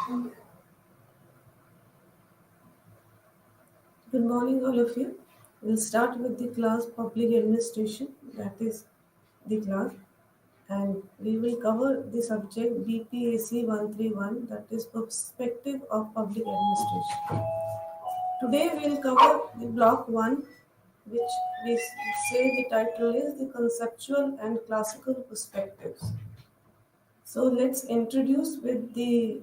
Good morning, all of you. We'll start with the class Public Administration, that is the class, and we will cover the subject BPAC 131, that is Perspective of Public Administration. Today we'll cover the block 1, which we say the title is the Conceptual and Classical Perspectives. So let's introduce with the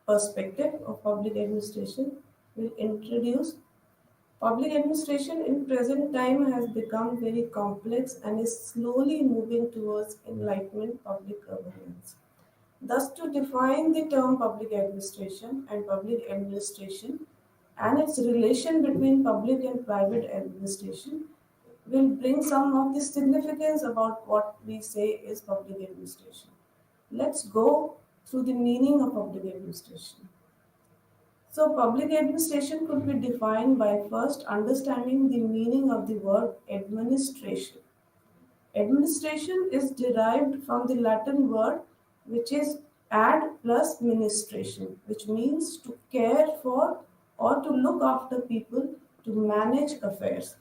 perspective of public administration. We'll introduce public administration in present time has become very complex and is slowly moving towards enlightenment public governance. Thus, to define the term public administration and its relation between public and private administration will bring some of the significance about what we say is public administration. Let's go through the meaning of public administration. So, public administration could be defined by first understanding the meaning of the word administration. Administration is derived from the Latin word which is ad plus ministration, which means to care for or to look after people, to manage affairs.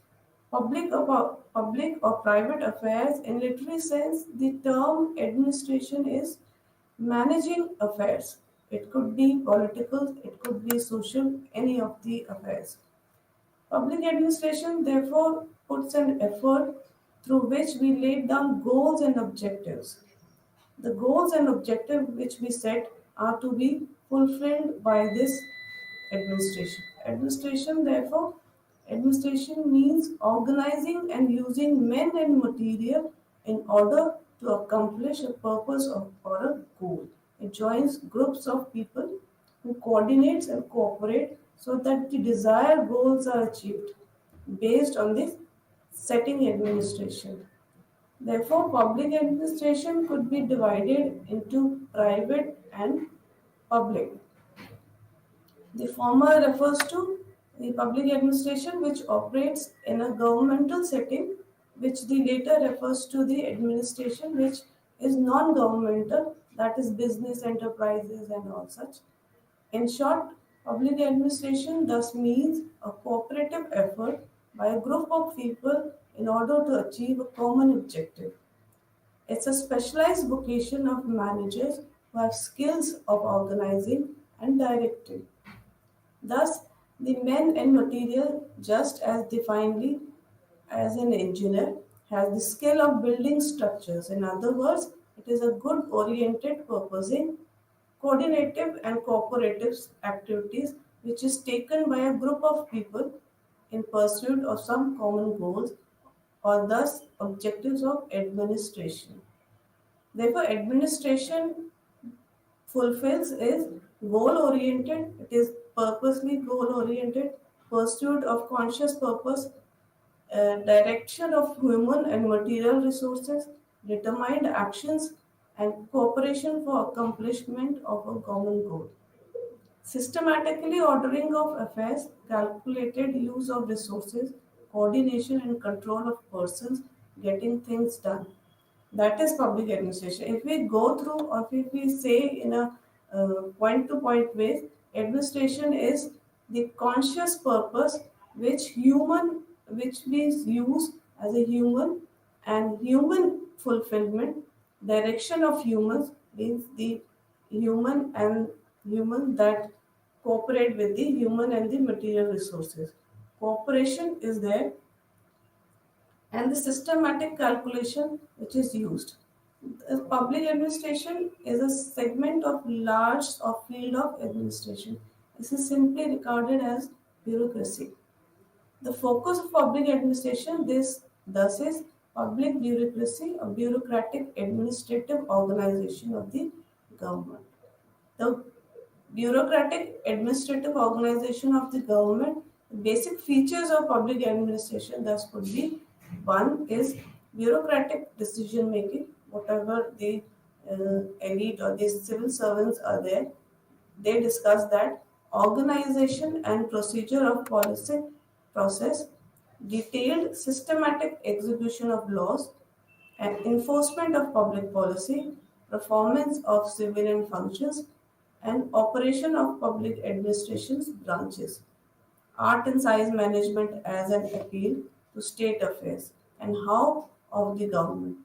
Public or private affairs, in literary sense, the term administration is managing affairs. It could be political, it could be social, any of the affairs. Public administration therefore puts an effort through which we lay down goals and objectives. The goals and objectives which we set are to be fulfilled by this administration. Administration means organizing and using men and material in order to accomplish a purpose or a goal. It joins groups of people who coordinates and cooperate so that the desired goals are achieved based on this setting administration. Therefore, public administration could be divided into private and public. The former refers to the public administration which operates in a governmental setting, which the later refers to the administration which is non governmental, that is, business enterprises and all such. In short, public administration thus means a cooperative effort by a group of people in order to achieve a common objective. It's a specialized vocation of managers who have skills of organizing and directing. Thus, the men and material, just as definedly as an engineer, has the skill of building structures. In other words, it is a good oriented purposing, coordinative and cooperative activities which is taken by a group of people in pursuit of some common goals or thus objectives of administration. Therefore, administration fulfills is goal oriented, it is purposely goal oriented, pursuit of conscious purpose, direction of human and material resources, determined actions, and cooperation for accomplishment of a common goal. Systematically ordering of affairs, calculated use of resources, coordination and control of persons, getting things done. That is public administration. If we go through, or if we say in a point to point way, administration is the conscious purpose which we use as a human, and human fulfillment, direction of humans means the human and human that cooperate with the human and the material resources. Cooperation is there, and the systematic calculation which is used. The public administration is a segment of large or field of administration. This is simply regarded as bureaucracy. The focus of public administration this thus is public bureaucracy, a bureaucratic administrative organization of the government. The bureaucratic administrative organization of the government, the basic features of public administration thus could be: one is bureaucratic decision making, whatever the elite or the civil servants are there, they discuss that. Organization and procedure of policy process, detailed systematic execution of laws, and enforcement of public policy, performance of civilian functions, and operation of public administration's branches, art and science management as an appeal to state affairs, and how of the government.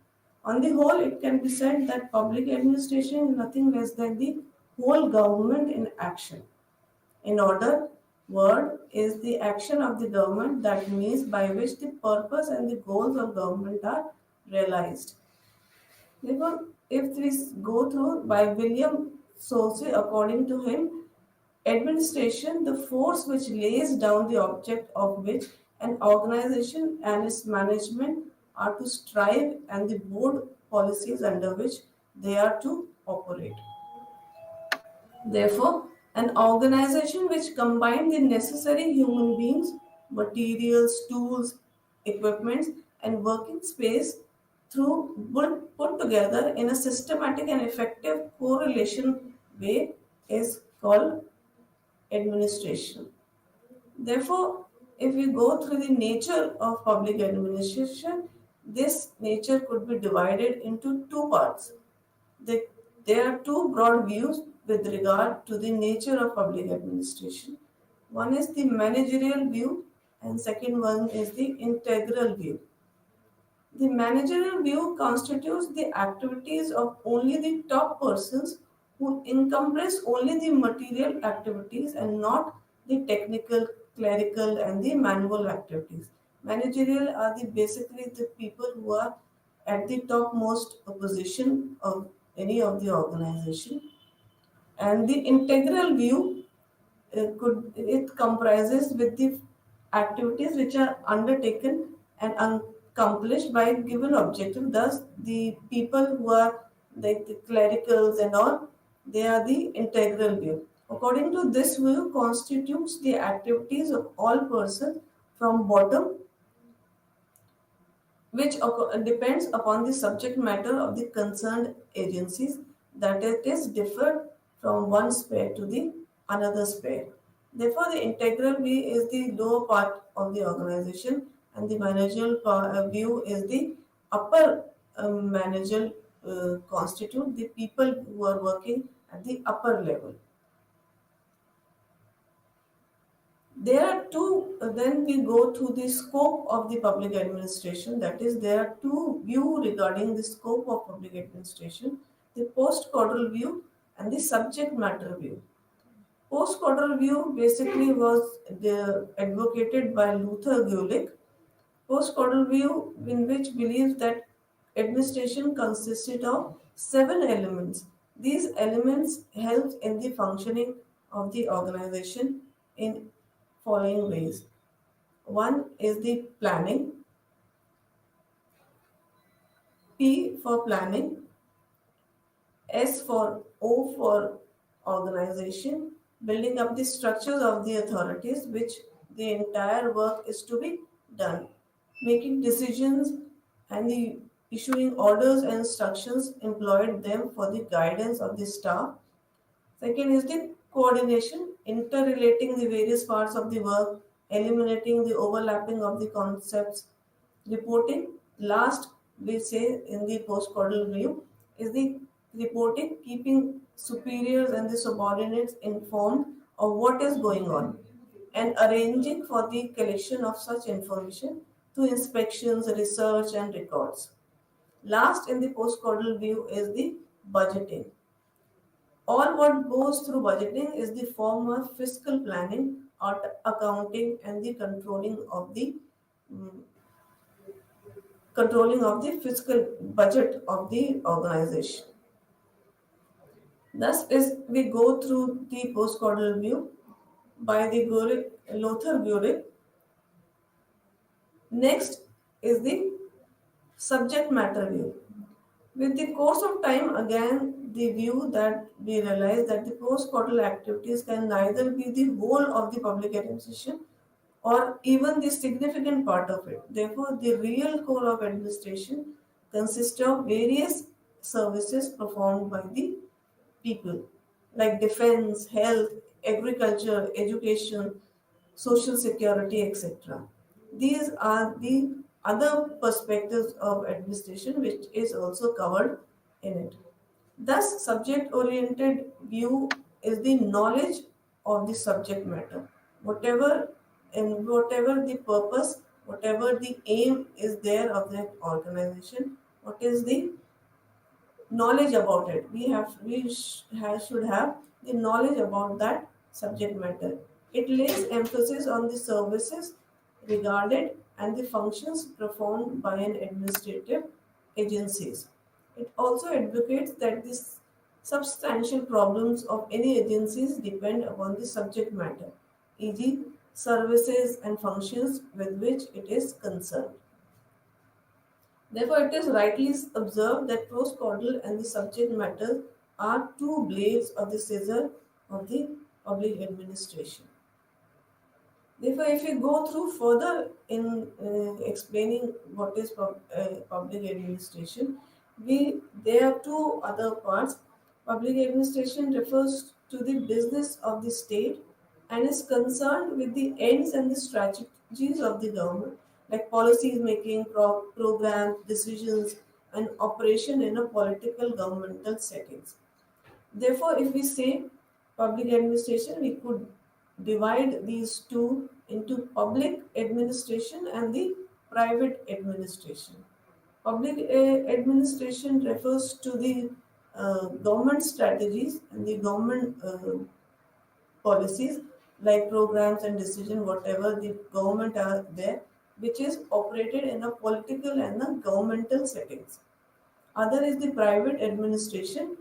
On the whole, it can be said that public administration is nothing less than the whole government in action. In order, word is the action of the government, that means by which the purpose and the goals of government are realized. Therefore, if we go through by William Solsey, according to him, administration, the force which lays down the object of which an organization and its management are to strive, and the board policies under which they are to operate. Therefore, an organization which combines the necessary human beings, materials, tools, equipments, and working space through put together in a systematic and effective correlation way is called administration. Therefore, if we go through the nature of public administration, this nature could be divided into two parts. The, there are two broad views with regard to the nature of public administration. One is the managerial view, and second one is the integral view. The managerial view constitutes the activities of only the top persons who encompass only the material activities and not the technical, clerical, and the manual activities. Managerial are the basically the people who are at the topmost position of any of the organization. And the integral view could it comprises with the activities which are undertaken and accomplished by a given objective. Thus, the people who are like the clericals and all, they are the integral view. According to this view, constitutes the activities of all persons from bottom, which depends upon the subject matter of the concerned agencies, that it is differed from one sphere to the another sphere. Therefore, the integral view is the lower part of the organization, and the managerial view is the upper managerial constitute the people who are working at the upper level. There are two, then we go to the scope of the public administration. That is, there are two views regarding the scope of public administration, the post-caudal view and the subject matter view. Post-caudal view basically was advocated by Luther Gulick. Post-caudal view, in which believes that administration consisted of seven elements. These elements help in the functioning of the organization in following ways. One is the planning, P for planning, S for O for organization, building up the structures of the authorities which the entire work is to be done, making decisions and the issuing orders and instructions employed them for the guidance of the staff. Second is the coordination, interrelating the various parts of the work, eliminating the overlapping of the concepts. Reporting, last we say in the post-caudal view, is the reporting, keeping superiors and the subordinates informed of what is going on and arranging for the collection of such information through inspections, research, and records. Last in the post-caudal view is the budgeting. All what goes through budgeting is the form of fiscal planning, accounting, and the mm, controlling of the fiscal budget of the organization. Thus, is we go through the post-caudal view by the Lothar Gulick. Next is the subject matter view. With the course of time, again, the view that we realize that the post-caudal activities can neither be the whole of the public administration or even the significant part of it. Therefore, the real core of administration consists of various services performed by the people like defense, health, agriculture, education, social security, etc. These are the other perspectives of administration which is also covered in it. Thus, subject oriented view is the knowledge of the subject matter. Whatever and whatever the purpose, whatever the aim is there of that organization, what is the knowledge about it. Should have the knowledge about that subject matter. It lays emphasis on the services regarded and the functions performed by an administrative agencies. It also advocates that the substantial problems of any agencies depend upon the subject matter, e.g., services and functions with which it is concerned. Therefore, it is rightly observed that prose caudal and the subject matter are two blades of the scissor of the public administration. Therefore, if we go through further in explaining what is public administration, we there are two other parts. Public administration refers to the business of the state and is concerned with the ends and the strategies of the government, like policies making, programs, decisions, and operation in a political governmental settings. Therefore, if we say public administration, we could divide these two into public administration and the private administration. Public administration refers to the government strategies and the government policies like programs and decision, whatever the government are there, which is operated in a political and a governmental settings. Other is the private administration.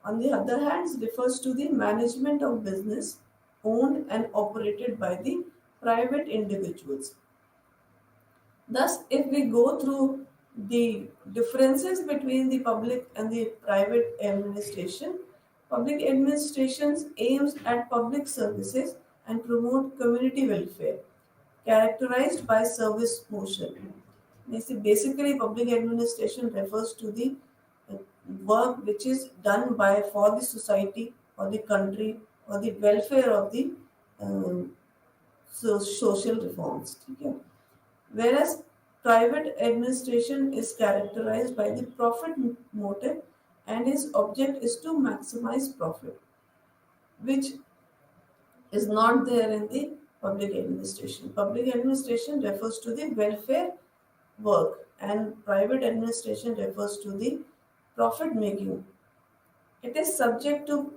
On the other hand, refers to the management of business owned and operated by the private individuals. Thus, if we go through the differences between the public and the private administration, public administrations aims at public services and promote community welfare, characterized by service motion. Basically, public administration refers to the uh, work which is done by for the society or the country or the welfare of the social reforms. Okay? Whereas private administration is characterized by the profit motive and its object is to maximize profit, which is not there in the public administration. Public administration refers to the welfare work and private administration refers to the profit making. It is subject to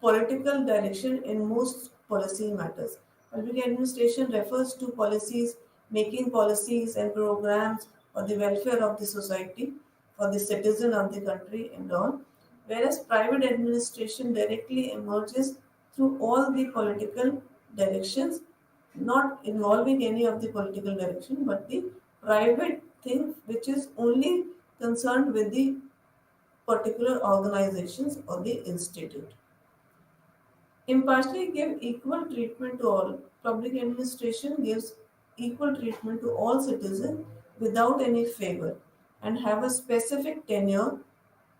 political direction in most policy matters. Public administration refers to policies, making policies and programs for the welfare of the society, for the citizen of the country and all. Whereas private administration directly emerges through all the political directions, not involving any of the political direction, but the private thing which is only concerned with the particular organizations or the institute. Impartially give equal treatment to all. Public administration gives equal treatment to all citizens without any favor and have a specific tenure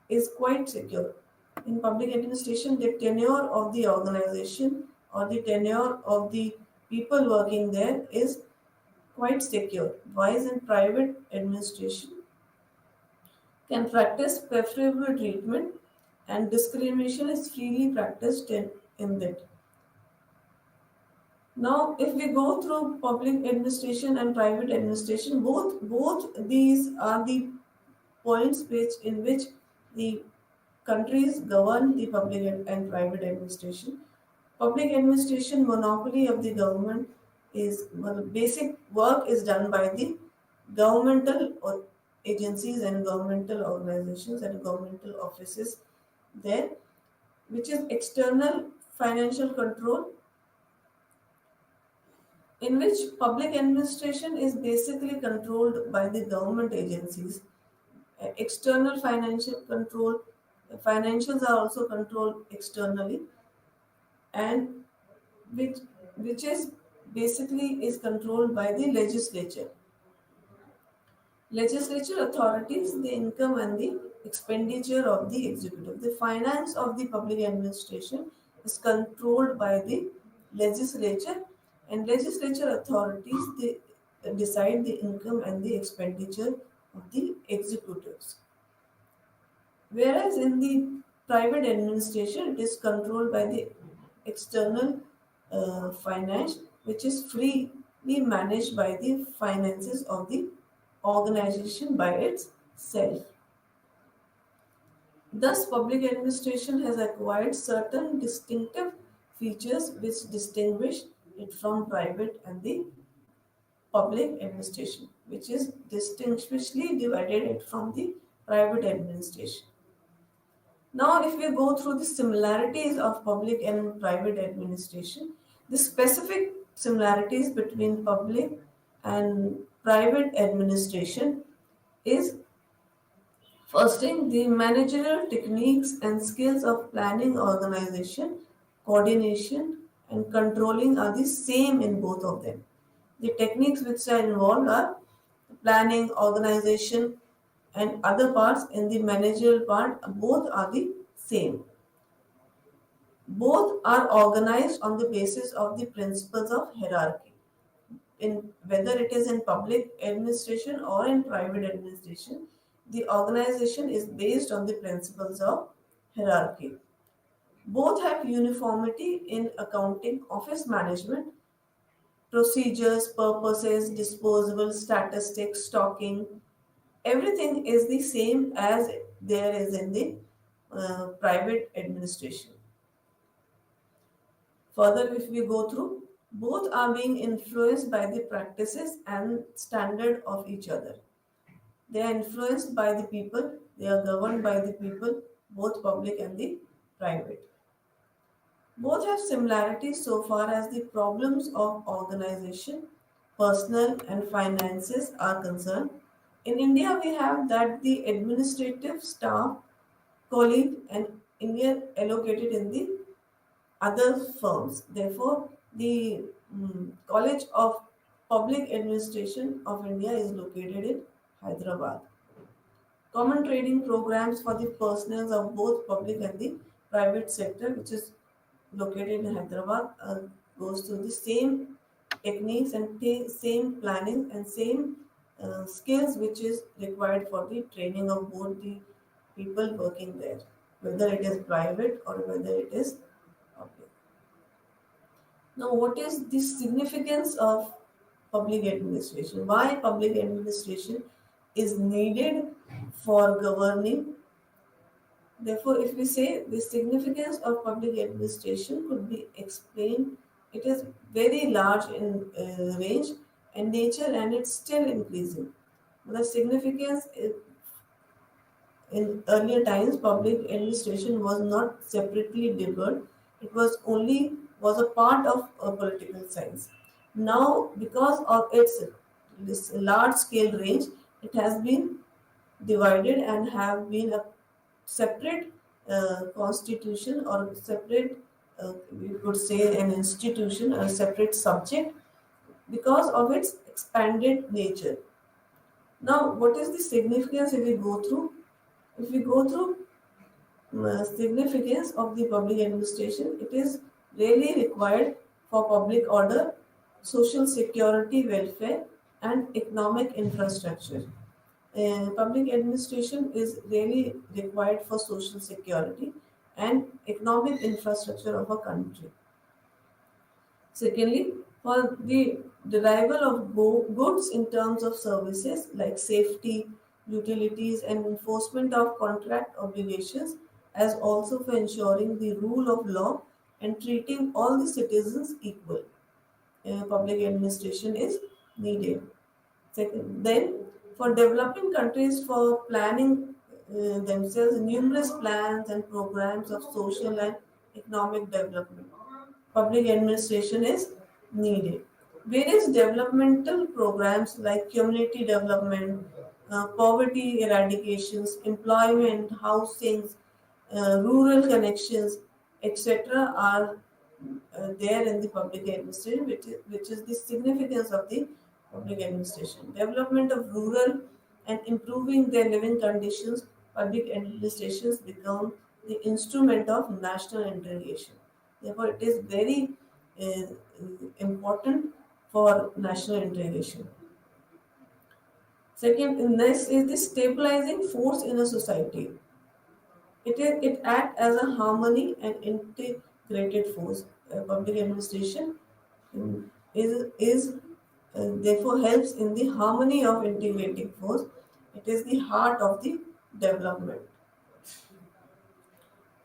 is quite secure. In public administration, the tenure of the organization or the tenure of the people working there is quite secure. Whereas in private administration, can practice preferable treatment and discrimination is freely practiced in that. Now, if we go through public administration and private administration, both these are the points which the countries govern the public and private administration. Public administration monopoly of the government is well, basic work is done by the governmental agencies and governmental organizations and governmental offices there, which is external financial control in which public administration is basically controlled by the government agencies. External financial control, financials are also controlled externally, and which which is basically is controlled by the legislature. Legislature authorities the income and the expenditure of the executive. The finance of the public administration is controlled by the legislature, and legislature authorities they decide the income and the expenditure of the executives. Whereas in the private administration, it is controlled by the external finance which is freely managed by the finances of the organization by itself. Thus, public administration has acquired certain distinctive features which distinguish it from private and the public administration, which is distinctly divided it from the private administration. Now, if we go through the similarities of public and private administration, the specific similarities between public and private administration is first thing, the managerial techniques and skills of planning, organization, coordination, and controlling are the same in both of them. The techniques which are involved are planning, organization, and other parts in the managerial part, both are the same. Both are organized on the basis of the principles of hierarchy. In whether it is in public administration or in private administration, the organization is based on the principles of hierarchy. Both have uniformity in accounting, office management, procedures, purposes, disposable, statistics, stocking. Everything is the same as there is in the private administration. Further, if we go through, both are being influenced by the practices and standard of each other. They are influenced by the people, they are governed by the people, both public and the private. Both have similarities so far as the problems of organization, personnel, and finances are concerned. In India, we have that the administrative staff, colleague, and India allocated in the other firms. Therefore, the College of Public Administration of India is located in Hyderabad. Common training programs for the personnel of both public and the private sector, which is located in Hyderabad, goes through the same techniques and same planning and same skills which is required for the training of both the people working there, whether it is private or whether it is public. Now, what is the significance of public administration? Why public administration is needed for governing? Therefore, if we say the significance of public administration could be explained, it is very large in range and nature, and it's still increasing. The significance in earlier times, public administration was not separately developed. It was only was a part of political science. Now, because of its this large scale range, it has been divided and have been a separate constitution or separate, we could say, an institution, a separate subject because of its expanded nature. Now, what is the significance if we go through? If we go through significance of the public administration, it is really required for public order, social security, welfare, and economic infrastructure. Public administration is really required for social security and economic infrastructure of a country. Secondly, for the derival of goods in terms of services like safety, utilities, and enforcement of contract obligations, as also for ensuring the rule of law and treating all the citizens equal. Public administration is needed. Second, then, for developing countries for planning themselves, numerous plans and programs of social and economic development. Public administration is needed. Various developmental programs like community development, poverty eradications, employment, housing, rural connections, etc., are there in the public administration, which is the significance of the public administration. Development of rural and improving their living conditions, public administrations become the instrument of national integration. Therefore, it is very important for national integration. Second, next is the stabilizing force in a society. It acts as a harmony and integrated force. public administration is therefore helps in the harmony of integrating force. It is the heart of the development.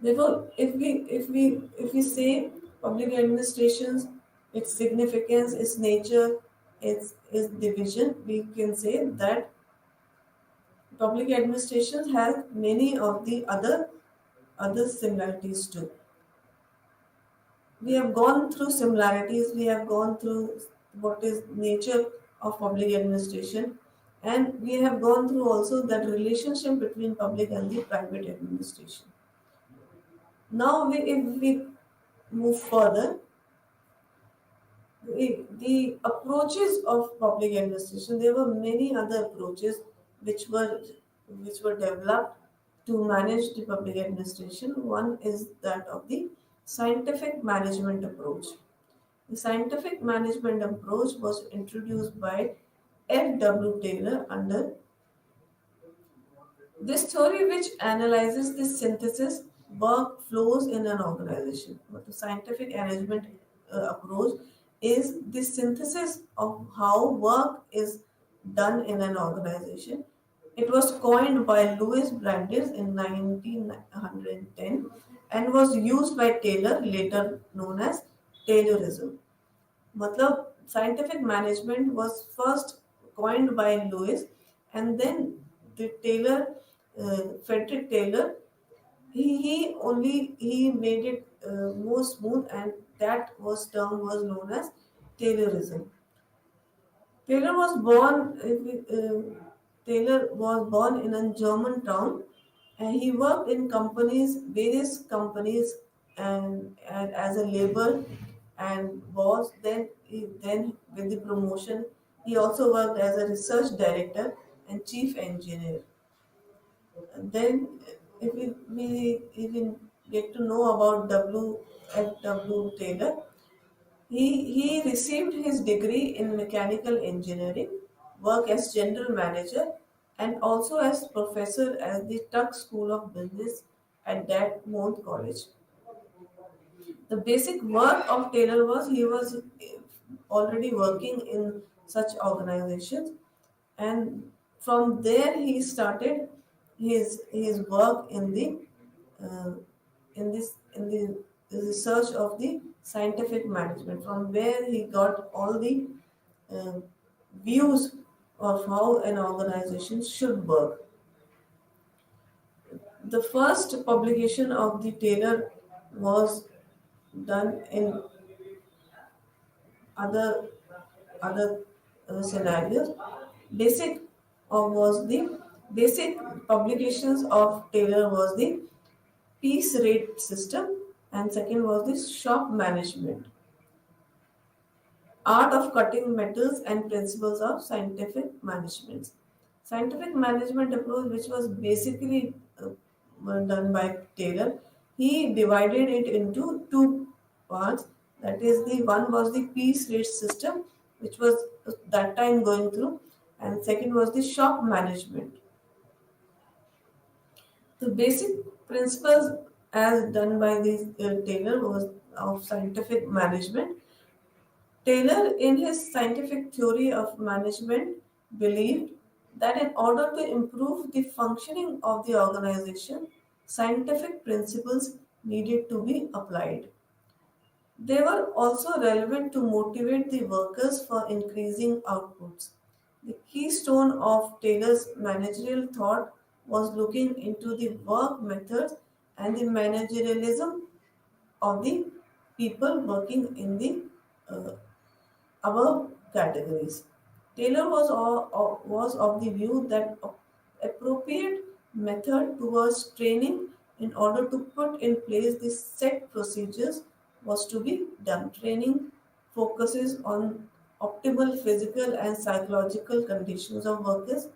Therefore, if we say public administrations, its significance, its nature, its division, we can say that public administrations has many of the other similarities too. We have gone through similarities, we have gone through what is nature of public administration, and we have gone through also that relationship between public and the private administration. Now, if we move further, the approaches of public administration, there were many other approaches which were which were developed to manage the public administration. One is that of the scientific management approach. The scientific management approach was introduced by F.W. Taylor under this theory, which analyzes the synthesis workflows in an organization. But the scientific management approach is the synthesis of how work is done in an organization. It was coined by Louis Brandeis in 1910 and was used by Taylor, later known as Taylorism. मतलब scientific management was first coined by Lewis, and then the Taylor, Frederick Taylor, he made it more smooth, and that was term was known as Taylorism. Taylor was born. Taylor was born in a German town, and he worked in various companies, and as a labor, and was then with the promotion, he also worked as a research director and chief engineer. And then, if we get to know about W. F. W. Taylor, he received his degree in mechanical engineering, worked as general manager, and also as professor at the Tuck School of Business at Dartmouth College. The basic work of Taylor was he was already working in such organizations, and from there he started his work in uh, the research of the scientific management, from where he got all the uh, views of how an organization should work. The first publication of the Taylor was done in other other scenarios. Basic was the basic publications of Taylor was the piece rate system, and second was the shop management, art of cutting metals, and principles of scientific management. Scientific management approach, which was basically done by Taylor, he divided it into two parts. That is, the one was the piece rate system, which was that time going through, and second was the shop management. The basic principles as done by this Taylor was of scientific management. Taylor, in his scientific theory of management, believed that in order to improve the functioning of the organization, scientific principles needed to be applied. They were also relevant to motivate the workers for increasing outputs. The keystone of Taylor's managerial thought was looking into the work methods and the managerialism of the people working in the uh, above categories. Taylor was of the view that appropriate method towards training in order to put in place the set procedures was to be done. Training focuses on optimal physical and psychological conditions of workers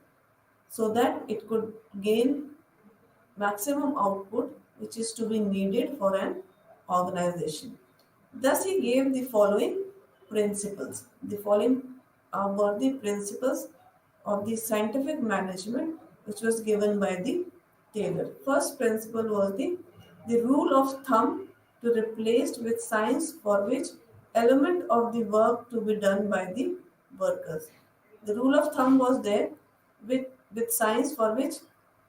so that it could gain maximum output which is to be needed for an organization. Thus, he gave the following principles. The following were the principles of the scientific management which was given by the Taylor. First principle was the rule of thumb to replaced with science for which element of the work to be done by the workers. The rule of thumb was there with science for which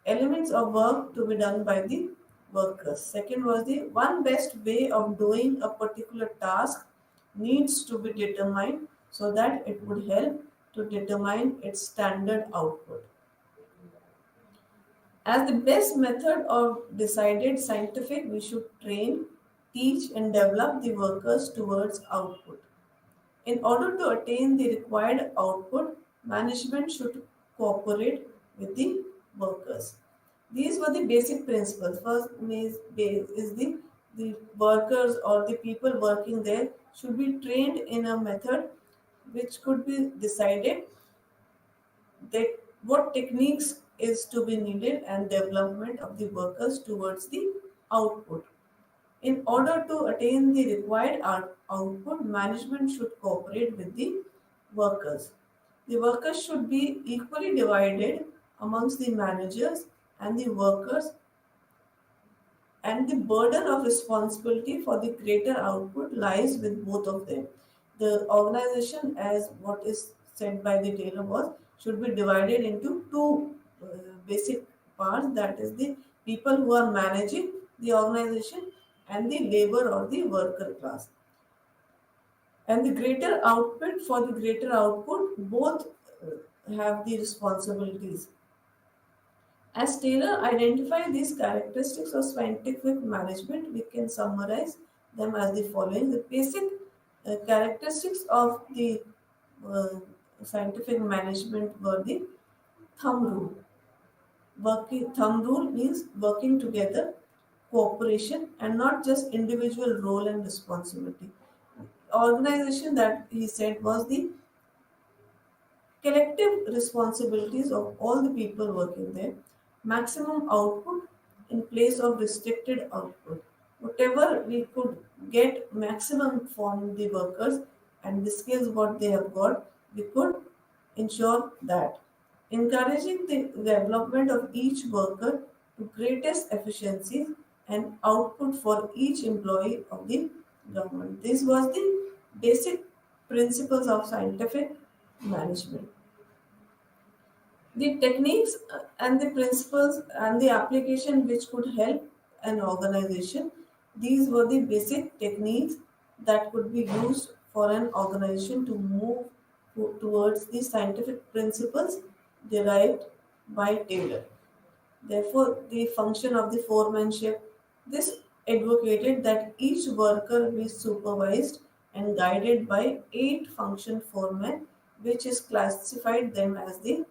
elements of work to be done by the workers. Second was the one best way of doing a particular task needs to be determined so that it would help to determine its standard output. As the best method of decided scientific, we should train, teach, and develop the workers towards output. In order to attain the required output, management should cooperate with the workers. These were the basic principles. First is the workers or the people working there should be trained in a method which could be decided that what techniques is to be needed and development of the workers towards the output. In order to attain the required output, management should cooperate with the workers. The workers should be equally divided amongst the managers and the workers, and the burden of responsibility for the greater output lies with both of them. The organization, as what is said by the Taylor, was should be divided into two basic parts, that is, the people who are managing the organization and the labor or the worker class. And the greater output for the greater output, both have the responsibilities. As Taylor identified these characteristics of scientific management, we can summarize them as the following. The basic characteristics of the uh, scientific management were the thumb rule. Working thumb rule means working together, cooperation, and not just individual role and responsibility. Organization, that he said, was the collective responsibilities of all the people working there, maximum output in place of restricted output. Whatever we could get maximum from the workers and the skills what they have got, we could ensure that. Encouraging the development of each worker to greatest efficiency and output for each employee of the government. This was the basic principles of scientific management. The techniques and the principles and the application which could help an organization, these were the basic techniques that could be used for an organization to move towards the scientific principles derived by Taylor. Therefore, the function of the foremanship, this advocated that each worker be supervised and guided by 8 function foremen, which is classified them as the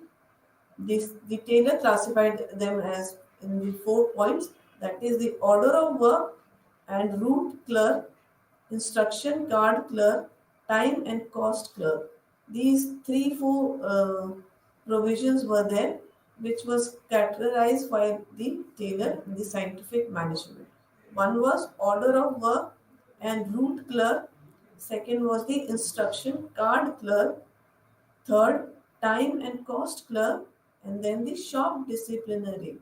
Taylor classified them as in the 4 points, that is the order of work and route clerk, instruction card clerk, time and cost clerk. These 3 4 provisions were there, which was categorized by the Taylor in the scientific management. One was order of work and route clerk. Second was the instruction card clerk. Third, time and cost clerk, and then the shop disciplinary.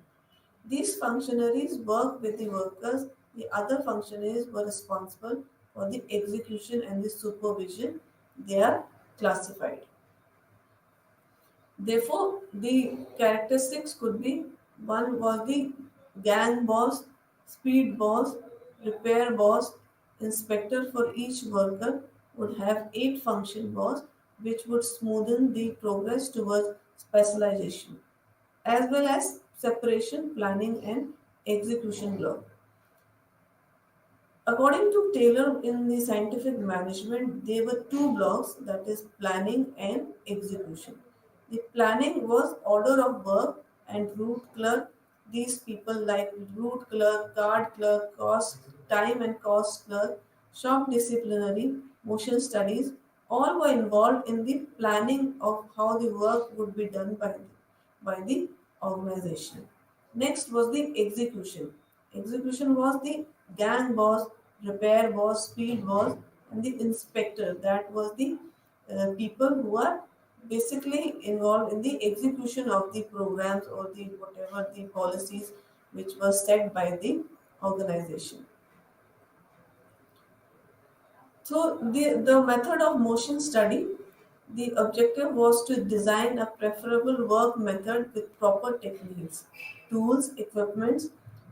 These functionaries work with the workers. The other functionaries were responsible for the execution and the supervision. They are classified. Therefore, the characteristics could be one was the gang boss, speed boss, repair boss, inspector for each worker would have 8 function boss, which would smoothen the progress towards specialization, as well as separation, planning, and execution block. According to Taylor, in the scientific management, there were 2 blocks, that is planning and execution. The planning was order of work and route clerk. These people like route clerk, card clerk, cost, time and cost clerk, shop disciplinary, motion studies, all were involved in the planning of how the work would be done by the organization. Next was the execution. Execution was the gang boss, repair boss, speed boss, and the inspector. That was the people who are basically involved in the execution of the programs or the whatever the policies which were set by the organization. So the method of motion study, the objective was to design a preferable work method with proper techniques, tools, equipments,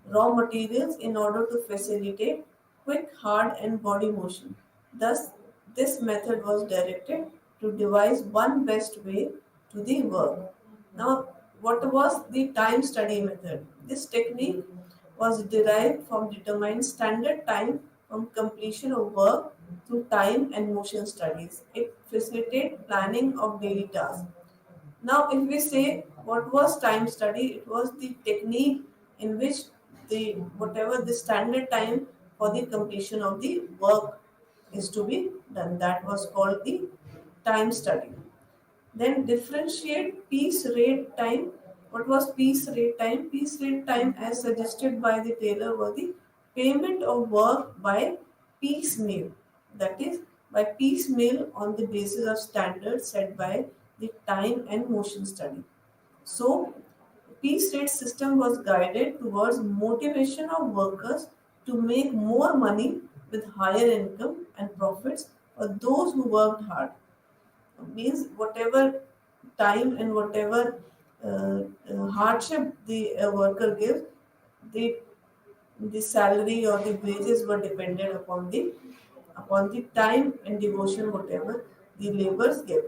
raw materials in order to facilitate quick, hard and body motion. Thus, this method was directed to devise one best way to the work. Now, what was the time study method? This technique was derived from determined standard time from completion of work through time and motion studies. It facilitated planning of daily tasks. Now, if we say what was time study, it was the technique in which the whatever the standard time for the completion of the work is to be done. That was called the time study. Then differentiate piece rate time. What was piece rate time? Piece rate time, as suggested by the Taylor, was the payment of work by piecemeal. That is, by piecemeal on the basis of standards set by the time and motion study. So, piece rate system was guided towards motivation of workers to make more money with higher income and profits for those who worked hard. Means whatever time and whatever hardship the worker gives, the the salary or the wages were dependent upon the time and devotion whatever the laborers give.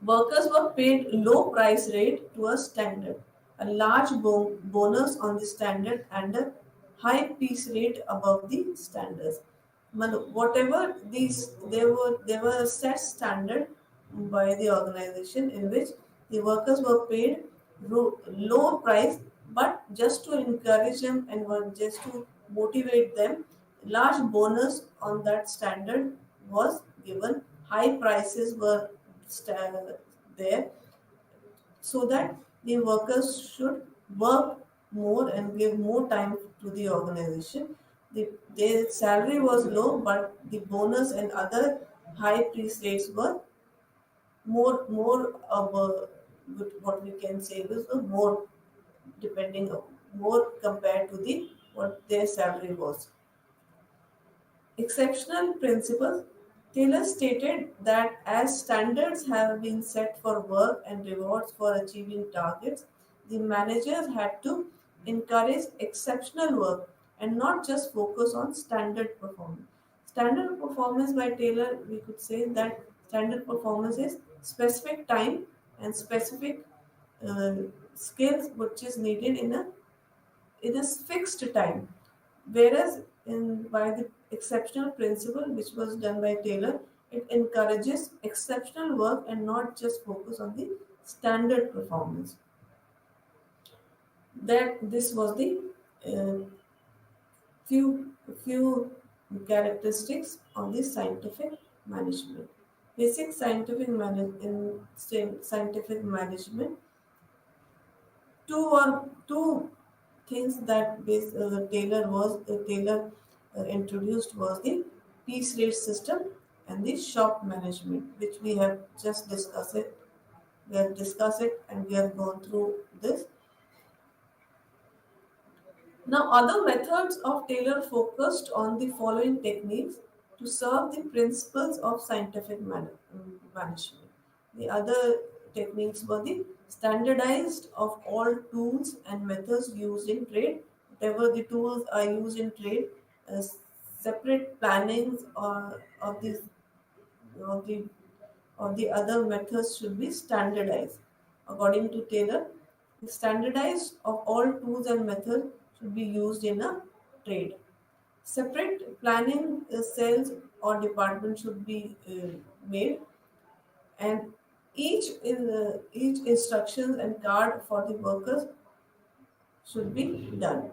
Workers were paid low price rate to a standard, a large bonus on the standard, and a high piece rate above the standards. Whatever these they were a set standard by the organization in which the workers were paid low price, but just to encourage them and just to motivate them, large bonus on that standard was given. High prices were there so that the workers should work more and give more time to the organization. Their salary was low, but the bonus and other high piece rates were more of what we can say was more depending on more compared to the what their salary was. Exceptional principles. Taylor stated that as standards have been set for work and rewards for achieving targets, the managers had to encourage exceptional work and not just focus on standard performance. Standard performance by Taylor, we could say that standard performance is specific time and specific uh, skills which is needed in a fixed time. Whereas in by the exceptional principle which was done by Taylor, it encourages exceptional work and not just focus on the standard performance. That this was the uh, few characteristics of the scientific management. Basic scientific management. Two things that Taylor introduced was the piece rate system and the shop management, which we have just discussed it. We have discussed it and we have gone through this. Now, other methods of Taylor focused on the following techniques to serve the principles of scientific management. The other techniques were the standardized of all tools and methods used in trade. Whatever the tools are used in trade, separate plannings of these of the or the other methods should be standardized. According to Taylor, the standardized of all tools and methods should be used in a trade. Separate planning cells or department should be made, and each instructions and card for the workers should be done.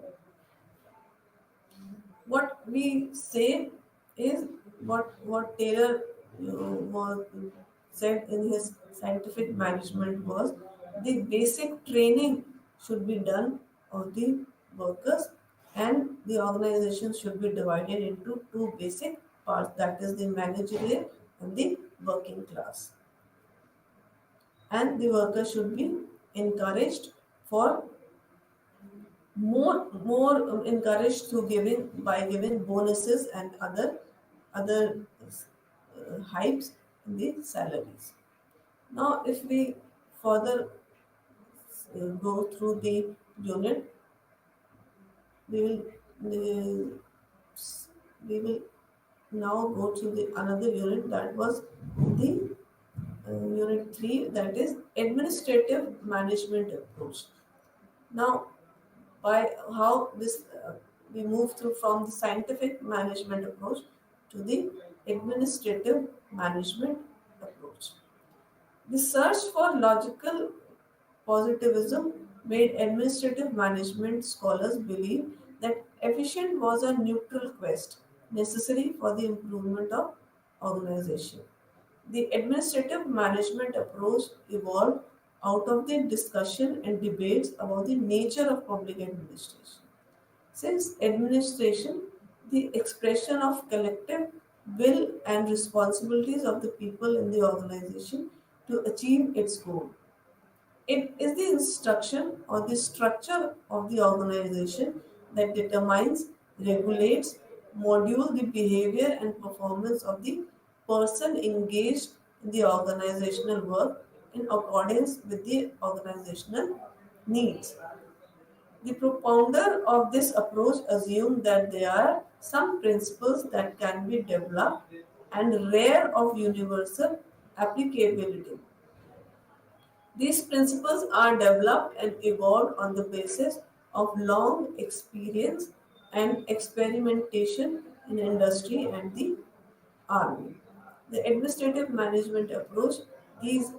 What we say is what Taylor was said in his scientific management was the basic training should be done of the workers, and the organization should be divided into two basic parts, that is the managerial and the working class, and the workers should be encouraged for more encouraged to giving by giving bonuses and other other hikes in the salaries. Now, if we further go through the unit, we will uh, we will now go to the another unit, that was the unit 3, that is administrative management approach. Now, by how this we move through from the scientific management approach to the administrative management approach. The search for logical positivism made administrative management scholars believe that efficient was a neutral quest necessary for the improvement of organization. The administrative management approach evolved out of the discussion and debates about the nature of public administration. Since administration, the expression of collective will and responsibilities of the people in the organization to achieve its goal. It is the instruction or the structure of the organization that determines, regulates, module the behavior and performance of the person engaged in the organizational work in accordance with the organizational needs. The propounder of this approach assumed that there are some principles that can be developed and rare of universal applicability. These principles are developed and evolved on the basis of long experience and experimentation in industry and the army. The administrative management approach, these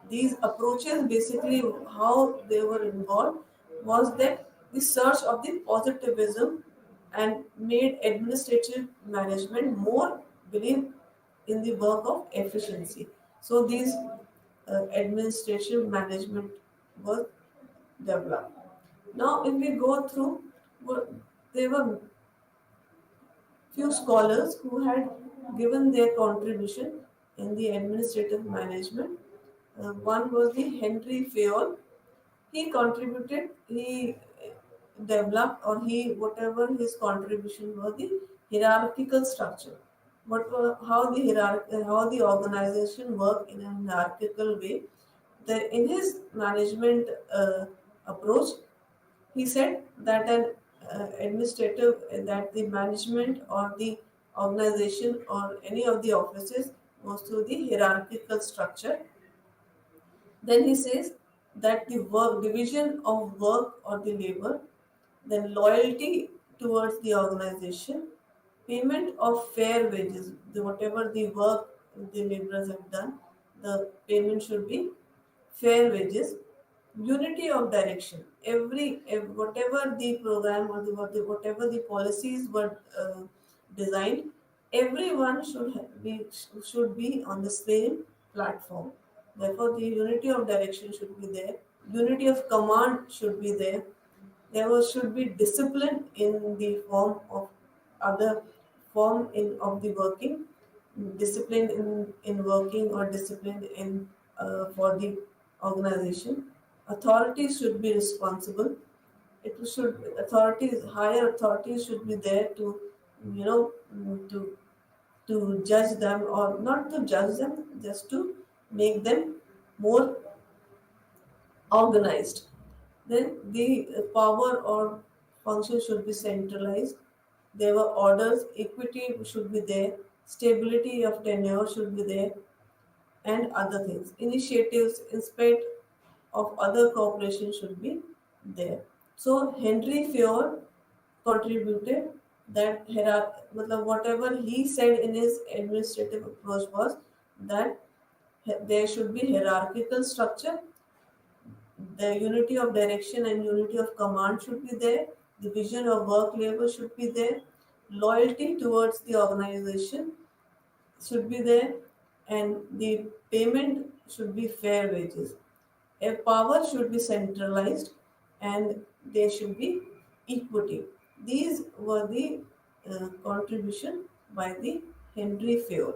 these approaches basically how they were involved was that the search of the positivism and made administrative management more believe in the work of efficiency. So these administrative management was developed. Now, if we go through, there were few scholars who had given their contribution in the administrative management. One was the Henry Fayol. He contributed, he developed, or he whatever his contribution was the hierarchical structure. How the how the organization work in a hierarchical way. In his management approach, he said that an administrative, that the management or the organization or any of the offices goes through the hierarchical structure. Then he says that the work division of work or the labor, then loyalty towards the organization, payment of fair wages, whatever the work the laborers have done, the payment should be fair wages, unity of direction. Whatever the program or whatever the policies were designed, everyone should be on the same platform. Therefore, the unity of direction should be there. Unity of command should be there. Should be discipline in the form of other form in of the working, discipline in working or discipline in for the organization. Authorities should be responsible. It should authorities higher authorities should be there to to judge them, or not to judge them, just to make them more organized. Then the power or function should be centralized. There were orders, equity should be there, stability of tenure should be there, and other things. Initiatives in spite of other corporations should be there. So Henry Fayol contributed that whatever he said in his administrative approach was that there should be hierarchical structure, the unity of direction and unity of command should be there. The vision of work labor should be there. Loyalty towards the organization should be there. And the payment should be fair wages. A power should be centralized and there should be equity. These were the contribution by the Henry Fayol.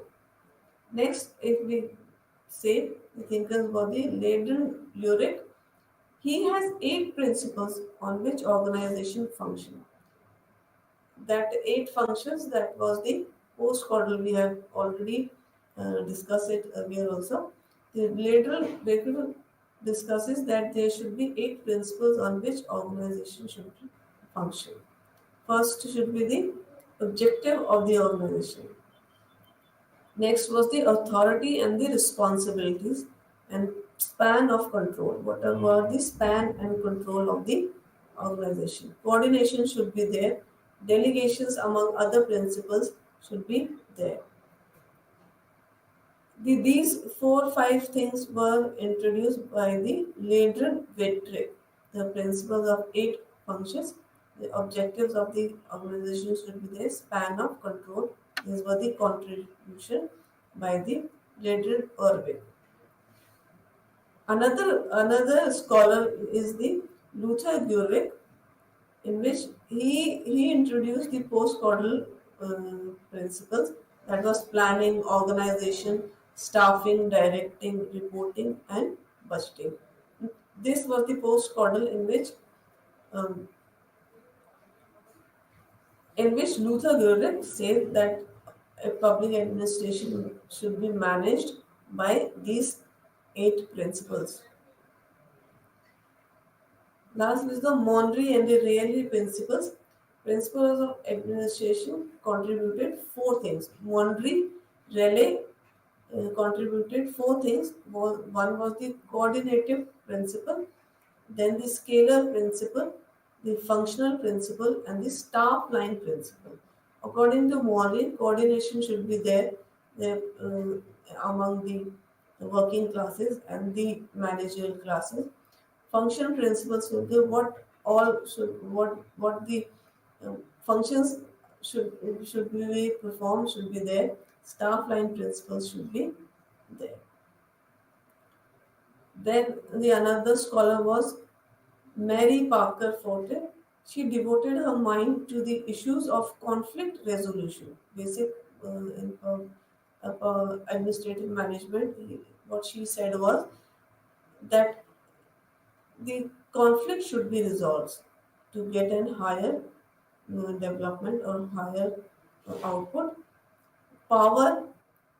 Next, if we say the thinkers were the Leiden Lurick, he has 8 principles on which organization function. That 8 functions, that was the Postcaudal, we have already discussed it earlier also. The lateral discusses that there should be 8 principles on which organization should function. First should be the objective of the organization. Next was the authority and the responsibilities and span of control. What were the span and control of the organization? Coordination should be there. Delegations, among other principles, should be there. These 4 5 things were introduced by the Ladron Vettrick. The principles of 8 functions, the objectives of the organization should be there, span of control. These were the contribution by the Ladron Irving. Another scholar is the Luther Gehrig, in which he introduced the postcaudal principles, that was planning, organization, staffing, directing, reporting, and budgeting. This was the postcaudal um, in which Luther Gehrig said that a public administration should be managed by these 8 principles. Last is the Monroe and the Rayleigh principles. Principles of administration contributed 4 things. Monroe, Rayleigh contributed 4 things. One was the coordinative principle, then the scalar principle, the functional principle, and the staff line principle. According to Monroe, coordination should be there among the working classes and the managerial classes. Function principles will give what the functions should be performed, should be there. Staff line principles should be there. Then the another scholar was Mary Parker Forte. She devoted her mind to the issues of conflict resolution, basic in, administrative management. What she said was that the conflict should be resolved to get an higher development or higher output. Power,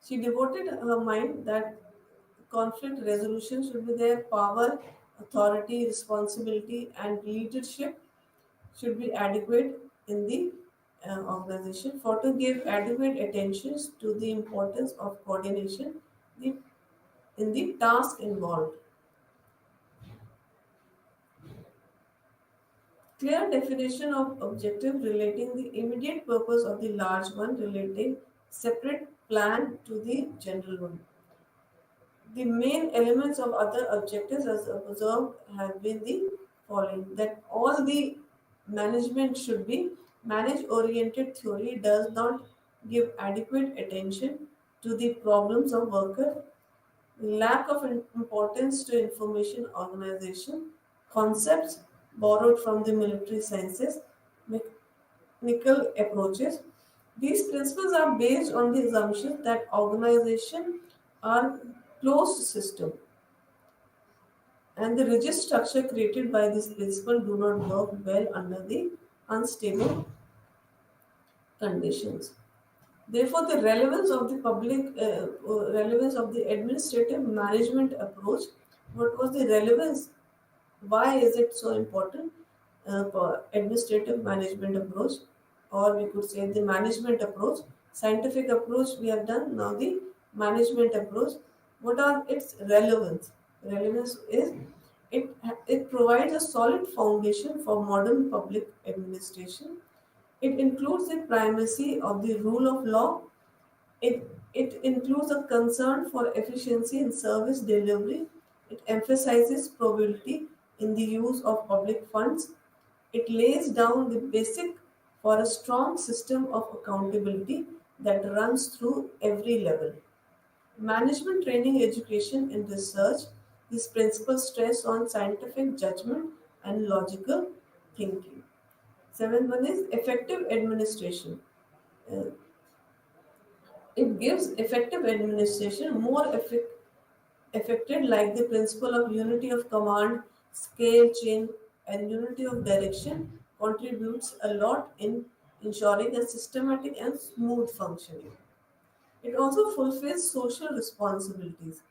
she devoted her mind that conflict resolution should be there. Power, authority, responsibility, and leadership should be adequate in the organization. For to give adequate attention to the importance of coordination the, in the task involved. Clear definition of objective relating the immediate purpose of the large one, relating separate plan to the general one. The main elements of other objectives as observed have been the following, that all the management should be manage oriented theory does not give adequate attention to the problems of worker, lack of importance to information organization, concepts borrowed from the military sciences, mechanical approaches. These principles are based on the assumption that organization are closed system and the rigid structure created by this principle do not work well under the unstable conditions. Therefore, the relevance of the administrative management approach. What was the relevance? Why is it so important for administrative management approach, or we could say the management approach? Scientific approach we have done. Now the management approach. What are its relevance? Relevance is it it provides a solid foundation for modern public administration. It includes the primacy of the rule of law. It includes a concern for efficiency in service delivery. It emphasizes probability in the use of public funds. It lays down the basic for a strong system of accountability that runs through every level. Management training, education, and research. These principles stress on scientific judgment and logical thinking. Seventh one is effective administration. Uh, it gives effective administration more affected like the principle of unity of command, scale change, and unity of direction contributes a lot in ensuring a systematic and smooth functioning. It also fulfills social responsibilities.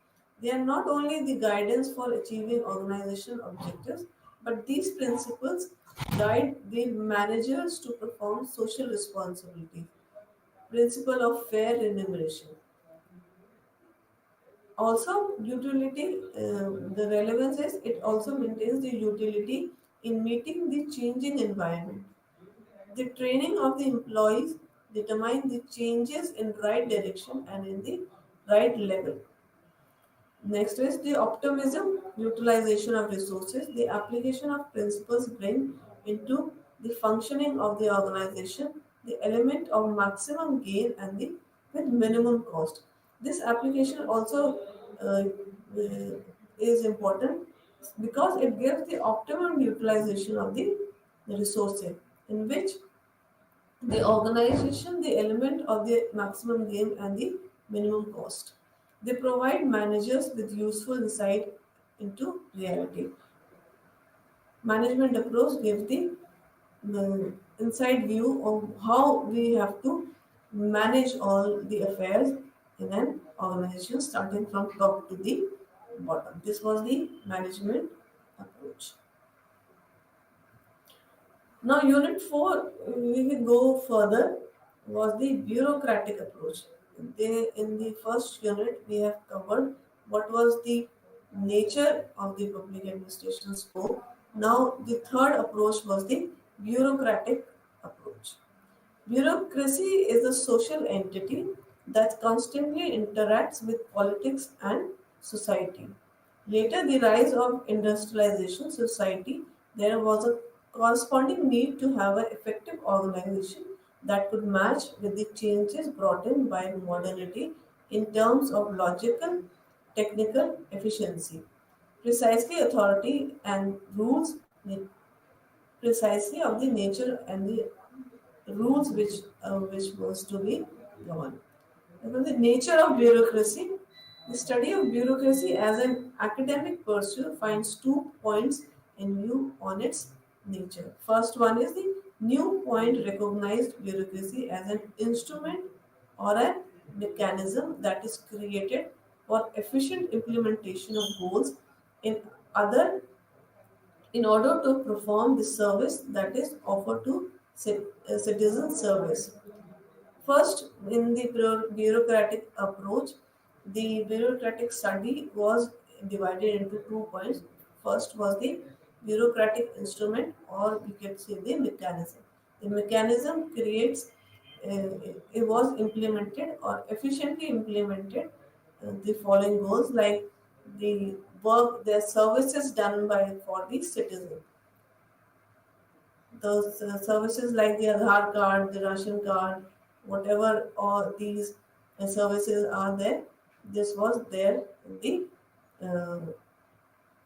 They are not only the guidance for achieving organizational objectives, but these principles guide the managers to perform social responsibility. Principle of fair remuneration. Also, utility, the relevance is it also maintains the utility in meeting the changing environment. The training of the employees determine the changes in right direction and in the right level. Next is the optimism, utilization of resources. The application of principles bring into the functioning of the organization the element of maximum gain and the with minimum cost. This application also is important because it gives the optimum utilization of the resources in which the organization the element of the maximum gain and the minimum cost. They provide managers with useful insight into reality. Management approach gives the inside view of how we have to manage all the affairs in an organization, starting from top to the bottom. This was the management approach. Now, Unit 4, we will go further, was the bureaucratic approach. In the first unit, we have covered what was the nature of the public administration scope. Now, the third approach was the bureaucratic approach. Bureaucracy is a social entity that constantly interacts with politics and society. Later, the rise of industrialization society, there was a corresponding need to have an effective organization that could match with the changes brought in by modernity in terms of logical, technical efficiency. Precisely authority and rules precisely of the nature and the rules which was to be governed. About the nature of bureaucracy, the study of bureaucracy as an academic pursuit finds 2 points in view on its nature. First one is the new point recognized bureaucracy as an instrument or a mechanism that is created for efficient implementation of goals in other in order to perform the service that is offered to citizen service. First, in the bureaucratic approach, the bureaucratic study was divided into 2 points. First was the bureaucratic instrument, or we can say the mechanism. The mechanism creates, it was implemented or efficiently implemented the following goals like the work, the services done by for the citizen, those services like the Aadhaar card, the ration card, whatever all these services are there, this was there in the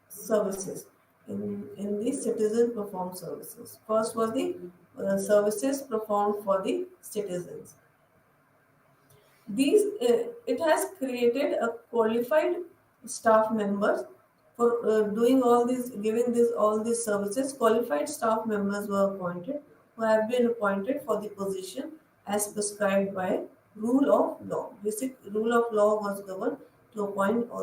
services, in the citizen performed services. First was the services performed for the citizens. These it has created a qualified staff members for doing all these, giving this all these services. Qualified staff members were appointed, who have been appointed for the position as prescribed by rule of law. Basic rule of law was governed to appoint uh,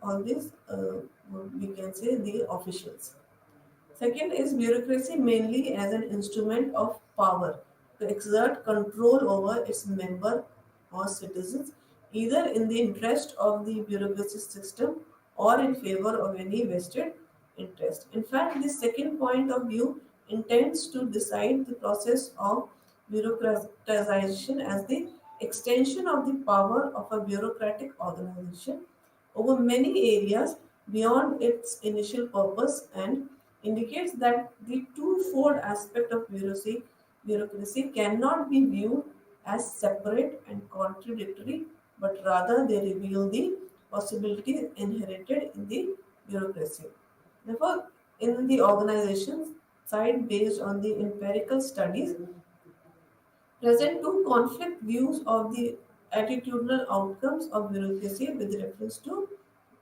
all these we can say the officials. Second is bureaucracy mainly as an instrument of power to exert control over its member or citizens, either in the interest of the bureaucracy system or in favor of any vested interest. In fact, the second point of view intends to decide the process of bureaucratization as the extension of the power of a bureaucratic organization over many areas beyond its initial purpose, and indicates that the twofold aspect of bureaucracy cannot be viewed as separate and contradictory, but rather they reveal the possibilities inherited in the bureaucracy. Therefore, in the organization side, based on the empirical studies, present two conflict views of the attitudinal outcomes of bureaucracy with reference to,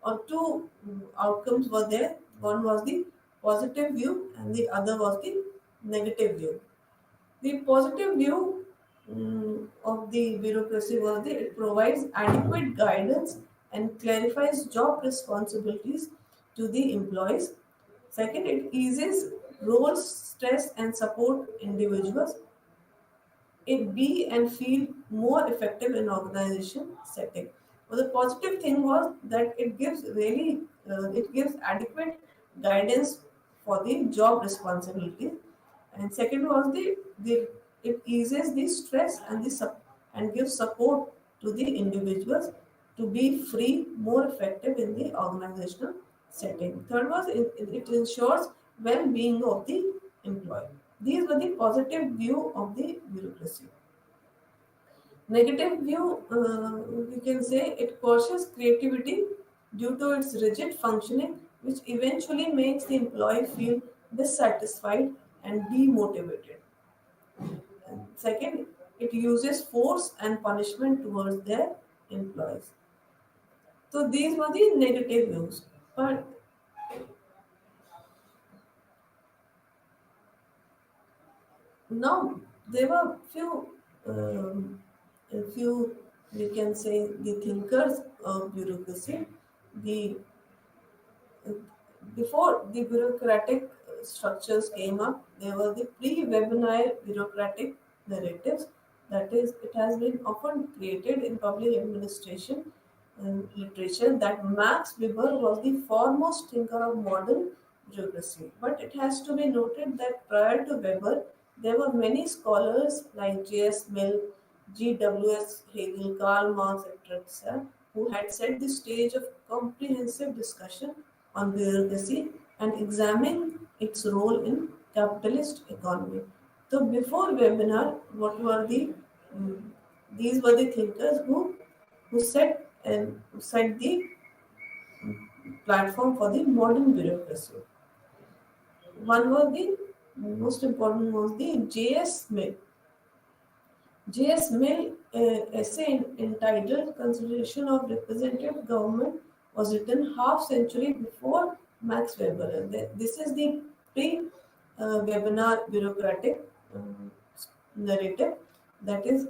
or two outcomes were there. One was the positive view and the other was the negative view. The positive view of the bureaucracy was that it provides adequate guidance and clarifies job responsibilities to the employees. Second, it eases roles, stress, and support individuals it be and feel more effective in organization setting. Well, the positive thing was that it gives adequate guidance for the job responsibilities, and second was the it eases the stress and and gives support to the individuals to be free, more effective in the organizational setting. Third was it ensures well-being of the employee. These were the positive view of the bureaucracy. Negative view, we can say it quashes creativity due to its rigid functioning, which eventually makes the employee feel dissatisfied and demotivated. And second, it uses force and punishment towards their employees. So these were the negative views. But now there were few we can say the thinkers of bureaucracy. The Before the bureaucratic structures came up, there were the pre-webinar bureaucratic narratives. That is, it has been often created in public administration literature that Max Weber was the foremost thinker of modern bureaucracy. But it has to be noted that prior to Weber, there were many scholars like J.S. Mill, G.W.S. Hegel, Karl Marx, etc., who had set the stage of comprehensive discussion on bureaucracy and examine its role in capitalist economy. So before webinar, what were mm, these were the thinkers who set the platform for the modern bureaucracy. One was the most important was the J.S. Mill. J.S. Mill essay entitled Consideration of Representative Government was written half century before Max Weber. This is the pre-webinar bureaucratic narrative that is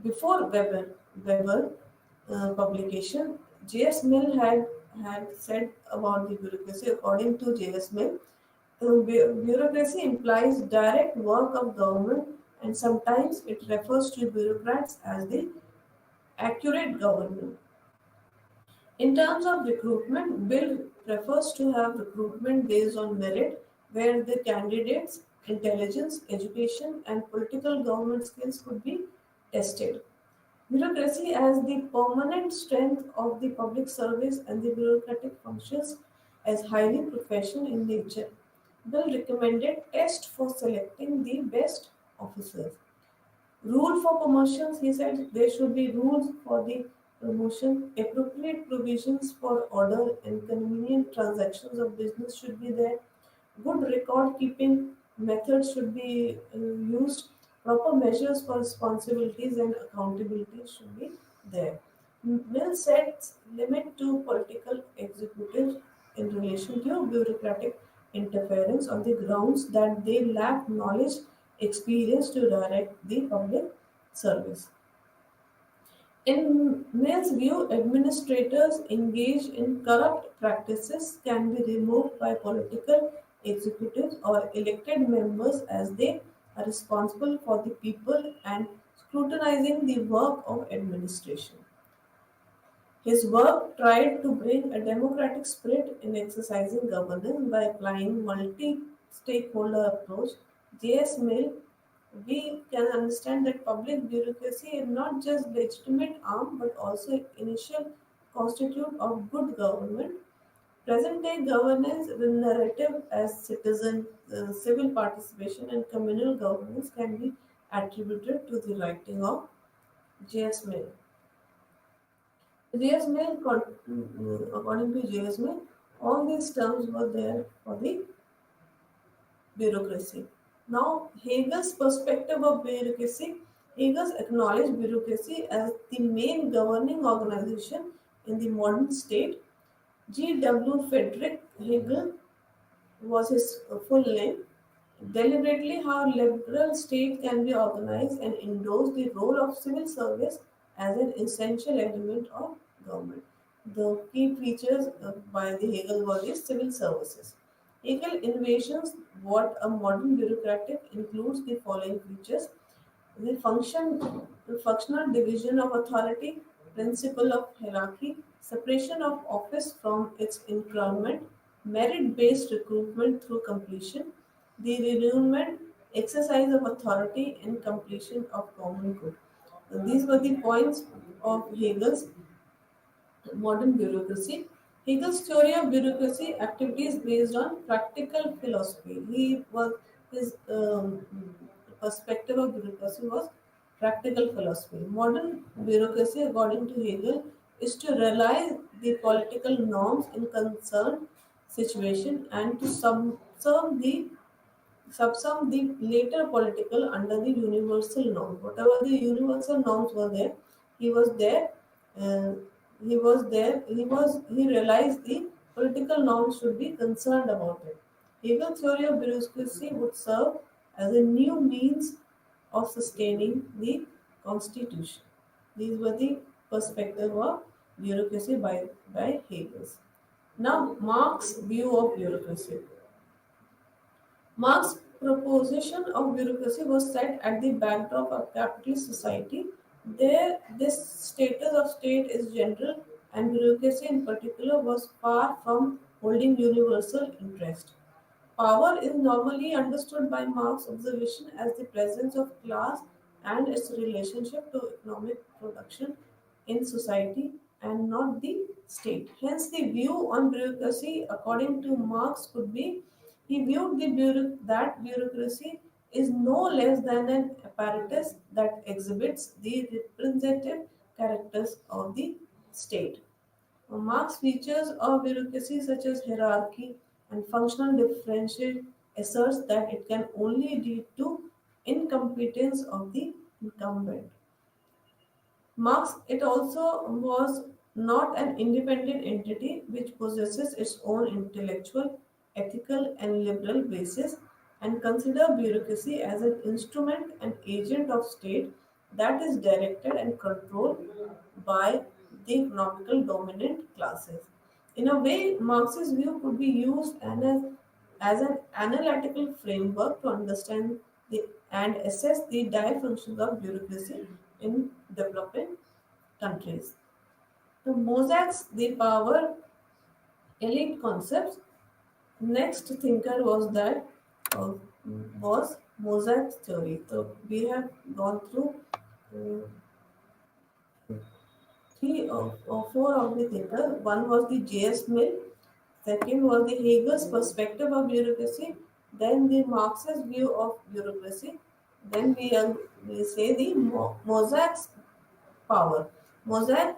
before Weber publication. J.S. Mill had said about the bureaucracy. According to J.S. Mill, bureaucracy implies direct work of government, and sometimes it refers to bureaucrats as the accurate government. In terms of recruitment, Bill prefers to have recruitment based on merit, where the candidates' intelligence, education, and political government skills could be tested. Bureaucracy as the permanent strength of the public service and the bureaucratic functions as highly professional in nature. Bill recommended tests for selecting the best officers. Rule for promotions, he said there should be rules for the promotion, appropriate provisions for order and convenient transactions of business should be there. Good record keeping methods should be used. Proper measures for responsibilities and accountability should be there. Mill sets limit to political executives in relation to bureaucratic interference on the grounds that they lack knowledge, experience to direct the public service. In Mill's view, administrators engaged in corrupt practices can be removed by political executives or elected members as they are responsible for the people and scrutinizing the work of administration. His work tried to bring a democratic spirit in exercising governance by applying multi-stakeholder approach. J.S. Mill, we can understand that public bureaucracy is not just legitimate arm but also initial constitute of good government. Present-day governance with narrative as citizen, civil participation and communal governance can be attributed to the writing of J.S. Mill. J.S. Mill, according to J.S. Mill, all these terms were there for the bureaucracy. Now, Hegel's perspective of bureaucracy, Hegel acknowledged bureaucracy as the main governing organization in the modern state. G. W. Friedrich Hegel was his full name. Deliberately, how liberal state can be organized and endorse the role of civil service as an essential element of government. The key features by the Hegel were the civil services. Hegel envisions what a modern bureaucratic includes the following features: the functional division of authority, principle of hierarchy, separation of office from its enthronement, merit-based recruitment through completion, the renewment, exercise of authority, and completion of common good. These were the points of Hegel's modern bureaucracy. Hegel's theory of bureaucracy activities based on practical philosophy. His perspective of bureaucracy was practical philosophy. Modern bureaucracy, according to Hegel, is to realize the political norms in concerned situation and to subsum the later political under the universal norm. Whatever the universal norms were there, he was there. Uh, he was there. He realized the political norms should be concerned about it. Hegel's theory of bureaucracy would serve as a new means of sustaining the constitution. These were the perspective of bureaucracy by Hegel. Now, Marx's view of bureaucracy. Marx's proposition of bureaucracy was set at the backdrop of capitalist society. There, this status of state is general, and bureaucracy in particular was far from holding universal interest. Power is normally understood by Marx's observation as the presence of class and its relationship to economic production in society and not the state. Hence, the view on bureaucracy, according to Marx, could be he viewed that bureaucracy is no less than an apparatus that exhibits the representative characters of the state. Marx features of bureaucracy such as hierarchy and functional differentiation asserts that it can only lead to incompetence of the incumbent. Marx it also was not an independent entity which possesses its own intellectual, ethical and liberal basis and consider bureaucracy as an instrument and agent of state that is directed and controlled by the economical dominant classes. In a way, Marx's view could be used as an analytical framework to understand and assess the dire functions of bureaucracy in developing countries. The Mosaics, the power elite concepts. Next thinker uh, was Mosaic theory. So we have gone through uh, three or four of the thinkers. One was the J.S. Mill. Second was the Hegel's perspective of bureaucracy. Then the Marxist view of bureaucracy. Then we say the Mosaic's power. Mosaic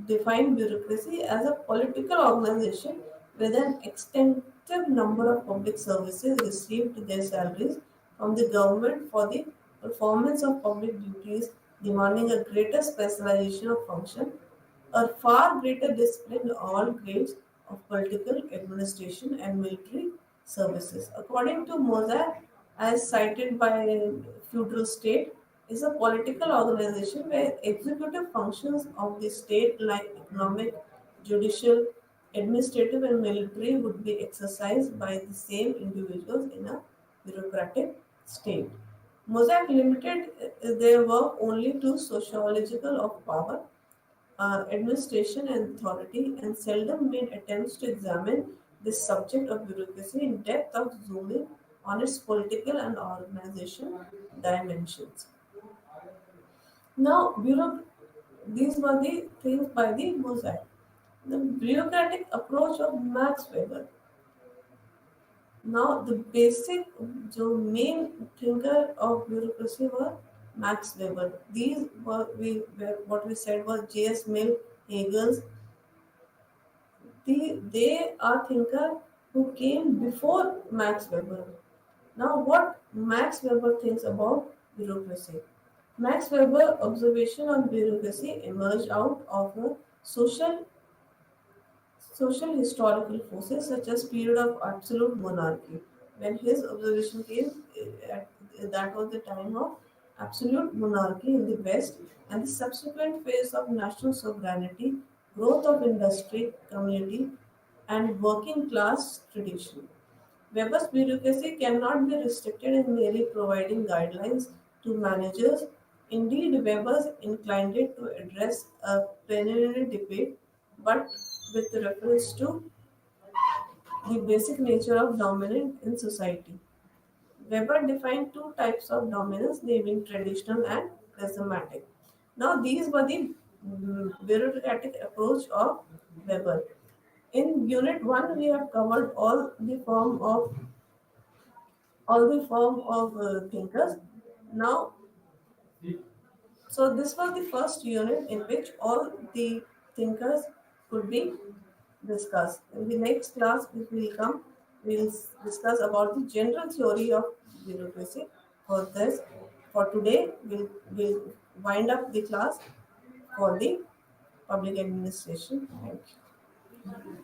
defined bureaucracy as a political organization with an extensive number of public services received their salaries from the government for the performance of public duties, demanding a greater specialization of function, a far greater discipline in all grades of political administration and military services. According to Mosaic, as cited by Feudal State, is a political organization where executive functions of the state like economic, judicial, administrative and military would be exercised by the same individuals in a bureaucratic state. Mosaic limited their work only to sociological of power, administration and authority and seldom made attempts to examine this subject of bureaucracy in depth of zooming on its political and organization dimensions. Now, these were the things by the Mosaic. The bureaucratic approach of Max Weber. Now, the basic, the main thinker of bureaucracy were Max Weber. These were what we said was J.S. Mill, Hegel's. They are thinker who came before Max Weber. Now, what Max Weber thinks about bureaucracy? Max Weber observation on bureaucracy emerged out of a social historical forces such as period of absolute monarchy. When his observation came, that was the time of absolute monarchy in the West and the subsequent phase of national sovereignty, growth of industry, community, and working class tradition. Weber's bureaucracy cannot be restricted in merely providing guidelines to managers. Indeed, Weber inclined it to address a plenary debate, but with reference to the basic nature of dominance in society. Weber defined two types of dominance, naming traditional and charismatic. Now, these were the bureaucratic approach of Weber. In Unit 1, we have covered all the form of thinkers. Now, so this was the first unit in which all the thinkers could be discussed. In the next class, if we come, we'll discuss about the general theory of bureaucracy. For this, for today, we'll wind up the class for the public administration. Thank you.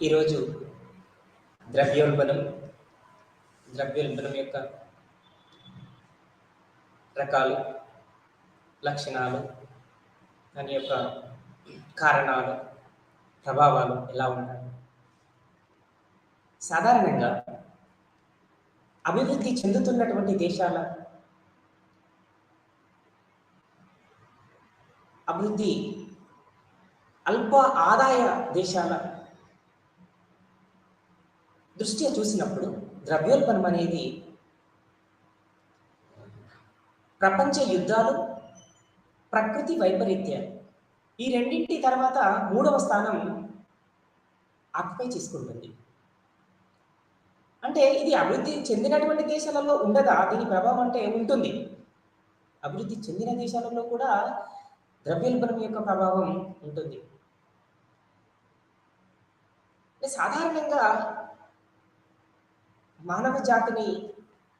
ఈరోజు ద్రవ్యోల్బణం ద్రవ్యోల్బణం యొక్క రకాలు, లక్షణాలు, దాని యొక్క కారణాలు, ప్రభావాలు ఎలా ఉంటాయి? సాధారణంగా అభివృద్ధి చెందుతున్నటువంటి దేశాల అభివృద్ధి అల్ప ఆదాయ దేశాల దృష్ట్యా చూసినప్పుడు ద్రవ్యోల్బణం అనేది ప్రపంచ యుద్ధాలు, ప్రకృతి వైపరీత్యాలు ఈ రెండింటి తర్వాత 3వ స్థానం ఆక్యుపై చేసుకుంటుంది. అంటే ఇది అభివృద్ధి చెందినటువంటి దేశాలలో ఉండదా? దీని ప్రభావం అంటే ఉంటుంది. అభివృద్ధి చెందిన దేశాలలో కూడా ద్రవ్యోల్బణం యొక్క ప్రభావం ఉంటుంది. సాధారణంగా మానవ జాతిని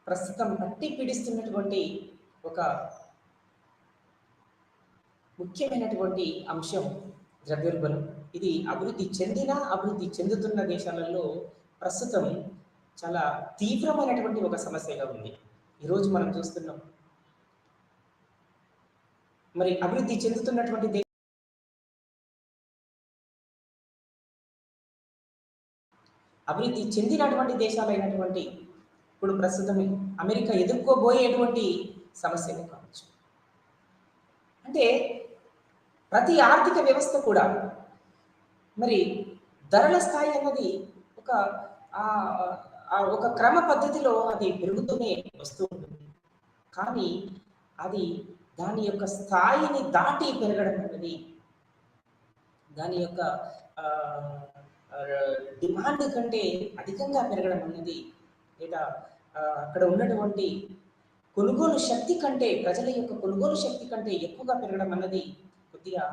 ప్రస్తుతం పట్టి పీడిస్తున్నటువంటి ఒక ముఖ్యమైనటువంటి అంశం ద్రవ్యోల్బణం. ఇది అభివృద్ధి చెందుతున్న దేశాలలో ప్రస్తుతం చాలా తీవ్రమైనటువంటి ఒక సమస్యగా ఉంది. ఈరోజు మనం చూస్తున్నాం. మరి అభివృద్ధి చెందుతున్నటువంటి అభివృద్ధి చెందినటువంటి దేశాలైనటువంటి ఇప్పుడు ప్రస్తుతం అమెరికా ఎదుర్కోబోయేటువంటి సమస్యలు కావచ్చు. అంటే ప్రతి ఆర్థిక వ్యవస్థ కూడా మరి ధరల స్థాయి అన్నది ఒక క్రమ పద్ధతిలో అది పెరుగుతూనే వస్తూ ఉంటుంది. కానీ అది దాని యొక్క స్థాయిని దాటి పెరగడం అనేది, దాని యొక్క డిమాండ్ కంటే అధికంగా పెరగడం అన్నది, లేదా అక్కడ ఉన్నటువంటి కొనుగోలు శక్తి కంటే, ప్రజల యొక్క కొనుగోలు శక్తి కంటే ఎక్కువగా పెరగడం అన్నది కొద్దిగా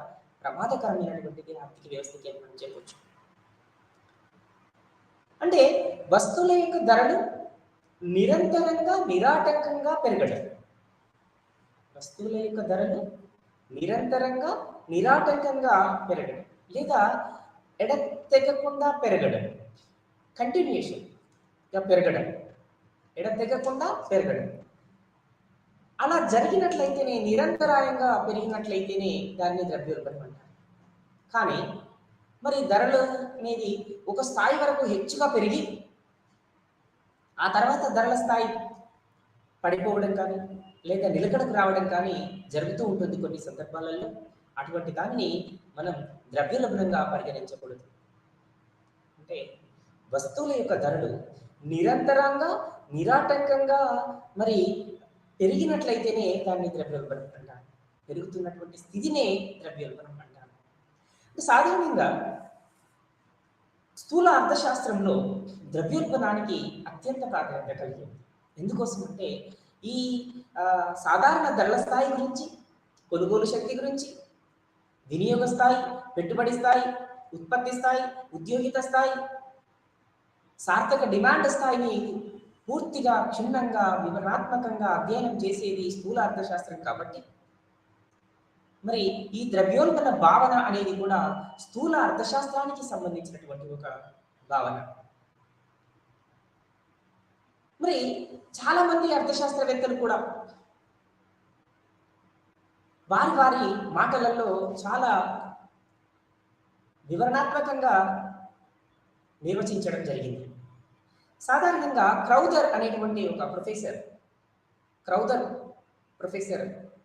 ప్రమాదకరమైనటువంటిది ఆర్థిక వ్యవస్థకి అని మనం చెప్పవచ్చు. అంటే వస్తువుల యొక్క ధరలు నిరంతరంగా నిరాటంకంగా పెరగడం, వస్తువుల యొక్క ధరలు నిరంతరంగా నిరాటంకంగా పెరగడం, లేదా ఎడతెగకుండా పెరగడం, కంటిన్యూషన్గా పెరగడం, ఎడతెగకుండా పెరగడం. అలా జరిగినట్లయితేనే, నిరంతరాయంగా పెరిగినట్లయితేనే దాన్ని ద్రవ్యోల్బణం అంటారు. కానీ మరి ధరలు అనేది ఒక స్థాయి వరకు హెచ్చుగా పెరిగి ఆ తర్వాత ధరల స్థాయి పడిపోవడం కానీ, లేదా నిలకడకు రావడం కానీ జరుగుతూ ఉంటుంది కొన్ని సందర్భాలలో. అటువంటి దాన్ని మనం ద్రవ్యోల్బణంగా పరిగణించకూడదు. అంటే వస్తువుల యొక్క ధరలు నిరంతరంగా నిరాటంకంగా మరి పెరిగినట్లయితేనే దాన్ని ద్రవ్యోల్బణం అంటారు. పెరుగుతున్నటువంటి స్థితినే ద్రవ్యోల్బణం అంటారు. సాధారణంగా స్థూల అర్థశాస్త్రంలో ద్రవ్యోల్బణానికి అత్యంత ప్రాధాన్యత కలిగింది. ఎందుకోసం అంటే ఈ సాధారణ ధరల స్థాయి గురించి, కొనుగోలు శక్తి గురించి, వినియోగ స్థాయి, పెట్టుబడి స్థాయి, ఉత్పత్తి స్థాయి, ఉద్యోగిత స్థాయి, సార్థక డిమాండ్ స్థాయిని పూర్తిగా క్షుణ్ణంగా వివరణాత్మకంగా అధ్యయనం చేసేది స్థూల అర్థశాస్త్రం. కాబట్టి మరి ఈ ద్రవ్యోల్బణ భావన అనేది కూడా స్థూల అర్థశాస్త్రానికి సంబంధించినటువంటి ఒక భావన. మరి చాలా మంది అర్థశాస్త్రవేత్తలు కూడా వారి వారి మాటలలో చాలా వివరణాత్మకంగా నిర్వచించడం జరిగింది. సాధారణంగా క్రౌదర్ అనేటువంటి ఒక ప్రొఫెసర్,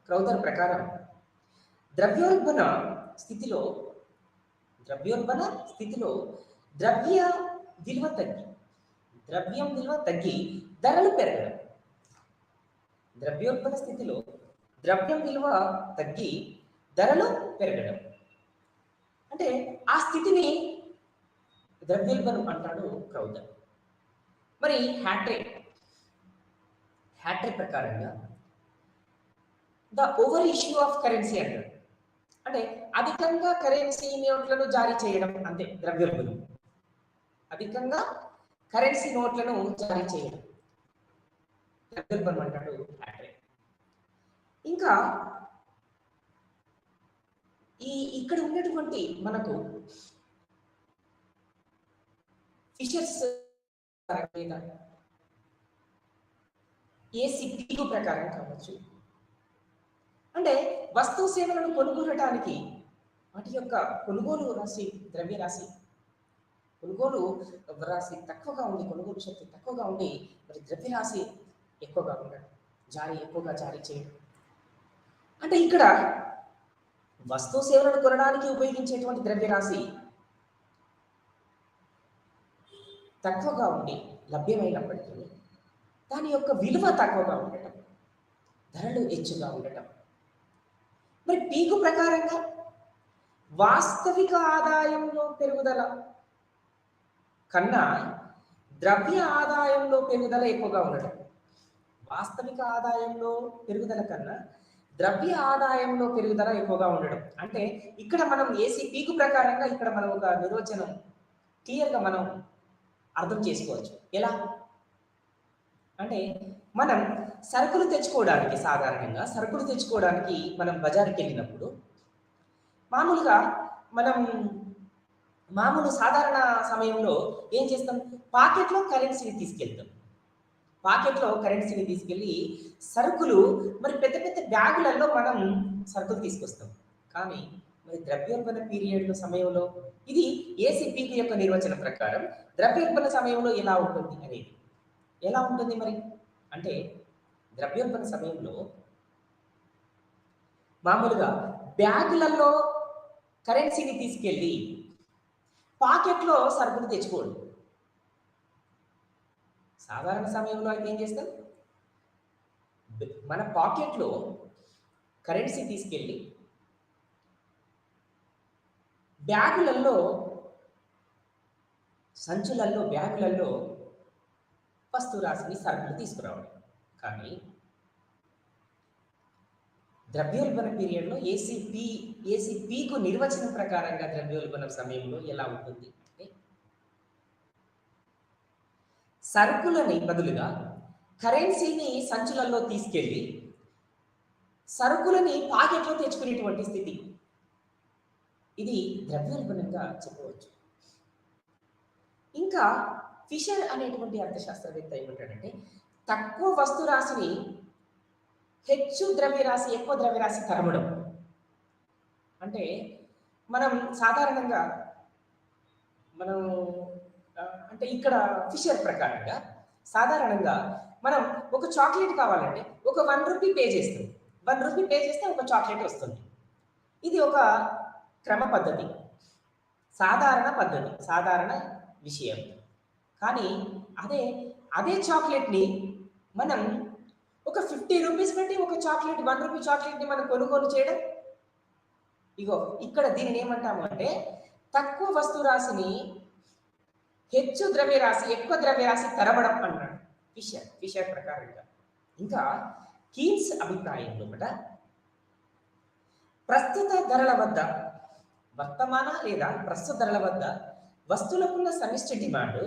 క్రౌదర్ ప్రకారం ద్రవ్యోల్బణ స్థితిలో ద్రవ్య విలువ తగ్గి, ద్రవ్యం విలువ తగ్గి ధరలు పెరగడం. ద్రవ్యోల్బణ స్థితిలో ద్రవ్యం విలువ తగ్గి ధరలు పెరగడం అంటే ఆ స్థితిని ద్రవ్యోల్బణం అంటాడు క్రౌదర్. మరి హ్యాట్రే ప్రకారంగా the over issue of currency అంటాడు. అంటే అధికంగా కరెన్సీ నోట్లను జారీ చేయడం, అంతే ద్రవ్యోల్బణం. అధికంగా కరెన్సీ నోట్లను జారీ చేయడం ద్రవ్యోల్బణం అంటాడు హ్యాట్రే. ఇంకా ఇక్కడ ఉన్నటువంటి మనకు ఫిషర్స్ ఏసీపీకు ప్రకారం కావచ్చు. అంటే వస్తు సేవలను కొనుగోలటానికి వాటి యొక్క కొనుగోలు రాశి ద్రవ్యరాశి కొనుగోలు రాశి తక్కువగా ఉండి, కొనుగోలు శక్తి తక్కువగా ఉండి మరి ద్రవ్యరాశి ఎక్కువగా ఉండడం, ఎక్కువగా జారీ చేయడం. అంటే ఇక్కడ వస్తు సేవలను కొనడానికి ఉపయోగించేటువంటి ద్రవ్యరాశి తక్కువగా ఉండి లభ్యమైనప్పటికీ దాని యొక్క విలువ తక్కువగా ఉండటం, ధరలు హెచ్చుగా ఉండటం. మరి పీకు ప్రకారంగా వాస్తవిక ఆదాయంలో పెరుగుదల కన్నా ద్రవ్య ఆదాయంలో పెరుగుదల ఎక్కువగా ఉండటం. వాస్తవిక ఆదాయంలో పెరుగుదల కన్నా ద్రవ్య ఆదాయంలో పెరుగుదల ఎక్కువగా ఉండడం. అంటే ఇక్కడ మనం ఏసీ పీకు ప్రకారంగా ఇక్కడ మనం ఒక నిర్వచనం క్లియర్గా మనం అర్థం చేసుకోవచ్చు. ఎలా అంటే మనం సరుకులు తెచ్చుకోవడానికి, సాధారణంగా సరుకులు తెచ్చుకోవడానికి మనం బజారుకి వెళ్ళినప్పుడు మామూలుగా మనం సాధారణ సమయంలో ఏం చేస్తాం, పాకెట్లో కరెన్సీని తీసుకెళ్ళి సరుకులు మరి పెద్ద పెద్ద బ్యాగులలో మనం సరుకులు తీసుకొస్తాం. కానీ మరి ద్రవ్యోల్బణ పీరియడ్ సమయంలో ఇది ఏసీపీకి యొక్క నిర్వచనం ప్రకారం ద్రవ్యోల్బణ సమయంలో ఎలా ఉంటుంది మరి అంటే ద్రవ్యోల్బణ సమయంలో మామూలుగా బ్యాగులలో కరెన్సీని తీసుకెళ్ళి పాకెట్లో సరుకులు తెచ్చుకోండి. సాధారణ సమయంలో అయితే ఏం చేస్తాం, మన పాకెట్లో కరెన్సీ తీసుకెళ్ళి బ్యాగులలో బ్యాగులలో వస్తు రాశిని సరుకులు తీసుకురావడం. కానీ ద్రవ్యోల్బణ పీరియడ్లో ఏసీపీకు నిర్వచనం ప్రకారంగా ద్రవ్యోల్బణ సమయంలో ఎలా ఉంటుంది అంటే సరుకులని బదులుగా కరెన్సీని సంచులలో తీసుకెళ్ళి సరుకులని పాకెట్లో తెచ్చుకునేటువంటి స్థితి, ఇది ద్రవ్యోల్బణంగా చెప్పవచ్చు. ఇంకా ఫిషర్ అనేటువంటి అర్థశాస్త్రవేత్త ఏమంటాడంటే తక్కువ వస్తు రాశిని ఎక్కువ ద్రవ్యరాశి తరమడం. అంటే మనం సాధారణంగా అంటే ఇక్కడ ఫిషర్ ప్రకారంగా సాధారణంగా మనం ఒక చాక్లెట్ కావాలంటే ఒక ₹1 పే చేస్తాం. ₹1 పే చేస్తే ఒక చాక్లెట్ వస్తుంది. ఇది ఒక క్రమ పద్ధతి, సాధారణ విషయం. కానీ అదే చాక్లెట్ని మనం ఒక ₹50 పెట్టి ఒక చాక్లెట్ ₹1 చాక్లెట్ని మనం కొనుగోలు చేయడం, ఇగో ఇక్కడ దీనిని ఏమంటాము అంటే తక్కువ వస్తు రాశిని ఎక్కువ ద్రవ్యరాశి తరబడం అన్నాడు ఫిషర్ ప్రకారంగా. ఇంకా కీన్స్ అభిప్రాయంలో వర్తమాన లేదా ప్రస్తుత ధరల వద్ద వస్తువులకున్న సమిష్టి డిమాండ్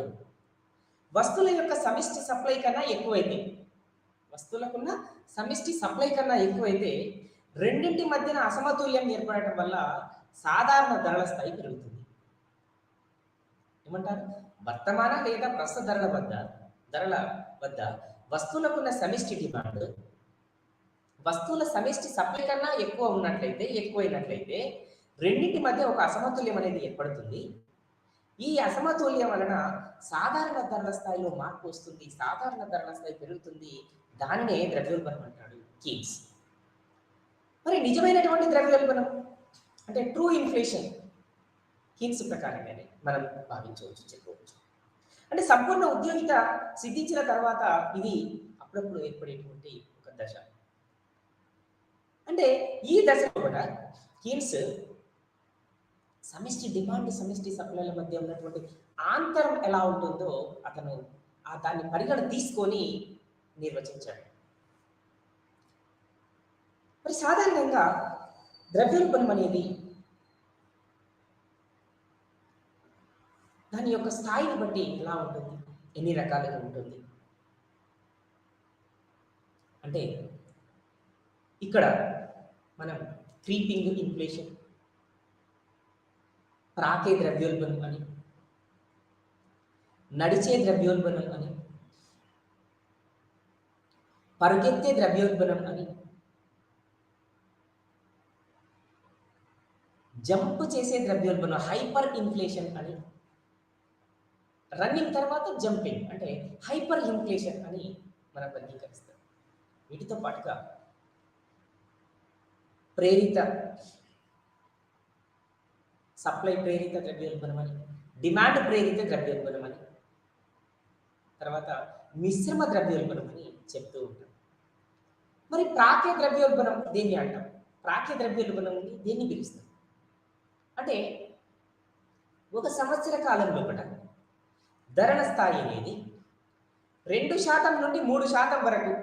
వస్తువుల యొక్క సమిష్టి సప్లై కన్నా ఎక్కువైతే రెండింటి మధ్యన అసమతుల్యం ఏర్పడటం వల్ల సాధారణ ధరల స్థాయి పెరుగుతుంది. ఏమంటారు, వర్తమాన లేదా ప్రస్తుత ధరల వద్ద వస్తువులకున్న సమిష్టి డిమాండ్ వస్తువుల సమిష్టి సప్లై కన్నా ఎక్కువైనట్లయితే రెండింటి మధ్య ఒక అసమతుల్యం అనేది ఏర్పడుతుంది. ఈ అసమతుల్యం వలన సాధారణ ధరల స్థాయిలో మార్పు వస్తుంది, సాధారణ ధరల స్థాయి పెరుగుతుంది. దానినే ద్రవ్యోల్బణం అంటాడు కీన్స్. మరి నిజమైనటువంటి ద్రవ్యోల్బణం అంటే ట్రూ ఇన్ఫ్లేషన్ కీన్స్ ప్రకారంగానే మనం చెప్పవచ్చు. అంటే సంపూర్ణ ఉద్యోగిత సిద్ధించిన తర్వాత ఇది అప్పుడప్పుడు ఏర్పడేటువంటి ఒక దశ. అంటే ఈ దశలో కూడా కీన్స్ సమిష్టి డిమాండ్ సమిష్టి సప్లైల మధ్య ఉన్నటువంటి ఆంతరం ఎలా ఉంటుందో అతను దాన్ని పరిగణ తీసుకొని నిర్వచించాడు. మరి సాధారణంగా ద్రవ్యోల్బణం అనేది దాని యొక్క స్థాయిని బట్టి ఎలా ఉంటుంది, ఎన్ని రకాలుగా ఉంటుంది అంటే ఇక్కడ మనం క్రీపింగ్ ఇన్ఫ్లేషన్, ప్రాకే ద్రవ్యోల్బణం అని, నడిచే ద్రవ్యోల్బణం అని, పరుగెత్తే ద్రవ్యోల్బణం అని, జంప్ చేసే ద్రవ్యోల్బణం హైపర్ ఇన్ఫ్లేషన్ అని, రన్నింగ్ తర్వాత జంపింగ్ అంటే హైపర్ ఇన్ఫ్లేషన్ అని మనం వర్గీకరిస్తాం. వీటితో పాటుగా ప్రేరిత సప్లై ప్రేరిత ద్రవ్యోల్బణం అని, డిమాండ్ ప్రేరిత ద్రవ్యోల్బణం అని, తర్వాత మిశ్రమ ద్రవ్యోల్బణం అని చెప్తూ ఉంటాం. మరి ప్రాక్య ద్రవ్యోల్బణం దేన్ని అంటాం? ప్రాక్య ద్రవ్యోల్బణం దేన్ని పిలుస్తాం అంటే ఒక సంవత్సర కాలంలో కూడా ధరల స్థాయి అనేది 2% నుండి 3% వరకు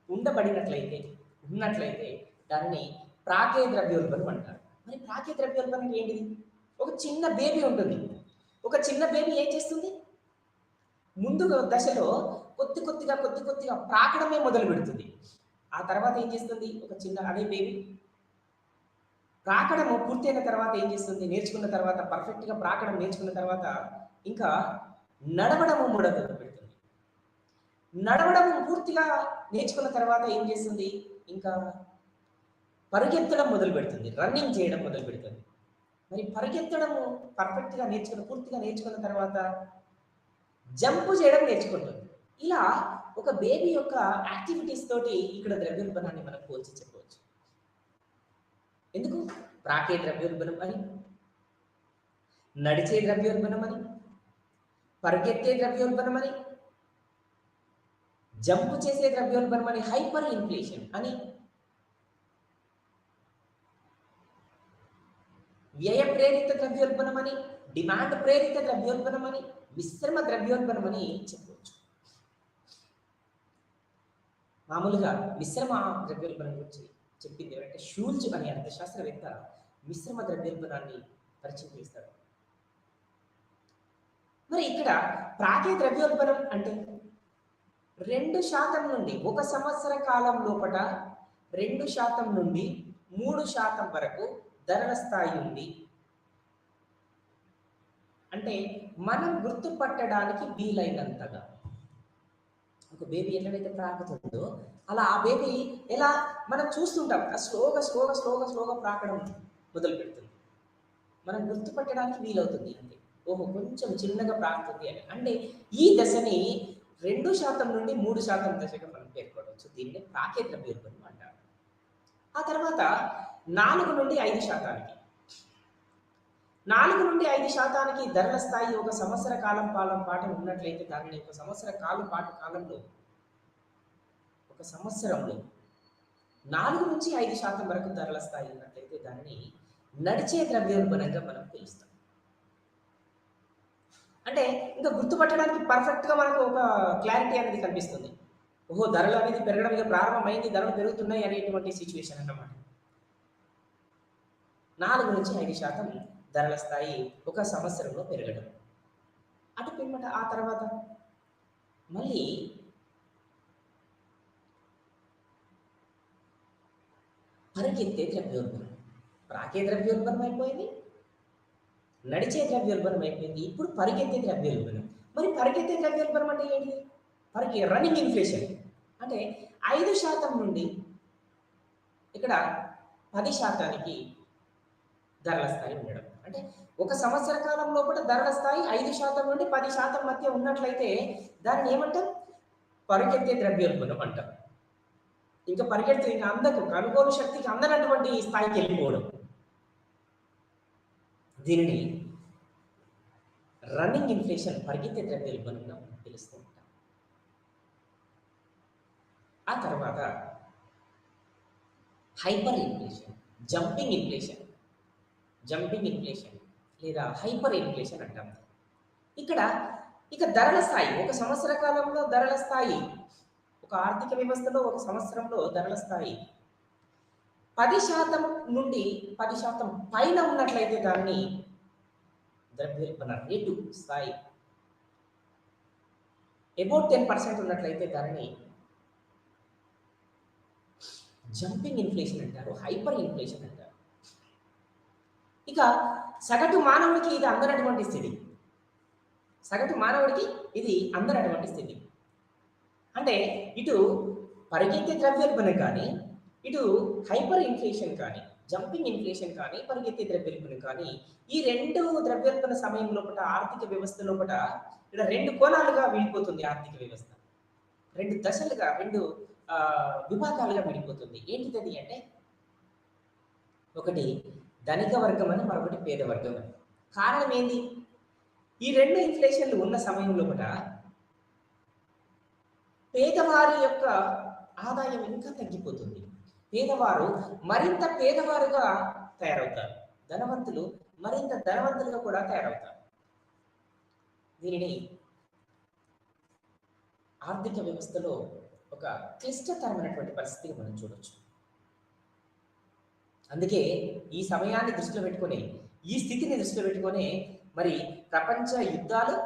ఉన్నట్లయితే దానిని ప్రాక్య ద్రవ్యోల్బణం అంటారు. మరి ప్రాక్య ద్రవ్యోల్బణం ఏంటిది? ఒక చిన్న బేబీ ఉంటుంది. ఒక చిన్న బేబీ ఏం చేస్తుంది? ముందు దశలో కొద్ది కొద్దిగా ప్రాకడమే మొదలు పెడుతుంది. ఆ తర్వాత ఏం చేస్తుంది? ఒక చిన్న అదే బేబీ ప్రాకడము పూర్తయిన తర్వాత ఏం చేస్తుంది? నేర్చుకున్న తర్వాత పర్ఫెక్ట్గా ప్రాకడం నేర్చుకున్న తర్వాత ఇంకా నడవడము మొదలు పెడుతుంది. నడవడము పూర్తిగా నేర్చుకున్న తర్వాత ఏం చేస్తుంది? ఇంకా పరిగెత్తడం మొదలు పెడుతుంది, రన్నింగ్ చేయడం మొదలు పెడుతుంది. మరి పరిగెత్తడము పూర్తిగా నేర్చుకున్న తర్వాత జంప్ చేయడం నేర్చుకుంటుంది. ఇలా ఒక బేబీ యొక్క యాక్టివిటీస్ తోటి ఇక్కడ ద్రవ్యోల్బణాన్ని మనం పోల్చి చెప్పవచ్చు. ఎందుకు? ప్రాకే ద్రవ్యోల్బణం అని, నడిచే ద్రవ్యోల్బణం అని, పరిగెత్తే ద్రవ్యోల్బణం అని, జంప్ చేసే ద్రవ్యోల్బణం అని, హైపర్ ఇన్ఫ్లేషన్ అని, వ్యయ ప్రేరిత ద్రవ్యోల్బణం అని, డిమాండ్ ప్రేరిత ద్రవ్యోల్బణం అని, మిశ్రమ ద్రవ్యోల్బణం అని చెప్పవచ్చు. మామూలుగా మిశ్రమ ద్రవ్యోల్బణం గురించి చెప్పింది ఎవరంటే షూల్జ్ అనే అర్థశాస్త్రవేత్త మిశ్రమ ద్రవ్యోల్బణాన్ని పరిచయం చేస్తాడు. మరి ఇక్కడ ప్రాకే ద్రవ్యోల్బణం అంటే 2% నుండి ఒక సంవత్సర కాలం లోపల 2% నుండి 3% వరకు ధరల స్థాయి ఉంది. అంటే మనం గుర్తుపట్టడానికి వీలైనంతగా ఒక బేబీ ఎట్లయితే ప్రాకుతుందో అలా ఆ బేబీ ఎలా మనం చూస్తుంటాం, స్లోగా ప్రాకడం మొదలు పెడుతుంది. మనం గుర్తుపట్టడానికి వీలవుతుంది అంతే. ఓహో కొంచెం చిన్నగా ప్రాకుతుంది అని. అంటే ఈ దశని 2% నుండి 3% దశగా మనం పేర్కొనవచ్చు. దీన్ని ప్రాకే ద్రవ్యోల్బణం అంటారు. ఆ తర్వాత 4 నుండి 5%. 4 నుండి 5% ధరల స్థాయి ఒక సంవత్సర కాలం పాటు ఉన్నట్లయితే దానిని ఒక సంవత్సర కాలంలో ఒక సంవత్సరంలో 4 నుంచి 5% వరకు ధరల స్థాయి ఉన్నట్లయితే దానిని నడిచే ద్రవ్యోల్బణంగా మనం పిలుస్తాం. అంటే ఇంకా గుర్తుపట్టడానికి పర్ఫెక్ట్గా మనకు ఒక క్లారిటీ అనేది కనిపిస్తుంది. ఓహో ధరలు అనేది పెరగడం ఇక ప్రారంభమైంది, ధరలు పెరుగుతున్నాయి అనేటువంటి సిచ్యువేషన్ అన్నమాట. 4 నుంచి 5% ధరల స్థాయి ఒక సంవత్సరంలో పెరగడం. అటు పిమ్మట ఆ తర్వాత మళ్ళీ పరిగెత్తే ద్రవ్యోల్బణం. ప్రాకే ద్రవ్యోల్బణం అయిపోయింది, నడిచే ద్రవ్యోల్బణం అయిపోయింది. ఇప్పుడు పరిగెత్తే ద్రవ్యోల్బణం. మరి పరిగెత్తే ద్రవ్యోల్బణం అంటే ఏంటి? రన్నింగ్ ఇన్ఫ్లేషన్ అంటే 5% నుండి ఇక్కడ 10%కి ధరల స్థాయి ఉండడం. అంటే ఒక సంవత్సర కాలం లోపల ధరల స్థాయి 5% నుండి 10% మధ్య ఉన్నట్లయితే దానిని ఏమంటాం? పరిగెత్తే ద్రవ్యోల్బణం అంటాం. ఇంకా పరిగెత్తే ఇంకా కొనుగోలు శక్తికి అందనటువంటి స్థాయికి వెళ్ళిపోవడం, దీనిని రన్నింగ్ ఇన్ఫ్లేషన్ పరిగెత్తే ద్రవ్యోల్బణంగా పిలుస్తూ ఉంటాం. ఆ తర్వాత హైపర్ ఇన్ఫ్లేషన్, జంపింగ్ ఇన్ఫ్లేషన్ లేదా హైపర్ ఇన్ఫ్లేషన్ అంటాం. ఇక ధరల స్థాయి ఒక సంవత్సర కాలంలో ధరల స్థాయి ఒక ఆర్థిక వ్యవస్థలో ఒక సంవత్సరంలో ధరల స్థాయి 10% నుండి 10% పైన ఉన్నట్లయితే దాన్ని ద్రవ్యోల్బణ రేటు స్థాయి, అబౌట్ 10% ఉన్నట్లయితే దానిని జంపింగ్ ఇన్ఫ్లేషన్ అంటారు, హైపర్ ఇన్ఫ్లేషన్ అంటారు. ఇక సగటు మానవునికి ఇది అందనటువంటి స్థితి. సగటు మానవుడికి ఇది అందనటువంటి స్థితి. అంటే ఇటు పరిగెత్తే ద్రవ్యోల్బణం కానీ, ఇటు హైపర్ ఇన్ఫ్లేషన్ కానీ, జంపింగ్ ఇన్ఫ్లేషన్ కానీ, పరిగెత్తే ద్రవ్యోల్బణం కానీ, ఈ 2 ద్రవ్యోల్బణ సమయం లోపట ఆర్థిక వ్యవస్థ లోపట ఇక్కడ 2 కోణాలుగా విడిపోతుంది ఆర్థిక వ్యవస్థ. 2 దశలుగా, 2 విభాగాలుగా విడిపోతుంది. ఏంటిదది అంటే, ఒకటి ధనిక వర్గం అని, మరొకటి పేద వర్గం అని. కారణం ఏంది? ఈ 2 ఇన్ఫ్లేషన్లు ఉన్న సమయం లోపట పేదవారి యొక్క ఆదాయం ఇంకా తగ్గిపోతుంది. పేదవారు మరింత పేదవారుగా తయారవుతారు, ధనవంతులు మరింత ధనవంతులుగా కూడా తయారవుతారు. దీనిని ఆర్థిక వ్యవస్థలో ఒక క్లిష్టతరమైనటువంటి పరిస్థితిని మనం చూడొచ్చు. అందుకే ఈ సమయాన్ని దృష్టిలో పెట్టుకొని, ఈ స్థితిని దృష్టిలో పెట్టుకొని మరి ప్రపంచ యుద్ధాలు,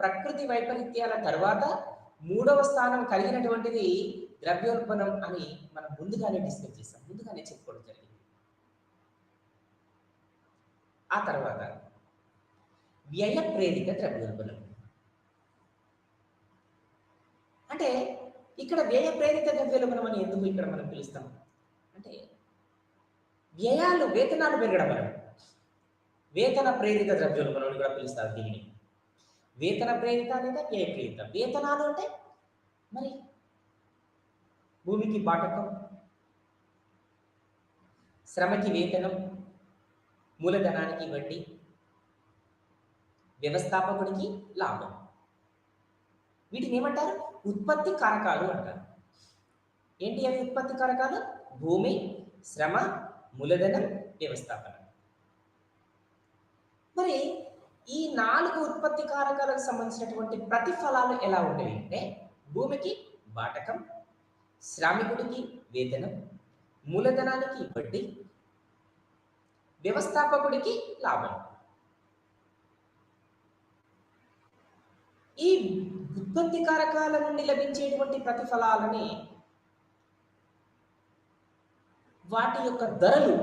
ప్రకృతి వైపరీత్యాల తర్వాత 3వ స్థానం కలిగినటువంటిది ద్రవ్యోల్బణం అని మనం ముందుగానే డిస్కస్ చేస్తాం, ముందుగానే చెప్పుకోవడం జరిగింది. ఆ తర్వాత వ్యయ ప్రేరిత ద్రవ్యోల్బణం. అంటే ఇక్కడ వ్యయ ప్రేరిత ద్రవ్యోల్బణం అని ఎందుకు ఇక్కడ మనం పిలుస్తాం అంటే, వ్యయాలు, వేతనాలు పెరగడం వలన వేతన ప్రేరిత ద్రవ్యోల్బణం అని కూడా పిలుస్తారు దీనిని. వేతన ప్రేరిత లేదా వ్యయ ప్రేరిత. వేతనాలు అంటే మరి భూమికి బాటకం, శ్రమకి వేతనం, మూలధనానికి వడ్డీ, వ్యవస్థాపకుడికి లాభం. వీటిని ఏమంటారు? ఉత్పత్తి కారకాలు అంటారు. ఏంటి అవి ఉత్పత్తి కారకాలు? భూమి, శ్రమ, మూలధనం, వ్యవస్థాపన. మరి ఈ 4 ఉత్పత్తి కారకాలకు సంబంధించినటువంటి ప్రతిఫలాలు ఎలా ఉంటాయి అంటే, భూమికి బాటకం, శ్రామికుడికి వేతనం, మూలధనానికి వడ్డీ, వ్యవస్థాపకుడికి లాభం. ఈ ఉత్పత్తి కారకాల నుండి లభించేటువంటి ప్రతిఫలాలని, వాటి యొక్క ధరలు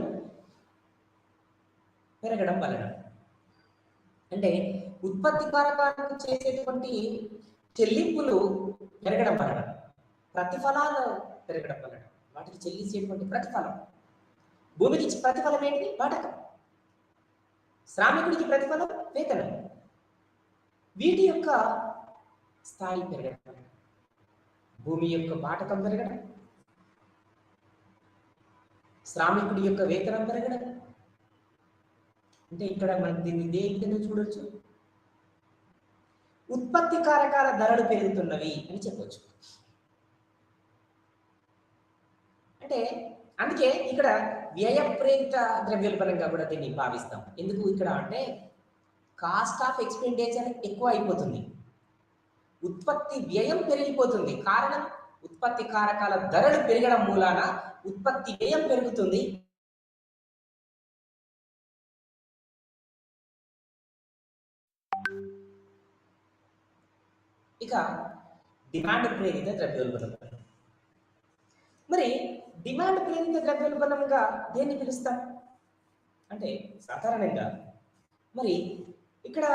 పెరగడం వలన, అంటే ఉత్పత్తి కారకాలకు చేసేటువంటి చెల్లింపులు పెరగడం వలన, ప్రతిఫలాలు పెరగడం వలన, వాటికి చెల్లించేటువంటి ప్రతిఫలం, భూమికి ప్రతిఫలం ఏంటి? బాటకం. శ్రామికుడికి ప్రతిఫలం వేతనం. వీటి యొక్క స్థాయి పెరగడం వలన భూమి యొక్క బాటకం పెరగడం, శ్రామికుడి యొక్క వేతనం పెరగడం. అంటే ఇక్కడ మనం దీన్ని దేనికైనా చూడొచ్చు, ఉత్పత్తి కారకాల ధరలు పెరుగుతున్నవి అని చెప్పవచ్చు. అంటే అందుకే ఇక్కడ వ్యయ ప్రేరిత ద్రవ్యోల్బణంగా కూడా దీన్ని భావిస్తాం. ఎందుకు ఇక్కడ అంటే, కాస్ట్ ఆఫ్ ఎక్స్పెండిచర్ ఎక్కువ అయిపోతుంది, ఉత్పత్తి వ్యయం పెరిగిపోతుంది. కారణం, ఉత్పత్తి కారకాల ధరలు పెరగడం మూలాన ఉత్పత్తి వ్యయం పెరుగుతుంది. ఇక డిమాండ్ ప్రేరిత ద్రవ్యోల్బణం. మరి డిమాండ్ ప్రేరిత ద్రవ్యోల్బణంగా దేన్ని పిలుస్తాం అంటే, సాధారణంగా మరి ఇక్కడ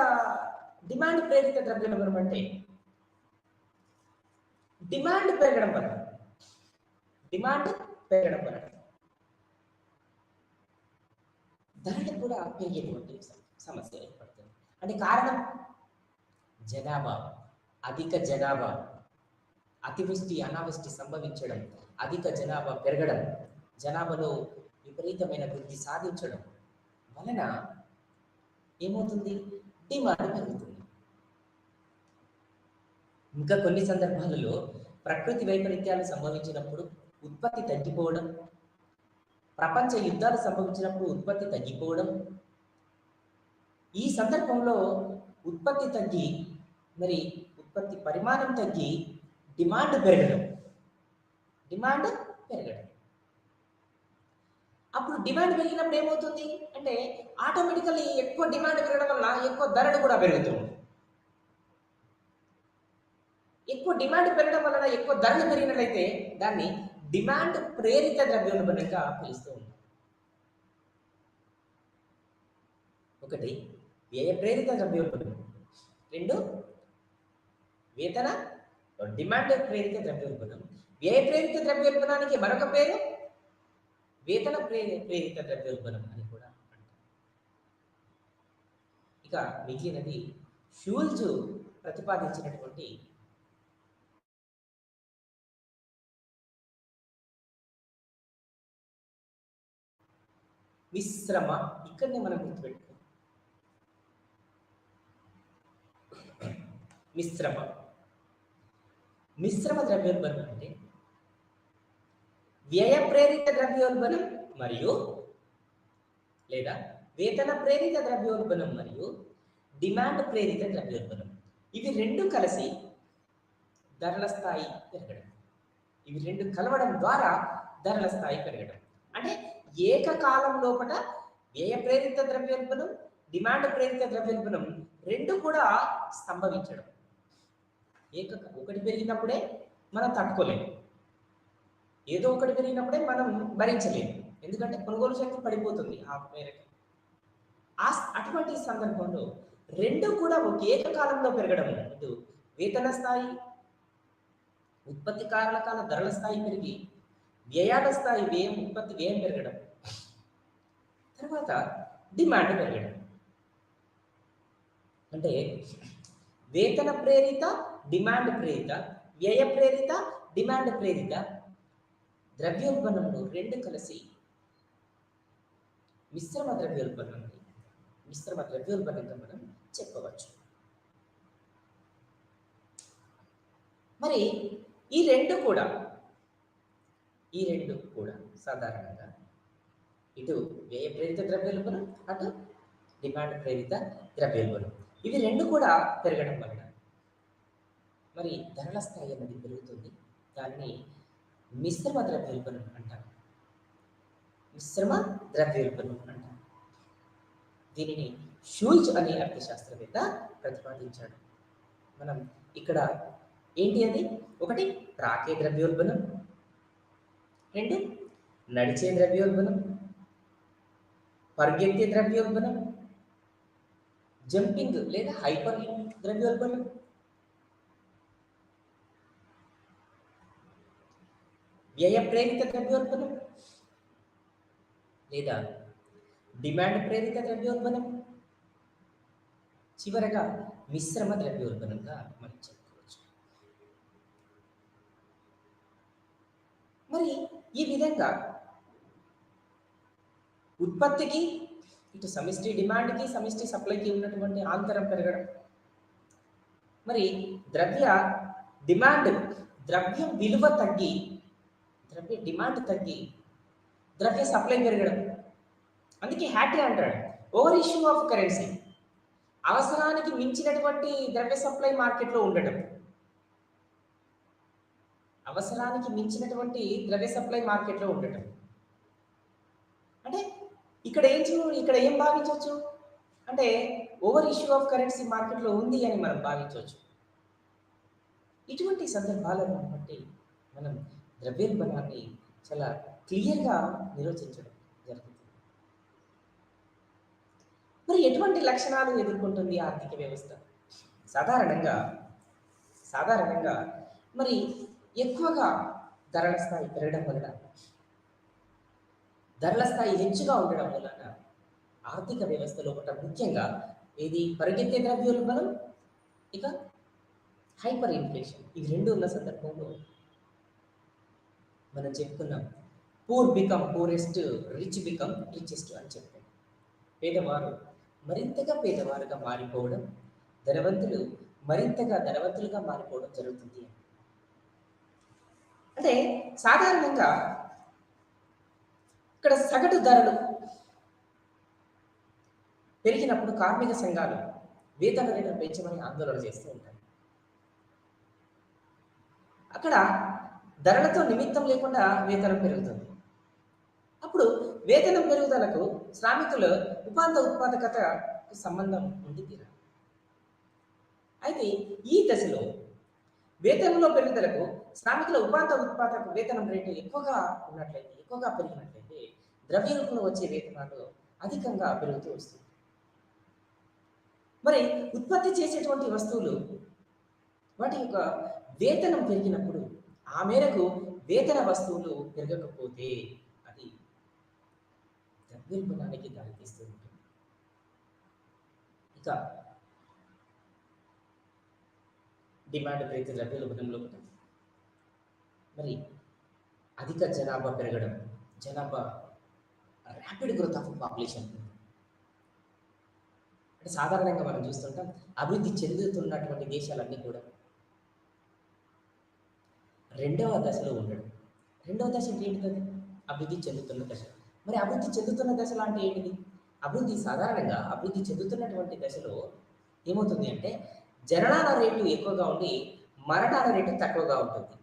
డిమాండ్ ప్రేరిత ద్రవ్యోల్బణం అంటే, డిమాండ్ పెరగడం వలన ధరలు కూడా పెరిగేటువంటి సమస్య ఏర్పడుతుంది. అంటే కారణం, జనాభా, అధిక జనాభా, అతివృష్టి అనావృష్టి సంభవించడం, అధిక జనాభా పెరగడం, జనాభాలో విపరీతమైన వృద్ధి సాధించడం వలన ఏమవుతుంది? డిమాండ్ పెరుగుతుంది. ఇంకా కొన్ని సందర్భాలలో ప్రకృతి వైపరీత్యాలు సంభవించినప్పుడు ఉత్పత్తి తగ్గిపోవడం, ప్రపంచ యుద్ధాలు సంభవించినప్పుడు ఉత్పత్తి తగ్గిపోవడం, ఈ సందర్భంలో ఉత్పత్తి తగ్గి మరి ఉత్పత్తి పరిమాణం తగ్గి డిమాండ్ పెరగడం. అప్పుడు డిమాండ్ పెరిగినప్పుడు ఏమవుతుంది అంటే, ఆటోమేటికల్లీ ఎక్కువ డిమాండ్ పెరగడం వల్ల ఎక్కువ ధరలు కూడా పెరుగుతుంది. ఎక్కువ డిమాండ్ పెరగడం వలన ఎక్కువ ధరలు పెరిగినట్లయితే దాన్ని డిమాండ్ ప్రేరిత ద్రవ్యోల్బణంగా పిలుస్తూ ఉంటాం. ఒకటి వ్యయ ప్రేరిత ద్రవ్యోల్బణం, రెండు వేతన డిమాండ్ ప్రేరిత ద్రవ్యోల్బణం. వ్యయ ప్రేరిత ద్రవ్యోల్బణానికి మరొక పేరు వేతన ప్రేరిత ద్రవ్యోల్బణం అని కూడా అంటారు. ఇక మిగిలినది షూల్జ్ ప్రతిపాదించినటువంటి మిశ్రమ. ఇక్కడనే మనం గుర్తుపెట్టుకోవాలి మిశ్రమ ద్రవ్యోల్బణం అంటే వ్యయ ప్రేరిత ద్రవ్యోల్బణం మరియు లేదా వేతన ప్రేరిత ద్రవ్యోల్బణం మరియు డిమాండ్ ప్రేరిత ద్రవ్యోల్బణం, ఇవి రెండు కలిసి ధరల స్థాయి పెరగడం. ఇవి రెండు కలవడం ద్వారా ధరల స్థాయి పెరగడం అంటే ఏకకాలం లోపల వ్యయ ప్రేరిత ద్రవ్యోల్బణం, డిమాండ్ ప్రేరిత ద్రవ్యోల్బణం రెండు కూడా సంభవించడం. ఒకటి పెరిగినప్పుడే మనం తట్టుకోలేము, ఏదో ఒకటి పెరిగినప్పుడే మనం భరించలేము, ఎందుకంటే కొనుగోలు శక్తి పడిపోతుంది ఆ మేరకు. అటువంటి సందర్భంలో రెండు కూడా ఒక ఏకకాలంలో పెరగడం, ఇటు వేతన స్థాయి, ఉత్పత్తి కారకాల ధరల స్థాయి పెరిగి వ్యయాల స్థాయి ఉత్పత్తి వ్యయం పెరగడం, తర్వాత డిమాండ్ పెరగడం. అంటే వేతన ప్రేరిత డిమాండ్ ప్రేరిత, వ్యయ ప్రేరిత డిమాండ్ ప్రేరిత ద్రవ్యోల్బణంలో రెండు కలిసి మిశ్రమ ద్రవ్యోల్బణంగా మనం చెప్పవచ్చు. మరి ఈ రెండు కూడా సాధారణంగా ఇటు వ్యయ ప్రేరిత ద్రవ్యోల్బణం, అటు డిమాండ్ ప్రేరిత ద్రవ్యోల్బణం, ఇవి రెండు కూడా పెరగడం వలన మరి ధరల స్థాయి అనేది పెరుగుతుంది. దాన్ని మిశ్రమ ద్రవ్యోల్బణం అంటారు. దీనిని షూల్జ్ అనే అర్థశాస్త్రవేత్త ప్రతిపాదించాడు. మనం ఇక్కడ ఏంటి అది? ఒకటి రాకే ద్రవ్యోల్బణం, రెండు నడిచే ద్రవ్యోల్బణం, పరిగెత్తే ద్రవ్యోల్బణం, జంపింగ్ లేదా హైపర్ ద్రవ్యోల్బణం, వ్యయ ప్రేరిత ద్రవ్యోల్బణం లేదా డిమాండ్ ప్రేరిత ద్రవ్యోల్బణం, చివరగా మిశ్రమ ద్రవ్యోల్బణంగా మనం చెప్పుకోవచ్చు. మరి ఈ విధంగా ఉత్పత్తికి ఇటు సమిష్టి డిమాండ్కి సమిష్టి సప్లైకి ఉన్నటువంటి ఆంతరం పెరగడం, మరి ద్రవ్యం విలువ తగ్గి ద్రవ్య డిమాండ్ తగ్గి ద్రవ్య సప్లై పెరగడం. అందుకే హ్యాటీ అంటాడు ఓవర్ ఇష్యూ ఆఫ్ కరెన్సీ, అవసరానికి మించినటువంటి ద్రవ్య సప్లై మార్కెట్లో ఉండడం. అంటే ఇక్కడ ఏం భావించవచ్చు అంటే ఓవర్ ఇష్యూ ఆఫ్ కరెన్సీ మార్కెట్లో ఉంది అని మనం భావించవచ్చు. ఇటువంటి సందర్భాలను బట్టి మనం ద్రవ్యోల్బణాన్ని చాలా క్లియర్గా నిర్వచించడం జరుగుతుంది. మరి ఎటువంటి లక్షణాలు ఎదుర్కొంటుంది ఆర్థిక వ్యవస్థ? సాధారణంగా మరి ఎక్కువగా ధరల స్థాయి పెరగడం వలన, ధరల స్థాయి హెచ్చుగా ఉండడం వలన ఆర్థిక వ్యవస్థలో ముఖ్యంగా ఇది పరిగెత్తే ద్రవ్యోల్బణం, ఇక హైపర్ ఇన్ఫ్లేషన్, ఇవి రెండు ఉన్న సందర్భంలో మనం చెప్పుకున్నాం poor become poorest, rich become richest అని చెప్పాం. పేదవారు మరింతగా పేదవారుగా మారిపోవడం, ధనవంతులు మరింతగా ధనవంతులుగా మారిపోవడం జరుగుతుంది. అంటే సాధారణంగా ఇక్కడ సగటు ధరలు పెరిగినప్పుడు కార్మిక సంఘాలు వేతన రేటును పెంచమని ఆందోళన చేస్తూ ఉంటారు. అక్కడ ధరలతో నిమిత్తం లేకుండా వేతనం పెరుగుతుంది. అప్పుడు వేతనం పెరుగుదలకు శ్రామికుల ఉత్పాదకతకు సంబంధం ఉంది తీరా. అయితే ఈ దశలో వేతనంలో పెరుగుదలకు శ్రామికుల ఉత్పాదక వేతనం రేటు ఎక్కువగా పెరిగినట్లయితే ద్రవ్య రూపంలో వచ్చే వేతనాలు అధికంగా పెరుగుతూ వస్తుంది. మరి ఉత్పత్తి చేసేటువంటి వస్తువులు వాటి యొక్క వేతనం పెరిగినప్పుడు ఆ మేరకు వేతన వస్తువులు పెరగకపోతే అది ద్రవ్యోల్బణానికి దారితీస్తూ ఉంటుంది. ఇక డిమాండ్ పెరిగితే ద్రవ్యోల్బణంలో ఉంటుంది. మరి అధిక జనాభా పెరగడం, జనాభా ర్యాపిడ్ గ్రోత్ ఆఫ్ పాపులేషన్. అంటే సాధారణంగా మనం చూస్తుంటాం అభివృద్ధి చెందుతున్నటువంటి దేశాలన్నీ కూడా రెండవ దశలో ఉండడం. రెండవ దశ ఏంటిది? అభివృద్ధి చెందుతున్న దశ. మరి అభివృద్ధి చెందుతున్న దశలో అంటే ఏంటిది? సాధారణంగా అభివృద్ధి చెందుతున్నటువంటి దశలో ఏమవుతుంది అంటే జననాల రేటు ఎక్కువగా ఉండి మరణాల రేటు తక్కువగా ఉంటుంది.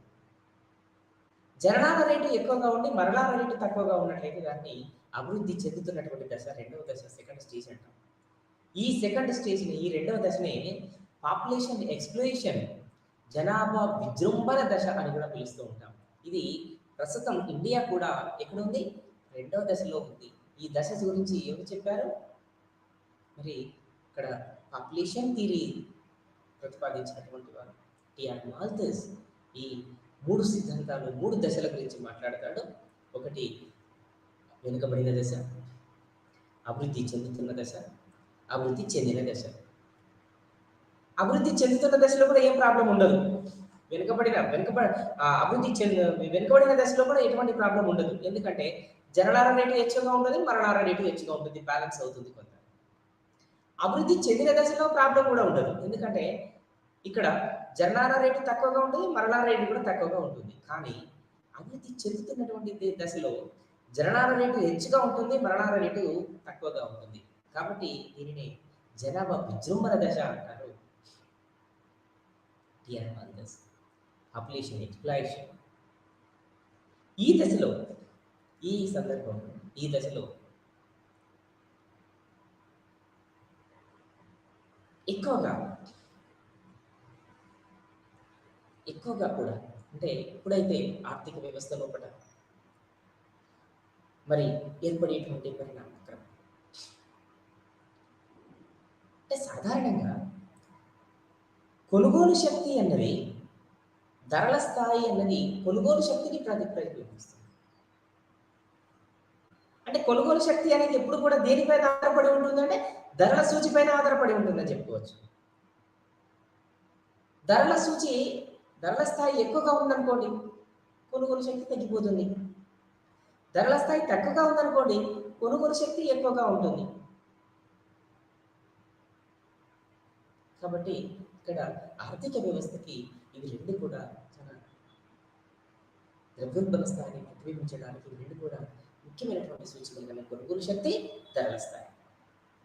జననాల రేటు ఎక్కువగా ఉండి మరణాల రేటు తక్కువగా ఉన్నట్లయితే దాన్ని అభివృద్ధి చెందుతున్నటువంటి దశ, రెండవ దశ, సెకండ్ స్టేజ్ అంటాం. ఈ సెకండ్ స్టేజ్ని, ఈ రెండవ దశని పాపులేషన్ ఎక్స్ప్లోయేషన్, జనాభా విజృంభణ దశ అని కూడా పిలుస్తూ ఉంటాం. ఇది ప్రస్తుతం ఇండియా కూడా ఎక్కడుంది? రెండవ దశలో ఉంది. ఈ దశ గురించి ఎవరు చెప్పారు? మరి ఇక్కడ పాపులేషన్ థియరీ ప్రతిపాదించినటువంటి వారు టిఆర్ మాల్థస్ ఈ 3 సిద్ధాంతాలు, 3 దశల గురించి మాట్లాడతాడు. ఒకటి వెనుకబడిన దశ, అభివృద్ధి చెందుతున్న దశ, అభివృద్ధి చెందిన దశ. అభివృద్ధి చెందుతున్న దశలో కూడా ఏం ప్రాబ్లం ఉండదు. వెనుకబడిన దశలో కూడా ఎటువంటి ప్రాబ్లం ఉండదు. ఎందుకంటే జననాల రేటు ఎక్కువగా ఉంటుంది, మరణాల రేటు ఎక్కువగా ఉంటుంది, బ్యాలెన్స్ అవుతుంది కొంత. అభివృద్ధి చెందిన దశలో ప్రాబ్లం కూడా ఉండదు. ఎందుకంటే ఇక్కడ జననాల రేటు తక్కువగా ఉంటుంది, మరణాల రేటు కూడా తక్కువగా ఉంటుంది. కానీ అభివృద్ధి చెందుతున్నటువంటి దశలో జననాల రేటు ಹೆಚ್ಚుగా ఉంటుంది, మరణాల రేటు తక్కువగా ఉంటుంది. కాబట్టి దీనిని జనాభా విజృంభణ దశ అంటారు. పాపులేషన్ ఎక్స్ప్లాయిషన్. ఈ దశలో, ఈ సందర్భంలో, ఈ దశలో ఎక్కువగా కూడా అంటే ఎప్పుడైతే ఆర్థిక వ్యవస్థ లోపల మరి ఏర్పడేటువంటి పరిణామక్రమం అంటే సాధారణంగా కొనుగోలు శక్తి అన్నది, ధరల స్థాయి అన్నది కొనుగోలు శక్తిని ప్రతిబింబిస్తుంది. అంటే కొనుగోలు శక్తి అనేది ఎప్పుడు కూడా దేనిపైన ఆధారపడి ఉంటుందంటే ధరల సూచి పైన ఆధారపడి ఉంటుందని చెప్పుకోవచ్చు. ధరల స్థాయి ఎక్కువగా ఉందనుకోండి, కొనుగోలు శక్తి తగ్గిపోతుంది. ధరల స్థాయి తక్కువగా ఉందనుకోండి, కొనుగోలు శక్తి ఎక్కువగా ఉంటుంది. కాబట్టి ఇక్కడ ఆర్థిక వ్యవస్థకి ఇవి రెండు కూడా చాలా ద్రవ్యోల్బణ స్థాయిని ప్రతిబింబించడానికి రెండు కూడా ముఖ్యమైనటువంటి సూచనలు. కొనుగోలు శక్తి, ధరల స్థాయి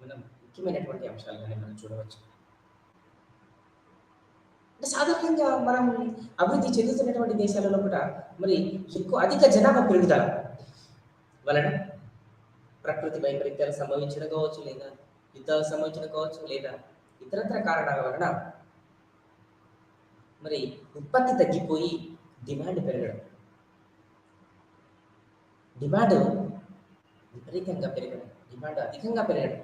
మనం ముఖ్యమైనటువంటి అంశాలుగానే మనం చూడవచ్చు. అంటే సాధారణంగా మనం అభివృద్ధి చెందుతున్నటువంటి దేశాలలో కూడా మరి అధిక జనాభా పెరుగుదల వలన ప్రకృతి వైపరీత్యాలు సంభవించడం కావచ్చు, లేదా యుద్ధాలు సంభవించడం కావచ్చు, లేదా ఇతరత్ర కారణాల వలన మరి ఉత్పత్తి తగ్గిపోయి డిమాండ్ పెరగడం, డిమాండ్ విపరీతంగా పెరగడం, డిమాండ్ అధికంగా పెరగడం,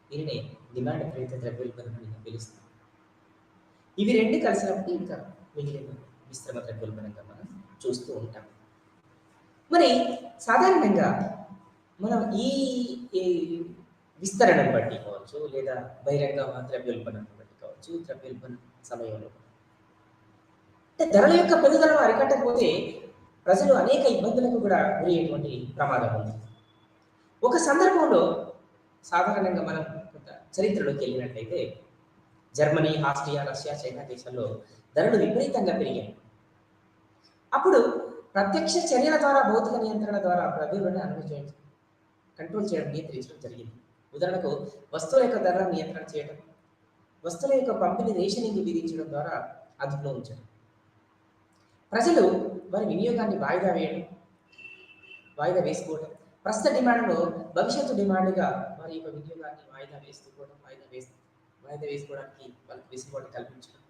దీనినే డిమాండ్ విపరీత ద్రవ్యోల్బణం అని పిలుస్తుంది. ఇవి రెండు కలిసినప్పుడు ఇంకా మిగిలిన మిశ్రమ ద్రవ్యోల్బణంగా మనం చూస్తూ ఉంటాం. మరి సాధారణంగా మనం ఈ విస్తరణను బట్టి కావచ్చు, లేదా బహిరంగ ద్రవ్యోల్బణాన్ని బట్టి కావచ్చు, ద్రవ్యోల్బణ సమయంలో అంటే ధరల యొక్క పెరుగుదలను అరికట్టకపోతే ప్రజలు అనేక ఇబ్బందులకు కూడా గురయ్యేటువంటి ప్రమాదం ఉంది. ఒక సందర్భంలో సాధారణంగా మనం కొంత చరిత్రలోకి వెళ్ళినట్లయితే జర్మనీ, ఆస్ట్రియా, రష్యా, చైనా దేశాల్లో ధరలు విపరీతంగా పెరిగాయి. అప్పుడు ప్రత్యక్ష చర్యల ద్వారా, భౌతిక నియంత్రణ ద్వారా ద్రవ్యోల్బణాన్ని కంట్రోల్ చేయడం, నియంత్రించడం జరిగింది. ఉదాహరణకు వస్తువుల యొక్క ధరలను నియంత్రణ చేయడం, వస్తువుల యొక్క పంపిణీ రేషనింగ్ విధించడం ద్వారా అదుపులో ఉంచడం, ప్రజలు వారి వినియోగాన్ని వాయిదా వేసుకోవడం, ప్రస్తుత డిమాండ్లో భవిష్యత్తు డిమాండ్గా వారి యొక్క వినియోగాన్ని వాయిదా వేసుకోవడానికి వాళ్ళకి వెసులుబాటు కల్పించడం.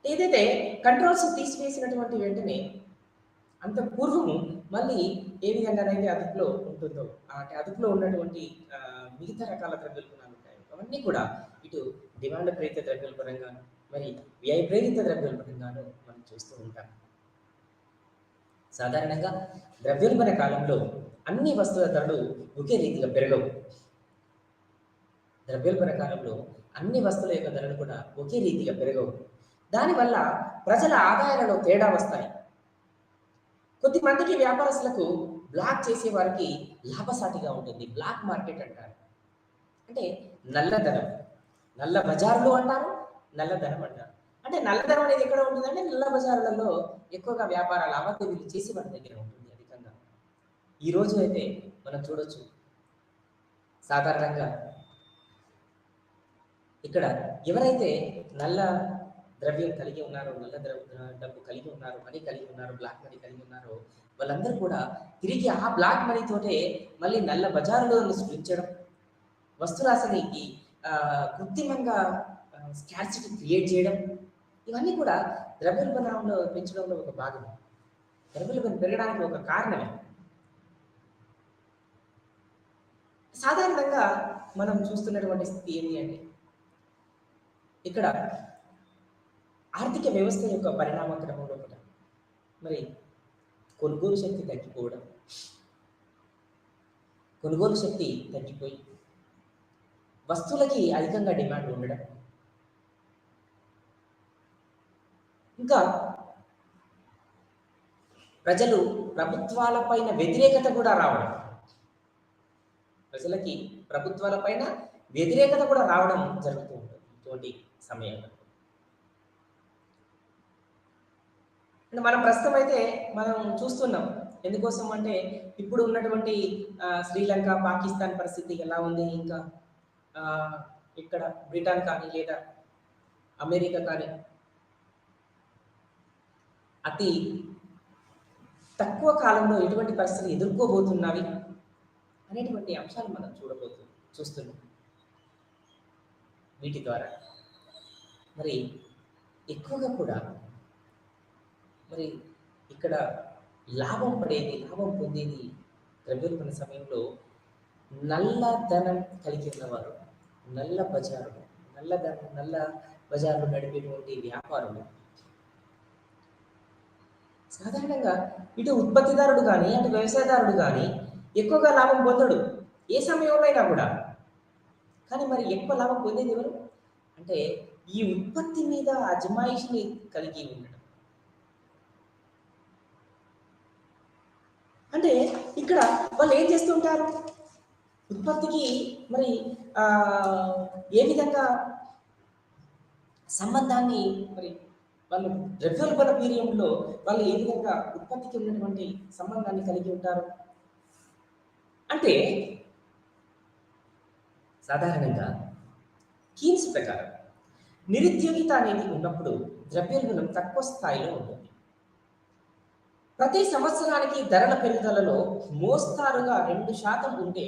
ఏదైతే కంట్రోల్స్ తీసివేసినటువంటి వెంటనే అంత పూర్వము మళ్ళీ ఏ విధంగానైతే అదుపులో ఉంటుందో, అంటే అదుపులో ఉన్నటువంటి మిగతా రకాల ద్రవ్యోల్బణాలు ఉంటాయి, అవన్నీ కూడా ఇటు డిమాండ్ ప్రేరిత ద్రవ్యోల్బణంగాను మరి వ్యయ ప్రేరిత ద్రవ్యోల్బణంగాను మనం చూస్తూ ఉంటాం. సాధారణంగా ద్రవ్యోల్బణ కాలంలో అన్ని వస్తువుల ధరలు ఒకే రీతిగా పెరగవు. ద్రవ్యోల్బణ కాలంలో అన్ని వస్తువుల యొక్క ధరలు కూడా ఒకే రీతిగా పెరగవు. దానివల్ల ప్రజల ఆదాయాలలో తేడా వస్తాయి. కొద్దిమందికి వ్యాపారస్తులకు బ్లాక్ చేసే వారికి లాభసాటిగా ఉంటుంది. బ్లాక్ మార్కెట్ అంటారు. అంటే నల్లధనం, నల్ల బజారులు అంటారు, నల్లధనం అంటారు. అంటే నల్లధనం అనేది ఎక్కడ ఉంటుందంటే నల్ల బజారులలో ఎక్కువగా వ్యాపార లావాదేవీలు చేసి మన దగ్గర ఉంటుంది అధికంగా. ఈ రోజు అయితే మనం చూడొచ్చు సాధారణంగా ఇక్కడ ఎవరైతే నల్ల ద్రవ్యం కలిగి ఉన్నారో, నల్ల డబ్బు కలిగి ఉన్నారో, మనీ కలిగి ఉన్నారో, బ్లాక్ మనీ కలిగి ఉన్నారో వాళ్ళందరూ కూడా తిరిగి ఆ బ్లాక్ మనీ తోటే మళ్ళీ నల్ల బజారులో సృష్టించడం, వస్తురాశనికి కృత్రిమంగా స్కార్సిటీ క్రియేట్ చేయడం, ఇవన్నీ కూడా ద్రవ్యోల్బణంలో పెంచడంలో ఒక భాగం. ద్రవ్యోల్బణం పెరగడానికి ఒక కారణమే. సాధారణంగా మనం చూస్తున్నటువంటి స్థితి ఏంటి అంటే ఇక్కడ ఆర్థిక వ్యవస్థ యొక్క పరిణామ క్రమంలో కూడా మరి కొనుగోలు శక్తి తగ్గిపోవడం, కొనుగోలు శక్తి తగ్గిపోయి వస్తువులకి అధికంగా డిమాండ్ ఉండడం, ఇంకా ప్రజలు ప్రభుత్వాలపైన వ్యతిరేకత కూడా రావడం, ప్రజలకి ప్రభుత్వాలపైన వ్యతిరేకత కూడా రావడం జరుగుతూ ఉంటుంది ఇటువంటి సమయంలో. మనం ప్రస్తుతం అయితే మనం చూస్తున్నాం. ఎందుకోసం అంటే ఇప్పుడు ఉన్నటువంటి శ్రీలంక, పాకిస్తాన్ పరిస్థితి ఎలా ఉంది, ఇంకా ఇక్కడ బ్రిటన్ కానీ లేదా అమెరికా కానీ అతి తక్కువ కాలంలో ఎటువంటి పరిస్థితులు ఎదుర్కోబోతున్నవి అనేటువంటి అంశాలు మనం చూస్తున్నాం. వీటి ద్వారా మరి ఎక్కువగా కూడా మరి ఇక్కడ లాభం పొందేది ద్రవ్యోల్బణ సమయంలో నల్ల ధనం కలిగి ఉన్నవారు, నల్ల బజార్లు నడిపేటువంటి వ్యాపారులు. సాధారణంగా ఇటు ఉత్పత్తిదారుడు కానీ అటు వ్యవసాయదారుడు కానీ ఎక్కువగా లాభం పొందడు ఏ సమయంలో అయినా కూడా. కానీ మరి ఎక్కువ లాభం పొందేది ఎవరు అంటే ఈ ఉత్పత్తి మీద అజమాయిషిని కలిగి ఉండడం. అంటే ఇక్కడ వాళ్ళు ఏం చేస్తుంటారు, ఉత్పత్తికి మరి ఏ విధంగా సంబంధాన్ని మరి వాళ్ళు ద్రవ్యోల్బణ పీరియడ్లో వాళ్ళు ఏ విధంగా ఉత్పత్తికి ఉన్నటువంటి సంబంధాన్ని కలిగి ఉంటారు అంటే సాధారణంగా కీన్స్ ప్రకారం నిరుద్యోగిత అనేది ఉన్నప్పుడు ద్రవ్యోల్బణం తక్కువ స్థాయిలో ఉంటుంది. ప్రతి సంవత్సరానికి ధరల పెరుగుదలలో మోస్తారుగా 2% ఉంటే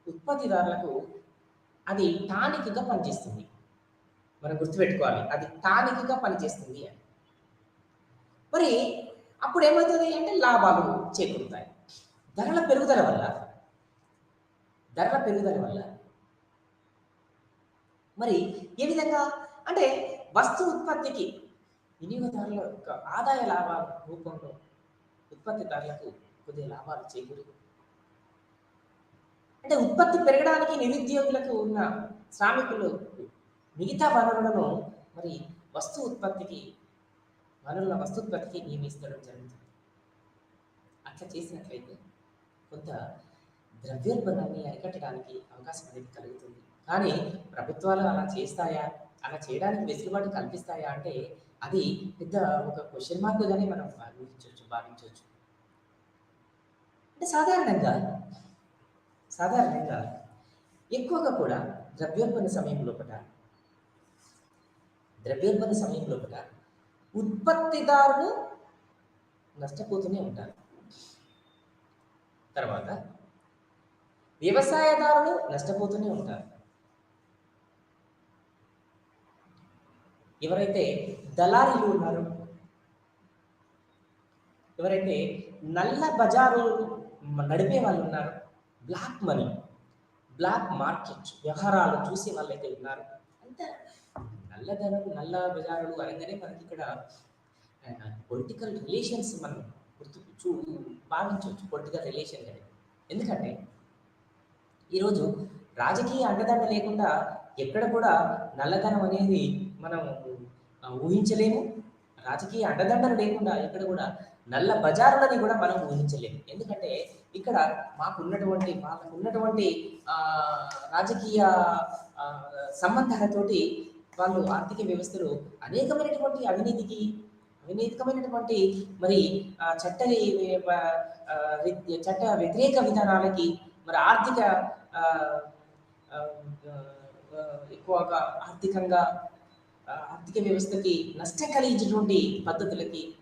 ఉత్పత్తిదారులకు అది టానిక్గా పనిచేస్తుంది. మనం గుర్తుపెట్టుకోవాలి, అది టానిక్గా పనిచేస్తుంది అని. మరి అప్పుడు ఏమవుతుంది అంటే లాభాలు చేకూరుతాయి. ధరల పెరుగుదల వల్ల మరి ఏ విధంగా అంటే వస్తు ఉత్పత్తికి వినియోగదారుల యొక్క ఆదాయ లాభాల రూపంలో ఉత్పత్తిదారులకు కొద్దిగా లాభాలు చేకూరు. అంటే ఉత్పత్తి పెరగడానికి నిరుద్యోగులకు ఉన్న శ్రామికులు మిగతా వనరులను మరి వస్తు ఉత్పత్తికి నియమిస్తడం జరుగుతుంది. అట్లా చేసినట్లయితే కొంత ద్రవ్యోల్బణాన్ని అరికట్టడానికి అవకాశం అనేది కలుగుతుంది. కానీ ప్రభుత్వాలు అలా చేస్తాయా, అలా చేయడానికి వెసులుబాటు కల్పిస్తాయా అంటే అది పెద్ద ఒక క్వశ్చన్ మార్క్గానే మనం భావించవచ్చు. అంటే సాధారణంగా ఎక్కువగా కూడా ద్రవ్యోల్బణ సమయం లోపల ఉత్పత్తిదారులు నష్టపోతూనే ఉంటారు. తర్వాత వ్యవసాయదారులు నష్టపోతూనే ఉంటారు. ఎవరైతే దళారీలు ఉన్నారో, ఎవరైతే నల్ల బజారు నడిపే వాళ్ళు ఉన్నారో, బ్లాక్ బ్లాక్ మార్కెట్ వ్యవహారాలు చూసే వాళ్ళైతే ఉన్నారు. అంత నల్లధనం, నల్ల బజారులు అనగానే మనకి ఇక్కడ పొలిటికల్ రిలేషన్స్ మనం గుర్తు భావించవచ్చు పొలిటికల్ రిలేషన్ అనేది. ఎందుకంటే ఈరోజు రాజకీయ అండదండ లేకుండా ఎక్కడ కూడా నల్లధనం అనేది మనం ఊహించలేము. రాజకీయ అండదండలు లేకుండా ఎక్కడ కూడా నల్ల బజారులని కూడా మనం ఊహించలేము. ఎందుకంటే ఇక్కడ వాళ్ళకున్నటువంటి రాజకీయ సంబంధాలతోటి వాళ్ళు ఆర్థిక వ్యవస్థలో అనేకమైనటువంటి అవినీతికమైనటువంటి మరి చట్ట వ్యతిరేక విధానాలకి మరి ఆ, ఆ, ఆ, ఎక్కువగా ఆర్థిక వ్యవస్థకి నష్టం కలిగించేటువంటి పద్ధతులకి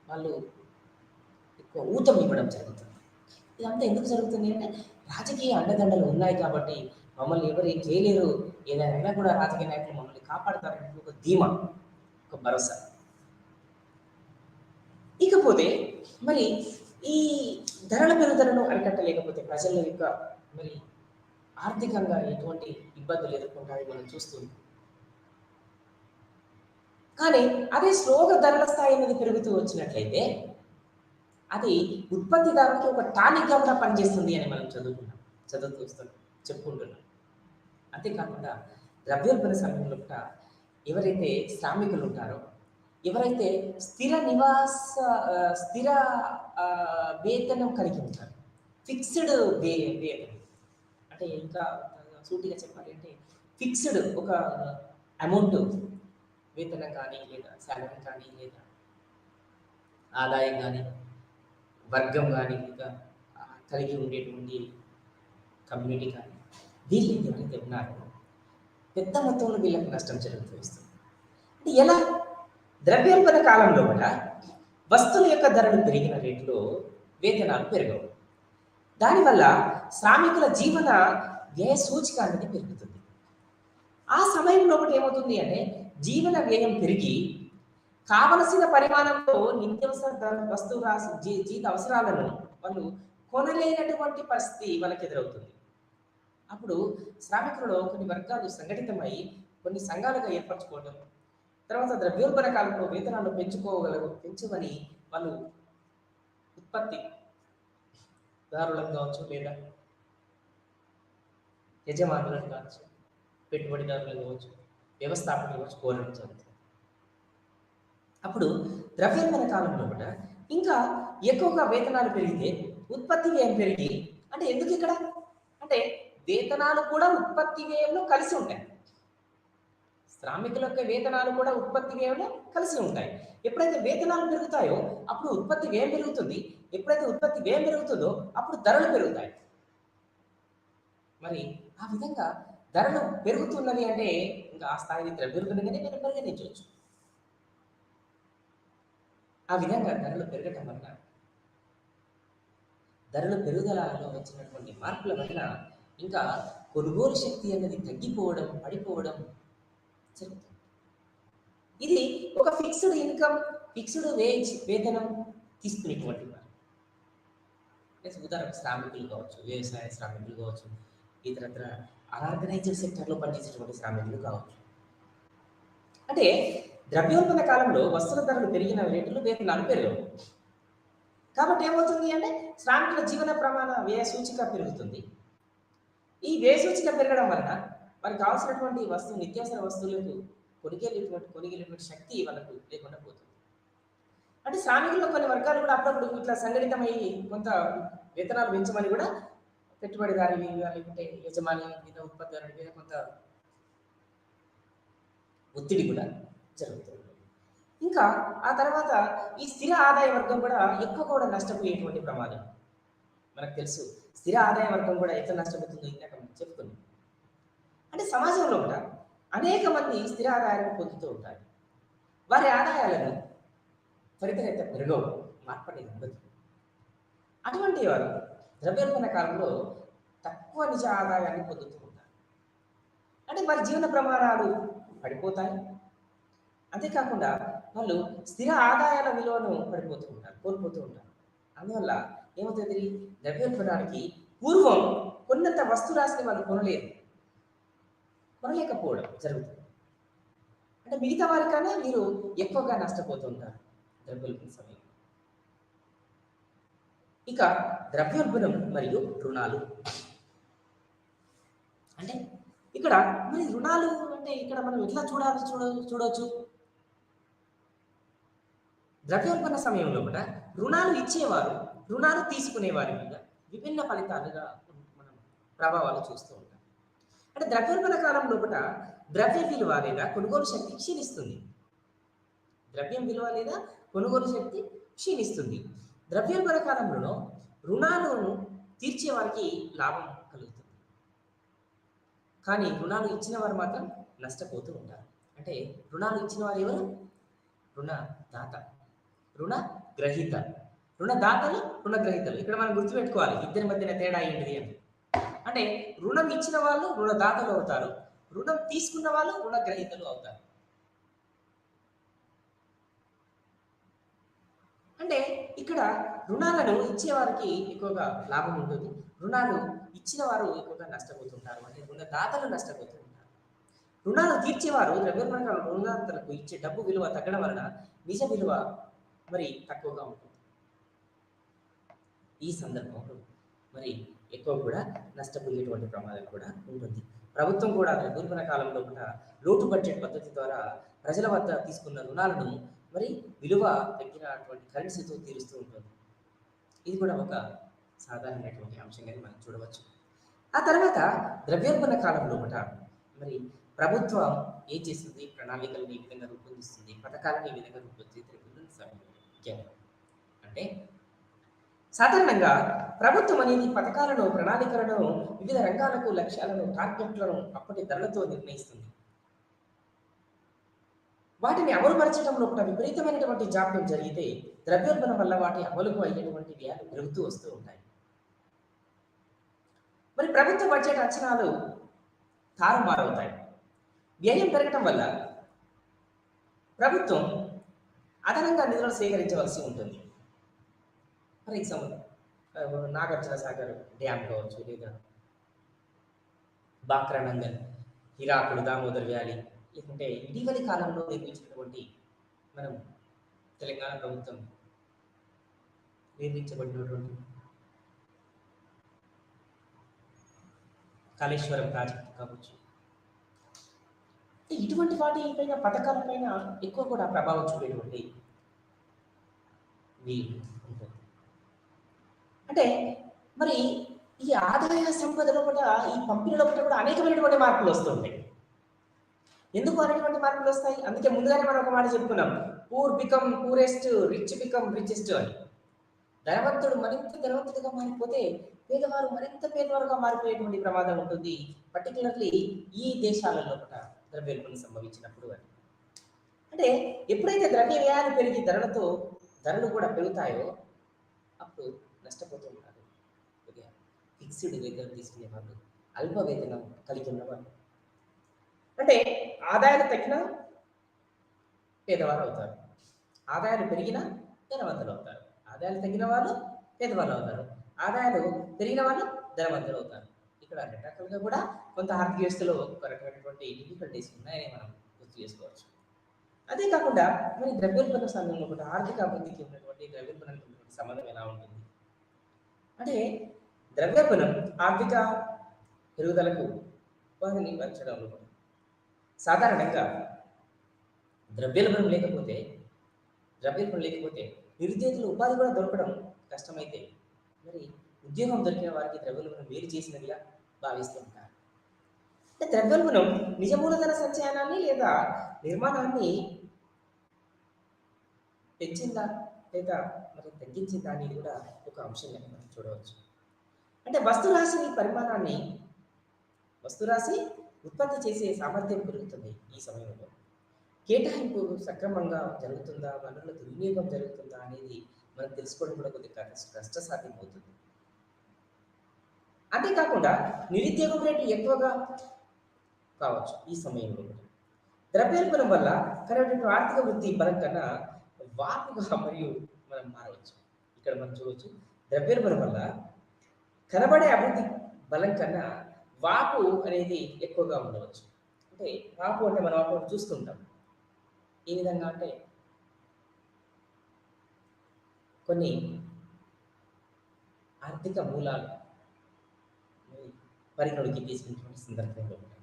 వాళ్ళు ఎక్కువ ఊతం ఇవ్వడం జరుగుతుంది. ఇదంతా ఎందుకు జరుగుతుంది అంటే రాజకీయ అండదండలు ఉన్నాయి కాబట్టి మమ్మల్ని ఎవరు ఏం చేయలేరు, ఏదైనా కూడా రాజకీయ నాయకులు మమ్మల్ని కాపాడతారనే ఒక ధీమా, ఒక భరోసా. ఇకపోతే మరి ఈ ధరల పెరుగుదలను అరికట్టలేకపోతే ప్రజల యొక్క మరి ఆర్థికంగా ఎటువంటి ఇబ్బందులు ఎదుర్కొంటారో మనం చూస్తుంది. కానీ అదే స్లోగా ధరల స్థాయి అనేది పెరుగుతూ వచ్చినట్లయితే అది ఉత్పత్తిదారునికి ఒక టానిక్గా కూడా పనిచేస్తుంది అని మనం చెప్పుకుంటున్నాం. అంతేకాకుండా ద్రవ్యోల్బణ సమయంలో కూడా ఎవరైతే శ్రామికులు ఉంటారో, ఎవరైతే స్థిర వేతనం కలిగి ఉంటారు, ఫిక్స్డ్ వేతనం అంటే ఇంకా సూటిగా చెప్పాలి అంటే ఫిక్స్డ్ ఒక అమౌంట్ వేతనం కానీ లేదా శాలరీ కానీ లేదా ఆదాయం కానీ వర్గం కానీ లేదా కలిగి ఉండేటువంటి కమ్యూనిటీ కానీ వీళ్ళు ఎవరైతే ఉన్నారో పెద్ద మొత్తంలో వీళ్ళకి నష్టం జరుగుతూ వస్తుంది. అంటే ఎలా? ద్రవ్యోల్బణ కాలంలో కూడా వస్తువుల యొక్క ధరలు పెరిగిన రేట్లో వేతనాలు పెరగవు. దానివల్ల శ్రామికుల జీవన వ్యయ సూచిక అనేది పెరుగుతుంది. ఆ సమయంలో ఒకటి ఏమవుతుంది అంటే జీవన వ్యయం పెరిగి కావలసిన పరిమాణంలో నిత్యావసర జీవిత అవసరాలను వాళ్ళు కొనలేనటువంటి పరిస్థితి వాళ్ళకి ఎదురవుతుంది. అప్పుడు శ్రామికులలో కొన్ని వర్గాలు సంఘటితమై కొన్ని సంఘాలుగా ఏర్పరచుకోవడం, తర్వాత ద్రవ్యోల్బణ కాలంలో వేతనాలు పెంచమని వాళ్ళు ఉత్పత్తిదారులకు కావచ్చు లేదా యజమానులకు కావచ్చు, పెట్టుబడిదారులకు కావచ్చు, వ్యవస్థాపకులు కావచ్చు కోరడం జరుగుతుంది. అప్పుడు ద్రవ్యోల్బణ కాలంలో కూడా ఇంకా ఎక్కువగా వేతనాలు పెరిగితే ఉత్పత్తి వ్యయం పెరిగి, అంటే ఎందుకు ఇక్కడ అంటే వేతనాలు కూడా ఉత్పత్తి వ్యయంలో కలిసి ఉంటాయి. శ్రామికుల యొక్క వేతనాలు కూడా ఉత్పత్తి వ్యయంలో కలిసి ఉంటాయి. ఎప్పుడైతే వేతనాలు పెరుగుతాయో అప్పుడు ఉత్పత్తి వ్యయం పెరుగుతుంది. ఎప్పుడైతే ఉత్పత్తి వ్యయం పెరుగుతుందో అప్పుడు ధరలు పెరుగుతాయి. మరి ఆ విధంగా ధరలు పెరుగుతున్నవి అంటే ఇంకా ఆ స్థాయిని ద్రవ్యోల్బణంగానే మనం పరిగణించవచ్చు. ఆ విధంగా ధరలు పెరగటం వల్ల ధరలు పెరుగుదలలో వచ్చినటువంటి మార్పుల వలన ఇంకా కొనుగోలు శక్తి అనేది తగ్గిపోవడం, పడిపోవడం జరుగుతుంది. ఇది ఒక ఫిక్స్డ్ ఇన్కమ్, ఫిక్స్డ్ వేతనం తీసుకునేటువంటి వారు, ఉదాహరణకు శ్రామికులు కావచ్చు, వ్యవసాయ శ్రామికులు కావచ్చు, ఇతరత్ర అనార్గనైజ్డ్ సెక్టర్లో పనిచేసేటువంటి శ్రామికులు కావచ్చు. అంటే ద్రవ్యోల్బణ కాలంలో వస్తువుల ధరలు పెరిగిన రేట్లు వేతనాలు పెరగవు. కాబట్టి ఏమవుతుంది అంటే శ్రామికుల జీవన ప్రమాణ వ్యయ సూచిక పెరుగుతుంది. ఈ వ్యయ సూచిక పెరగడం వలన వారికి కావాల్సినటువంటి నిత్యావసర వస్తువులకు కొనిగేటువంటి శక్తి వాళ్ళకు లేకుండా పోతుంది. అంటే శ్రామికుల్లో కొన్ని వర్గాలు కూడా అప్పుడప్పుడు ఇట్లా సంఘటితమై కొంత వేతనాలు పెంచమని కూడా పెట్టుబడిదారు లేకుంటే యజమాని మీద ఉత్పత్తిదారుడి మీద కొంత ఒత్తిడి కూడా జరుగుతుంది. ఇంకా ఆ తర్వాత ఈ స్థిర ఆదాయ వర్గం కూడా ఎక్కువ కూడా నష్టపోయేటువంటి ప్రమాదం మనకు తెలుసు. స్థిర ఆదాయ వర్గం కూడా ఎంత నష్టపోతుందో ఇందాక మనం చెప్పుకున్నాం. అంటే సమాజంలో కూడా అనేక మంది స్థిర ఆదాయాలను పొందుతూ ఉంటారు. వారి ఆదాయాలను త్వరితగతిన పెరగవు, మార్పు అనేది ఉండదు. అటువంటి వారు ద్రవ్యోల్బణ కాలంలో తక్కువ నిజ ఆదాయాన్ని పొందుతూ ఉంటారు. అంటే వారి జీవన ప్రమాణాలు పడిపోతాయి. అంతేకాకుండా వాళ్ళు స్థిర ఆదాయాల విలువను కోల్పోతూ ఉంటారు. అందువల్ల ఏమవుతుంది, ద్రవ్యోల్బణానికి పూర్వం కొన్నంత వస్తురాశిని వాళ్ళు కొనలేకపోవడం జరుగుతుంది. అంటే మిగతా వారికన్నా మీరు ఎక్కువగా నష్టపోతుంటారు ద్రవ్యోల్బణ సమయంలో. ఇక ద్రవ్యోల్బణం మరియు రుణాలు. అంటే ఇక్కడ మరి రుణాలు అంటే ఇక్కడ మనం ఎట్లా చూడవచ్చు. ద్రవ్యోల్బణ సమయంలో కూడా రుణాలు ఇచ్చేవారు, రుణాలు తీసుకునేవారి మీద విభిన్న ఫలితాలుగా మనం ప్రభావాలు చూస్తూ ఉంటాం. అంటే ద్రవ్యోల్బణ కాలంలో కూడా ద్రవ్య విలువ లేదా కొనుగోలు శక్తి క్షీణిస్తుంది. ద్రవ్యం విలువ లేదా కొనుగోలు శక్తి క్షీణిస్తుంది. ద్రవ్యోల్బణ కాలంలో రుణాలను తీర్చే వారికి లాభం కలుగుతుంది, కానీ రుణాలు ఇచ్చిన వారు మాత్రం నష్టపోతూ ఉంటారు. అంటే రుణాలు ఇచ్చిన వారు ఎవరు? రుణదాత, రుణగ్రహీత. రుణదాతలు, రుణగ్రహీతలు. ఇక్కడ మనం గుర్తుపెట్టుకోవాలి ఇద్దరి మధ్యన తేడా ఏంటిది అని. అంటే రుణం ఇచ్చిన వాళ్ళు రుణదాతలు అవుతారు, రుణం తీసుకున్న వాళ్ళు రుణగ్రహీతలు అవుతారు. అంటే ఇక్కడ రుణాలను ఇచ్చేవారికి ఎక్కువగా లాభం ఉంటుంది, రుణాలు ఇచ్చిన వారు ఎక్కువగా నష్టపోతుంటారు. అంటే రుణదాతలు నష్టపోతూ ఉంటారు. రుణాలు తీర్చేవారు ద్రవ్యోల్బణ రుణదాతలకు ఇచ్చే డబ్బు విలువ తగ్గడం వలన నిజ విలువ మరి తక్కువగా ఉంటుంది. ఈ సందర్భంలో మరి ఎక్కువ కూడా నష్టపోయేటువంటి ప్రమాదం కూడా ఉంటుంది. ప్రభుత్వం కూడా ద్రవ్యోల్బణ కాలంలో కూడా లోటు బడ్జెట్ పద్ధతి ద్వారా ప్రజల వద్ద తీసుకున్న రుణాలను మరి విలువ తగ్గినటువంటి కరెన్సీతో తీరుస్తూ ఉంటుంది. ఇది కూడా ఒక సాధారణమైనటువంటి అంశంగా మనం చూడవచ్చు. ఆ తర్వాత ద్రవ్యోల్బణ కాలంలో కూడా మరి ప్రభుత్వం ఏం చేస్తుంది? ప్రణాళికలను ఈ విధంగా రూపొందిస్తుంది, పథకాలను ఈ విధంగా రూపొందిస్తుంది. అంటే సాధారణంగా ప్రభుత్వం అనేది పథకాలను, ప్రణాళికలను, వివిధ రంగాలకు లక్ష్యాలను, టార్గెట్లను అప్పటి ధరలతో నిర్ణయిస్తుంది. వాటిని అమలుపరచడంలో కూడా విపరీతమైనటువంటి జాప్యం జరిగితే ద్రవ్యోల్బణం వల్ల వాటి అమలుకు అయ్యేటువంటి వ్యయాలు పెరుగుతూ వస్తూ ఉంటాయి. మరి ప్రభుత్వ బడ్జెట్ అంచనాలు తారుమారవుతాయి. వ్యయం పెరగటం వల్ల ప్రభుత్వం అదనంగా నిధులను సేకరించవలసి ఉంటుంది. For example Nagarjuna Sagar dam కావచ్చు, లేదా బాక్రా నంగల్, హిరాకుడు, దామోదర్ వ్యాలీ, లేకుంటే ఇటీవలి కాలంలో నిర్మించినటువంటి మనం తెలంగాణ ప్రభుత్వం నిర్మించబడినటువంటి కాళేశ్వరం ప్రాజెక్టు కావచ్చు. ఇటువంటి వాటిపైన, పథకాలపైన ఎక్కువ కూడా ప్రభావం చూపేటువంటి వీలు ఉంటుంది. అంటే మరి ఈ ఆదాయ సంపదలో కూడా, ఈ పంపిణీలో కూడా అనేకమైనటువంటి మార్పులు వస్తుంటాయి. ఎందుకు అనేటువంటి మార్పులు వస్తాయి? అందుకే ముందుగానే మనం ఒక మాట చెప్పుకున్నాం, poor become poorest, rich become richest అని. ధనవంతుడు మరింత ధనవంతుడిగా మారిపోతే పేదవారు మరింత పేదవారుగా మారిపోయేటువంటి ప్రమాదం ఉంటుంది, పర్టికులర్లీ ఈ దేశాలలో కూడా ద్రవ్యోల్బణం సంభవించినప్పుడు అని. అంటే ఎప్పుడైతే ద్రవ్య వ్యయాలు పెరిగి ధరలు కూడా పెరుగుతాయో అప్పుడు నష్టపోతూ ఉంటారు. ఫిక్స్డ్ వేతనం తీసుకునే వాళ్ళు, అల్ప వేతనం కలిగి ఉన్నవాళ్ళు. అంటే ఆదాయాలు తగ్గినా పేదవారు అవుతారు, ఆదాయాలు పెరిగినా ధనవంతులు అవుతారు. ఆదాయాలు తగ్గిన వాళ్ళు పేదవాళ్ళు అవుతారు, ఆదాయాలు పెరిగిన వాళ్ళు ధనవంతులు అవుతారు. ఇక్కడ రెండు రకాలుగా కూడా కొంత ఆర్థిక వ్యవస్థలో ఒక రకమైనటువంటి డిఫికల్టీస్ ఉన్నాయని మనం గుర్తు చేసుకోవచ్చు. అదే కాకుండా మరి ద్రవ్యోల్బణ సమయంలో కూడా ఆర్థిక అభివృద్ధికి ఉన్నటువంటి ద్రవ్యోల్బణానికి ఉన్నటువంటి సంబంధం ఎలా ఉంటుంది అంటే, ద్రవ్యోల్బణం ఆర్థిక పెరుగుదలకు ఉపాధిని పెంచడంలో కూడా సాధారణంగా ద్రవ్యోల్బణం లేకపోతే నిరుద్యోగులు ఉపాధి కూడా దొరకడం కష్టమైతే మరి ఉద్యోగం దొరికిన వారికి ద్రవ్యోల్బణం మేలు చేసినదిగా భావిస్తూ ఉంటారు. అంటే ద్రవ్యోల్బణం నిజ మూలధన సంచయనాన్ని లేదా నిర్మాణాన్ని పెంచిందా లేదా మరి తగ్గించిందా అనేది కూడా ఒక అంశంగా మనం చూడవచ్చు. అంటే వస్తురాశి ఉత్పత్తి చేసే సామర్థ్యం పెరుగుతుంది. ఈ సమయంలో కేటాయింపు సక్రమంగా జరుగుతుందా, వనరుల దుర్వినియోగం జరుగుతుందా అనేది మనం తెలుసుకోవడం కూడా కొద్దిగా కష్టసాధ్యం అవుతుంది. అంతేకాకుండా నిరుద్యోగం రేటు ఎక్కువగా కావచ్చు. ఈ సమయంలో ద్రవ్యోల్బణం వల్ల కనబడే ఆర్థిక వృద్ధి బలం కన్నా వాపుగా మరియు మనం మారవచ్చు. ఇక్కడ మనం చూడవచ్చు, ద్రవ్యోల్బణం వల్ల కనబడే అభివృద్ధి బలం కన్నా వాపు అనేది ఎక్కువగా ఉండవచ్చు. అంటే వాపు అంటే మనం అప్పుడు చూస్తుంటాం. ఏ విధంగా అంటే కొన్ని ఆర్థిక మూలాలు మరి పరిగణలోకి తీసుకున్నటువంటి సందర్భంలో ఉంటాయి.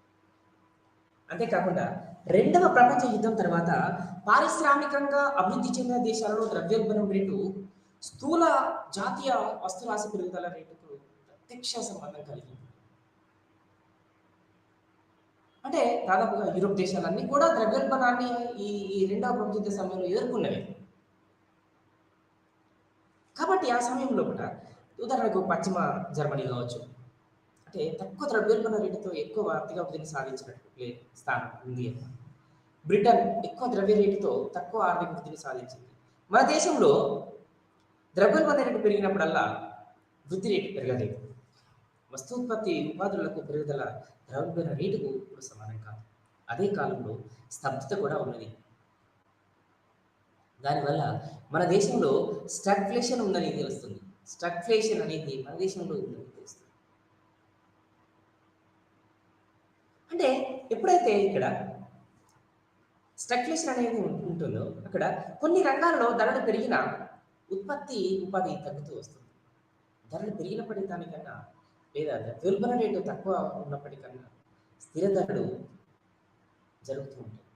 అంతేకాకుండా రెండవ ప్రపంచ యుద్ధం తర్వాత పారిశ్రామికంగా అభివృద్ధి చెందిన దేశాలలో ద్రవ్యోల్బణం రేటు స్థూల జాతీయ వస్తురాశి పెరుగుదల రేటుకు ప్రత్యక్ష సంబంధం కలిగి ఉంది. అంటే దాదాపుగా యూరోప్ దేశాలన్నీ కూడా ద్రవ్యోల్బణాన్ని ఈ ఈ రెండవ ప్రపంచ యుద్ధ సమయంలో ఎదుర్కొన్నవి. కాబట్టి ఆ సమయంలో కూడా ఉదాహరణకు పశ్చిమ జర్మనీ కావచ్చు, అంటే తక్కువ ద్రవ్యోల్బణ రేటుతో ఎక్కువ ఆర్థిక అభివృద్ధిని సాధించినట్టు స్థానం ఉంది. బ్రిటన్ ఎక్కువ ద్రవ్య రేటుతో తక్కువ ఆర్థిక వృద్ధిని సాధించింది. మన దేశంలో ద్రవ్యోల్బణ రేటు పెరిగినప్పుడల్లా వృద్ధి రేటు పెరగలేదు. వస్తూత్పత్తి ఉపాధులకు పెరుగుదల ద్రవ్యోల్బణ రేటుకు ఇప్పుడు సమానం కాదు. అదే కాలంలో స్తబ్దత కూడా ఉన్నది. దానివల్ల మన దేశంలో స్టగ్ఫ్లేషన్ ఉందని తెలుస్తుంది. స్టగ్ఫ్లేషన్ అనేది మన దేశంలో ఉందని తెలుస్తుంది. అంటే ఎప్పుడైతే ఇక్కడ స్టగ్ఫ్లేషన్ అనేది ఉంటుందో అక్కడ కొన్ని రంగాల్లో ధరలు పెరిగిన ఉత్పత్తి ఉపాధి తగ్గుతూ వస్తుంది. ధరలు పెరిగినప్పటి దానికన్నా లేదా ద్రవ్యోల్బణ రేటు తక్కువ ఉన్నప్పటికన్నా స్థిర ధరలు జరుగుతూ ఉంటాయి.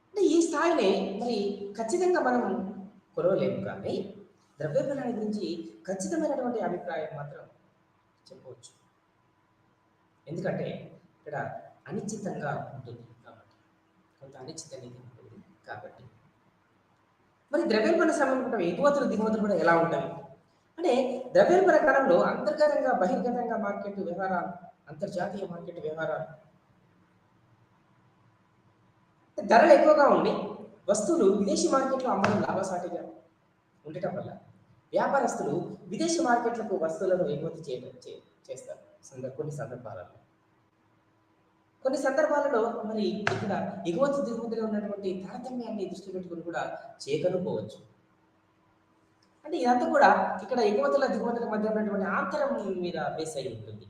అంటే ఈ స్థాయిని మరి ఖచ్చితంగా మనం కొలవలేము, కానీ ద్రవ్యోల్బణాన్ని గురించి ఖచ్చితమైనటువంటి అభిప్రాయం మాత్రం చెప్పవచ్చు. ఎందుకంటే ఇక్కడ అనిశ్చితంగా ఉంటుంది కాబట్టి, కొంత అనిశ్చిత అనేది ఉంటుంది కాబట్టి. మరి ద్రవ్యోల్బణ సమయంలో ఎగుమతులు దిగుమతులు కూడా ఎలా ఉంటాయి అంటే ద్రవ్యోల్బణ కాలంలో అంతర్గతంగా బహిర్గతంగా మార్కెట్ వ్యవహారాలు, అంతర్జాతీయ మార్కెట్ వ్యవహారాలు ధరలు ఎక్కువగా ఉండి వస్తువులు విదేశీ మార్కెట్లో అమ్మడం లాభసాటిగా ఉండటం వల్ల వ్యాపారస్తులు విదేశీ మార్కెట్లకు వస్తువులను ఎగుమతి చేస్తారు కొన్ని సందర్భాలలో మరి ఇక్కడ ఎగుమతి దిగుమతిలో ఉన్నటువంటి తారతమ్యాన్ని దృష్టి పెట్టుకుని కూడా చేయకపోవచ్చు. అంటే ఇదంతా కూడా ఇక్కడ ఎగుమతుల దిగుమతుల మధ్య ఉన్నటువంటి ఆంతరం మీద బేస్ అయి ఉంటుంది.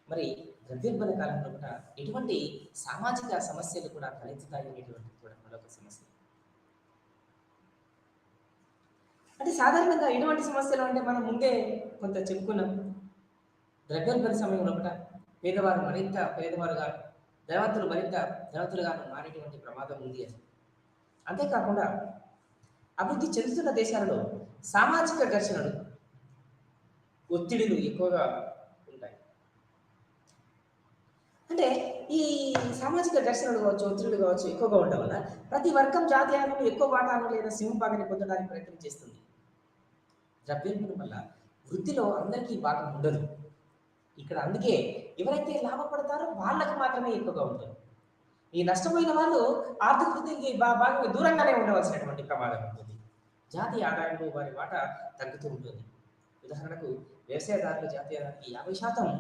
మరి ద్రవ్యోల్బణ కాలంలో కూడా ఎటువంటి సామాజిక సమస్యలు కూడా తలెత్తుతాయి అనేటువంటి కూడా మరొక సమస్య. అంటే సాధారణంగా ఎటువంటి సమస్యలు అంటే మనం ముందే కొంత చెప్పుకున్నాం. ద్రవ్యోల్బణ సమయంలో కూడా పేదవారు మరింత పేదవారుగా, ధనవంతులు మరింత ధనవంతులుగాను మారేటువంటి ప్రమాదం ఉంది అని. అంతేకాకుండా అభివృద్ధి చెందుతున్న దేశాలలో సామాజిక ఘర్షణలు, ఒత్తిడులు ఎక్కువగా ఉంటాయి. అంటే ఈ సామాజిక ఘర్షణలు కావచ్చు, ఒత్తిడులు కావచ్చు ఎక్కువగా ఉండడం వల్ల ప్రతి వర్గం జాతీయాలను ఎక్కువ వాటాను లేదా సింహభాగాన్ని పొందడానికి ప్రయత్నం చేస్తుంది. ద్రవ్యోల్బణం వల్ల వృద్ధిలో అందరికీ భాగం ఉండదు ఇక్కడ. అందుకే ఎవరైతే లాభపడతారో వాళ్ళకి మాత్రమే ఎక్కువగా ఉంటుంది. ఈ నష్టపోయిన వాళ్ళు ఆర్థిక వృద్ధికి బాగా దూరంగానే ఉండవలసినటువంటి ప్రమాదం ఉంటుంది. జాతీయ ఆదాయంలో వారి వాటా తగ్గుతూ ఉంటుంది. ఉదాహరణకు వ్యవసాయదారులు జాతీయ ఆదాయానికి 50%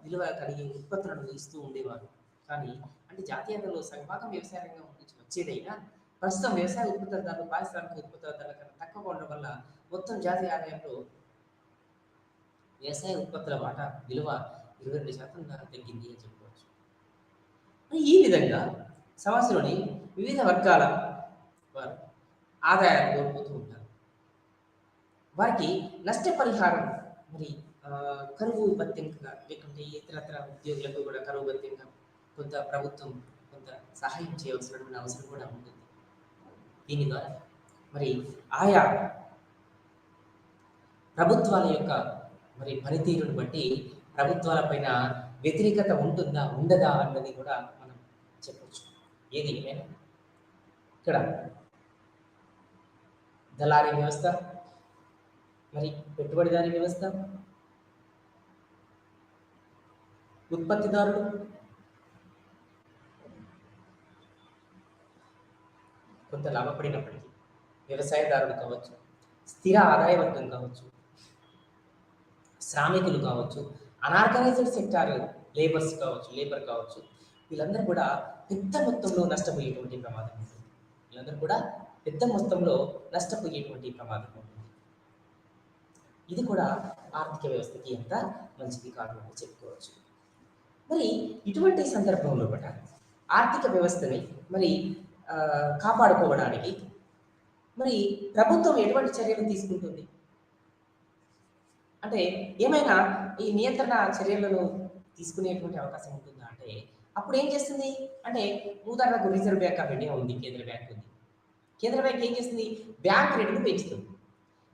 విలువ కలిగి ఉత్పత్తులను ఇస్తూ ఉండేవారు. కానీ అంటే జాతీయ ఆదాయంలో సగభాగం వ్యవసాయ రంగం నుంచి వచ్చేదైనా ప్రస్తుతం వ్యవసాయ ఉత్పత్తిదారులు పారిశ్రామిక ఉత్పత్తిదారుల కన్నా తక్కువగా ఉండడం వల్ల మొత్తం జాతీయ ఆదాయంలో వ్యవసాయ ఉత్పత్తుల వాటా విలువ 22% తగ్గింది అని చెప్పవచ్చు. ఈ విధంగా సమాజంలోని వివిధ వర్గాల వారు ఆదాయాలు కోల్పోతూ ఉంటారు. వారికి నష్టపరిహారం మరి కరువు భత్యంగా లేకుంటే ఇతరత్ర ఉద్యోగులకు కూడా కరువు భత్యంగా కొంత ప్రభుత్వం కొంత సహాయం చేయవలసినటువంటి అవసరం కూడా ఉంటుంది. దీని ద్వారా మరి ఆయా ప్రభుత్వాల యొక్క మరి పనితీరును బట్టి ప్రభుత్వాల పైన వ్యతిరేకత ఉంటుందా ఉండదా అన్నది కూడా మనం చెప్పవచ్చు. ఏది ఏమైనా ఇక్కడ దళారీ వ్యవస్థ, మరి పెట్టుబడిదారీ వ్యవస్థ, ఉత్పత్తిదారులు, కొంత లాభపడినప్పటికీ వ్యవసాయదారులు కావచ్చు, స్థిర ఆదాయ వర్గం కావచ్చు, శ్రామికులు కావచ్చు, అనార్గనైజ్డ్ సెక్టార్ లేబర్ కావచ్చు, వీళ్ళందరూ కూడా పెద్ద మొత్తంలో నష్టపోయేటువంటి ప్రమాదం ఉంటుంది. ఇది కూడా ఆర్థిక వ్యవస్థకి ఎంత మంచిది కాదు అని చెప్పుకోవచ్చు. మరి ఇటువంటి సందర్భంలో కూడా ఆర్థిక వ్యవస్థని మరి కాపాడుకోవడానికి మరి ప్రభుత్వం ఎటువంటి చర్యలు తీసుకుంటుంది? అంటే ఏమైనా ఈ నియంత్రణ చర్యలను తీసుకునేటువంటి అవకాశం ఉంటుందా అంటే, అప్పుడు ఏం చేస్తుంది అంటే, ఉదాహరణకు రిజర్వ్ బ్యాంక్ ఆఫ్ ఇండియా ఉంది, కేంద్ర బ్యాంక్ ఉంది. కేంద్ర బ్యాంక్ ఏం చేస్తుంది? బ్యాంక్ రేటును పెంచుతుంది.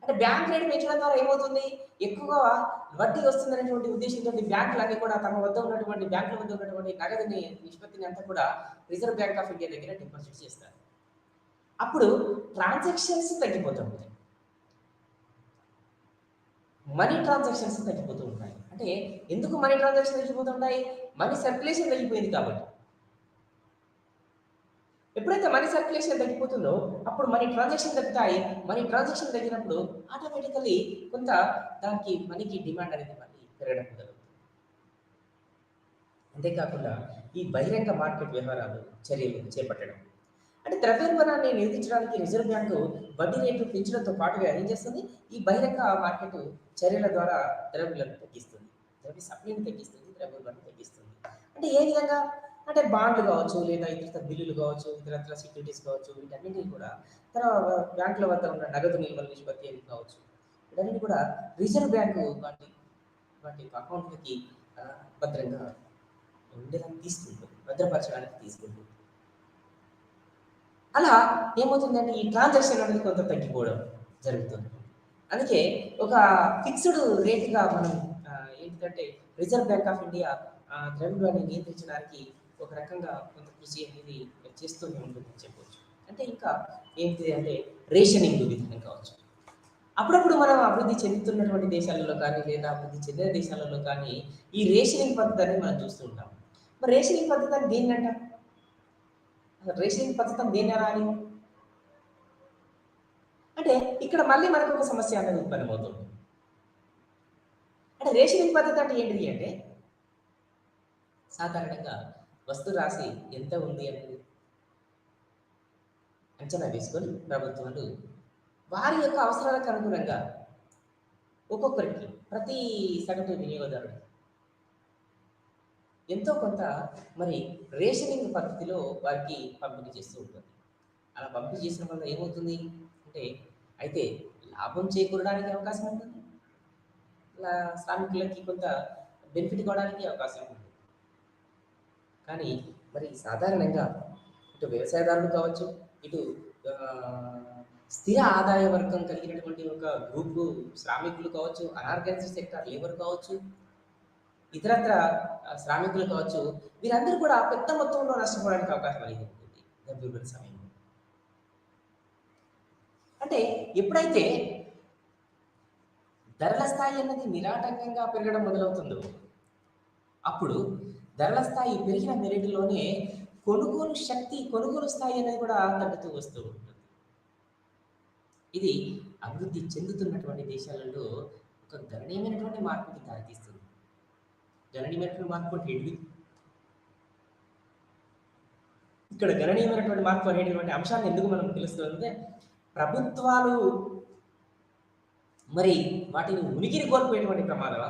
అంటే బ్యాంక్ రేటు పెంచడం ద్వారా ఏమవుతుంది? ఎక్కువగా వడ్డీ వస్తుందనేటువంటి ఉద్దేశంతో బ్యాంకులన్నీ కూడా తమ వద్ద ఉన్నటువంటి బ్యాంకుల వద్ద ఉన్నటువంటి నగదుని నిష్పత్తిని అంతా కూడా రిజర్వ్ బ్యాంక్ ఆఫ్ ఇండియా దగ్గర డిపాజిట్ చేస్తారు. అప్పుడు ట్రాన్సాక్షన్స్ తగ్గిపోతూ ఉంటాయి, మనీ ట్రాన్సాక్షన్స్ తగ్గిపోతూ ఉంటాయి. అంటే ఎందుకు మనీ ట్రాన్సాక్షన్ తగ్గిపోతూ ఉంటాయి? మనీ సర్క్యులేషన్ తగ్గిపోయింది కాబట్టి. ఎప్పుడైతే మనీ సర్క్యులేషన్ తగ్గిపోతుందో అప్పుడు మనీ ట్రాన్సాక్షన్ తగ్గుతాయి. మనీ ట్రాన్సాక్షన్ తగ్గినప్పుడు ఆటోమేటికలీ కొంత దానికి మనీకి డిమాండ్ అనేది మళ్ళీ పెరగడం మొదలవుతుంది. అంతేకాకుండా ఈ బహిరంగ మార్కెట్ వ్యవహారాలు చర్యలు చేపట్టడం అంటే ద్రవ్యోల్బణాన్ని నియంత్రించడానికి రిజర్వ్ బ్యాంకు వడ్డీ రేట్లు పెంచడంతో పాటుగా ఏం చేస్తుంది? ఈ బహిరంగ మార్కెట్ చర్యల ద్వారా ద్రవ్యోల్బణాన్ని తగ్గిస్తుంది, ద్రవ్య సప్లైని తగ్గిస్తుంది, ద్రవ్యోల్బణాన్ని తగ్గిస్తుంది. అంటే ఏ విధంగా అంటే బాండ్లు కావచ్చు, లేదా ఇతర బిల్లులు కావచ్చు, ఇతరత్ర సెక్యూరిటీస్ కావచ్చు, వీటన్నింటినీ కూడా తన బ్యాంకుల వద్ద ఉన్న నగదు నిల్వల నిష్పత్తి అని కావచ్చు, వీటన్నిటి కూడా రిజర్వ్ బ్యాంకు వాటి వాటి యొక్క అకౌంట్లకి భద్రంగా ఉండేదాన్ని తీసుకుంటుంది, భద్రపరచడానికి తీసుకుంటుంది. అలా ఏమవుతుందంటే ఈ ట్రాన్సాక్షన్ అనేది కొంత తగ్గిపోవడం జరుగుతుంది. అందుకే ఒక ఫిక్స్డ్ రేటుగా మనం ఏంటంటే రిజర్వ్ బ్యాంక్ ఆఫ్ ఇండియా ద్రవ్యోల్బణాన్ని నియంత్రించడానికి ఒక రకంగా కొంత కృషి అనేది చేస్తూనే ఉంటుందని చెప్పవచ్చు. అంటే ఇంకా ఏంటి అంటే రేషనింగ్ విధానం కావచ్చు. అప్పుడప్పుడు మనం అభివృద్ధి చెందుతున్నటువంటి దేశాలలో కానీ లేదా అభివృద్ధి చెందిన దేశాలలో కానీ ఈ రేషనింగ్ పద్ధతి అనేది మనం చూస్తూ ఉంటాం. మరి రేషనింగ్ పద్ధతి అని దేన్నంట? రేషనింగ్ పద్ధతి దేన్ని అనాలి అంటే ఇక్కడ మళ్ళీ మనకు ఒక సమస్య అనేది ఉత్పన్నమవుతుంది. అంటే రేషనింగ్ పద్ధతి అంటే ఏంటిది అంటే సాధారణంగా వస్తు రాశి ఎంత ఉంది అనేది అంచనా వేసుకొని ప్రభుత్వాలు వారి యొక్క అవసరాలకు అనుగుణంగా ఒక్కొక్కరికి ప్రతి సగటు వినియోగదారుడు ఎంతో కొంత మరి రేషనింగ్ పద్ధతిలో వారికి పంపిణీ చేస్తూ ఉంటుంది. అలా పంపిణీ చేసిన వల్ల ఏమవుతుంది అంటే అయితే లాభం చేకూరడానికి అవకాశం ఉంటుంది, శ్రామికులకి కొంత బెనిఫిట్ కావడానికి అవకాశం ఉంటుంది. కానీ మరి సాధారణంగా ఇటు వ్యవసాయదారులు కావచ్చు, ఇటు స్థిర ఆదాయ వర్గం కలిగినటువంటి ఒక గ్రూపు శ్రామికులు కావచ్చు, అనార్గనైజ్డ్ సెక్టర్ లేబర్ కావచ్చు, ఇతరత్ర శ్రామికులు కావచ్చు, వీరందరూ కూడా పెద్ద మొత్తంలో నష్టపోవడానికి అవకాశం అనేది ఉంటుంది ద్రవ్యోల్బణ సమయంలో. అంటే ఎప్పుడైతే ధరల స్థాయి అన్నది నిరాటంకంగా పెరగడం మొదలవుతుందో అప్పుడు ధరల స్థాయి పెరిగిన మెరిట్లోనే కొనుగోలు శక్తి, కొనుగోలు స్థాయి అనేది కూడా తగ్గుతూ వస్తూ ఉంటుంది. ఇది అభివృద్ధి చెందుతున్నటువంటి దేశాలలో ఒక గణనీయమైనటువంటి మార్పుకి దారితీస్తుంది. గణనీయమైనటువంటి మార్పు అంటే ఏంటి? ఇక్కడ గణనీయమైనటువంటి మార్పు అనేటువంటి అంశాన్ని ఎందుకు మనం పిలుస్తుందంటే ప్రభుత్వాలు మరి వాటిని ఉనికిని కోల్పోయేటువంటి ప్రమాదమా,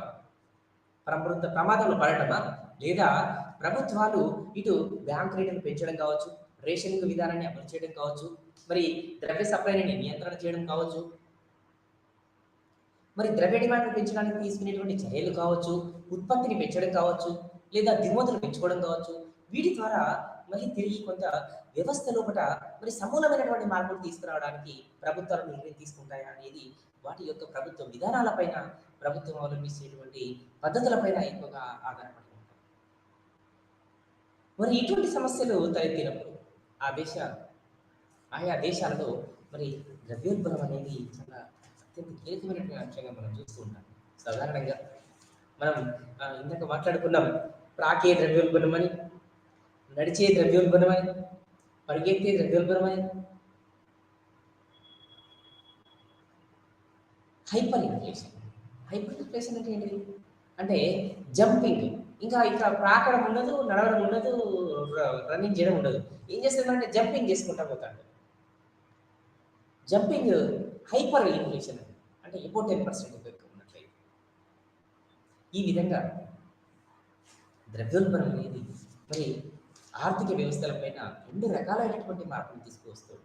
ప్రమాదంలో పడటమా, లేదా ప్రభుత్వాలు ఇటు బ్యాంక్ రేటును పెంచడం కావచ్చు, రేషనింగ్ విధానాన్ని అమలు చేయడం కావచ్చు, మరి ద్రవ్య సప్లైని నియంత్రణ చేయడం కావచ్చు, మరి ద్రవ్య డిమాండ్ను పెంచడానికి తీసుకునేటువంటి చర్యలు కావచ్చు, ఉత్పత్తిని పెంచడం కావచ్చు, లేదా దిగుమతులు పెంచుకోవడం కావచ్చు, వీటి ద్వారా మళ్ళీ తిరిగి కొంత వ్యవస్థ లోపల మరి సమూలమైనటువంటి మార్పులు తీసుకురావడానికి ప్రభుత్వాలు నిర్ణయం తీసుకుంటాయా అనేది వాటి యొక్క ప్రభుత్వ విధానాలపైన, ప్రభుత్వం అవలంబించేటువంటి పద్ధతులపైన ఎక్కువగా ఆధారపడి ఉంటాయి. మరి ఇటువంటి సమస్యలు తలెత్తినప్పుడు ఆయా దేశాలలో మరి ద్రవ్యోల్బణం అనేది చాలా అత్యంత కీలకమైనటువంటి అంశంగా మనం చూస్తూ ఉంటాం. సాధారణంగా మనం ఇందాక మాట్లాడుకున్నాం ప్రాకే ద్రవ్యోల్బణం అని, నడిచే ద్రవ్యోల్బణం అని, పరిగెత్తే ద్రవ్యోల్బణం అని, హైపర్ ఇన్ఫ్లేషన్. హైపర్ ఇన్ఫ్లేషన్ అంటే ఏంటిది అంటే జంపింగ్, ఇంకా ఇక్కడ ప్రాకడం ఉండదు, నడవడం ఉండదు, రన్నింగ్ చేయడం ఉండదు. ఏం చేస్తుందంటే జంపింగ్ చేసుకుంటా పోతాడు. జంపింగ్ హైపర్ ఇన్ఫ్లేషన్ అంటే ఎబో 10% ఎక్కువ ఉన్నది. ఈ విధంగా ద్రవ్యోల్బణం అనేది మరి ఆర్థిక వ్యవస్థలపైన 2 రకాలైనటువంటి మార్పులు తీసుకువస్తుంది.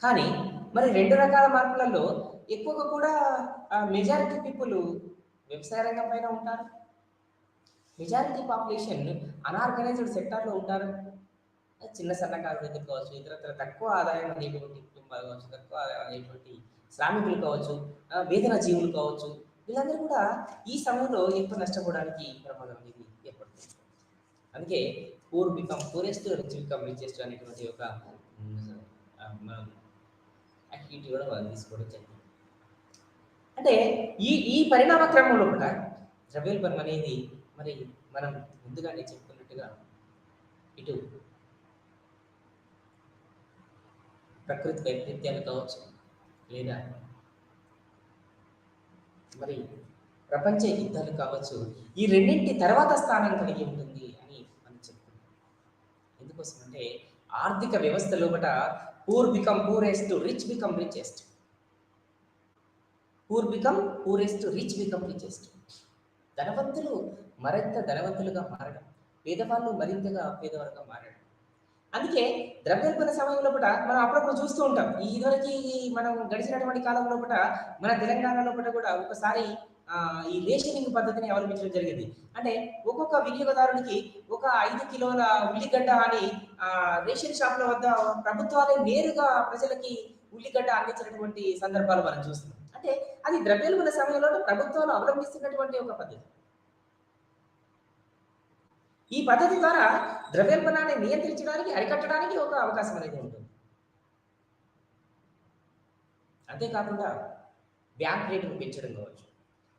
కానీ మరి 2 రకాల మార్పులలో ఎక్కువగా కూడా మెజారిటీ పీపుల్ వ్యవసాయ రంగం పైన ఉంటారు. మెజారిటీ పాపులేషన్ అనార్గనైజ్డ్ సెక్టార్‌లో ఉంటారు. చిన్న సన్నకారు రైతులు కావచ్చు, ఇతరత్ర తక్కువ ఆదాయం అనేటువంటి కుటుంబాలు కావచ్చు, తక్కువ ఆదాయం అనేటువంటి శ్రామికులు కావచ్చు, వేతన జీవులు కావచ్చు, వీళ్ళందరూ కూడా ఈ సమయంలో ఎక్కువ నష్టపోవడానికి ప్రమాదం అనేది ఏర్పడుతుంది. అందుకే poor become poorest, rich become richest అనేటువంటి ఒక మనం యాక్టివిటీ కూడా వాళ్ళు తీసుకోవడం జరిగింది. అంటే ఈ పరిణామ క్రమంలో కూడా ద్రవ్యోల్బణం అనేది మరి మనం ముందుగానే చెప్పుకున్నట్టుగా ఇటు ప్రకృతి వైపరీత్యాలు కావచ్చు, లేదా మరి ప్రపంచ యుద్ధాలు కావచ్చు, ఈ రెండింటి తర్వాత స్థానం కలిగి ఉంటుంది అని మనం చెప్పుకుంటాం. ఎందుకోసం అంటే ఆర్థిక వ్యవస్థ లోపల poor become poorest, rich become richest. Poor become poorest, rich become richest. ధనవంతులు మరింత ధనవంతులుగా మారడం, పేదవాళ్ళు మరింతగా పేదవారుగా మారడం. అందుకే ద్రవ్యోల్బణ సమయంలో కూడా మనం అప్పుడప్పుడు చూస్తూ ఉంటాం. ఇదివరకు మనం గడిచినటువంటి కాలంలో కూడా మన తెలంగాణలో కూడా ఒకసారి ఈ రేషనింగ్ పద్ధతిని అవలంబించడం జరిగింది. అంటే ఒక్కొక్క వినియోగదారునికి ఒక 5 కిలోల ఉల్లిగడ్డ అని రేషన్ షాపుల వద్ద ప్రభుత్వాలే నేరుగా ప్రజలకి ఉల్లిగడ్డ అందించినటువంటి సందర్భాలు మనం చూస్తున్నాం. అంటే అది ద్రవ్యోల్బణ సమయంలో ప్రభుత్వాలు అవలంబిస్తున్నటువంటి ఒక పద్ధతి. ఈ పద్ధతి ద్వారా ద్రవ్యోల్బణాన్ని నియంత్రించడానికి, అరికట్టడానికి ఒక అవకాశం అనేది ఉంటుంది. అంతేకాకుండా బ్యాంక్ రేటును పెంచడం కావచ్చు,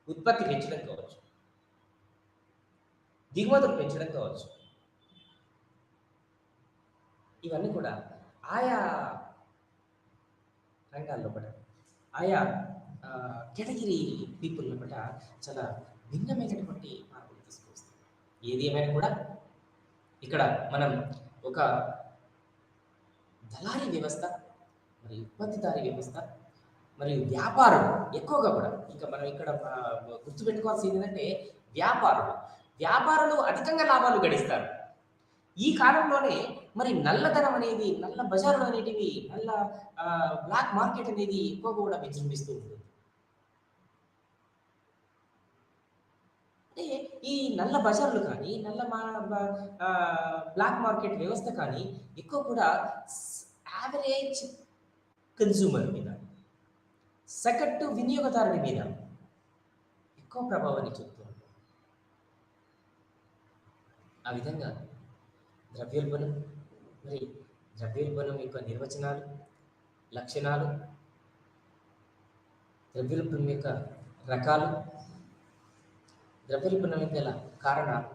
ఉత్పత్తి పెంచడం కావచ్చు, దిగుమతులు పెంచడం కావచ్చు, ఇవన్నీ కూడా ఆయా రంగాల్లో కూడా ఆయా కేటగిరీ పీపుల్ లోపల చాలా భిన్నమైనటువంటి మార్పులు తీసుకొస్తాయి. ఏది ఏమైనా కూడా ఇక్కడ మనం ఒక దళారీ వ్యవస్థ, మరి ఉత్పత్తిదారీ వ్యవస్థ, మరియు వ్యాపారం ఎక్కువగా కూడా ఇంకా మనం ఇక్కడ గుర్తుపెట్టుకోవాల్సింది ఏంటంటే వ్యాపారులు అధికంగా లాభాలు గడిస్తారు. ఈ కాలంలోనే మరి నల్లధనం అనేది, నల్ల బజారులు అనేటివి, బ్లాక్ మార్కెట్ అనేది ఎక్కువగా కూడా విజృంభిస్తూ ఉంటుంది. అంటే ఈ నల్ల బజార్లు కానీ, బ్లాక్ మార్కెట్ వ్యవస్థ కానీ ఎక్కువ కూడా యావరేజ్ కన్జ్యూమర్ మీద, సగటు వినియోగదారుని మీద ఎక్కువ ప్రభావాన్ని చూపుతూ ఉంటుంది. ఆ విధంగా ద్రవ్యోల్బణం మరి ద్రవ్యోల్బణం యొక్క నిర్వచనాలు, లక్షణాలు, ద్రవ్యోల్బణం యొక్క రకాలు, ద్రవ్యోల్బణం గల కారణాలు,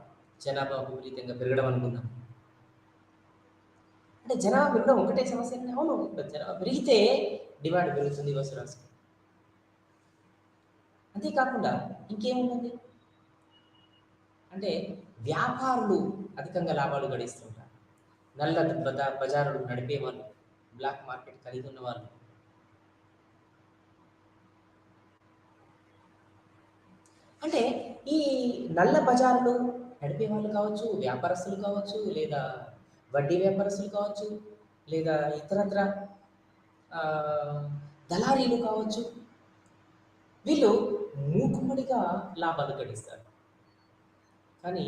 జనాభా విపరీతంగా పెరగడం అనుకుందాం. అంటే జనాభా పెరగడం ఒకటే సమస్య అంటే అవును, జనాభా పెరిగితే డిమాండ్ పెరుగుతుంది వసూరాసు. అంతేకాకుండా ఇంకేముంటుంది అంటే వ్యాపారులు అధికంగా లాభాలు గడిస్తుంటారు. నల్ల బజారులు నడిపే వాళ్ళు, బ్లాక్ మార్కెట్ కలిగి ఉన్న వాళ్ళు. అంటే ఈ నల్ల బజారులు నడిపే వాళ్ళు కావచ్చు, వ్యాపారస్తులు కావచ్చు, లేదా వడ్డీ వ్యాపారస్తులు కావచ్చు, లేదా ఇతరత్ర దళారీలు కావచ్చు, వీళ్ళు మూకుమ్మడిగా లాభాలు గడిస్తారు. కానీ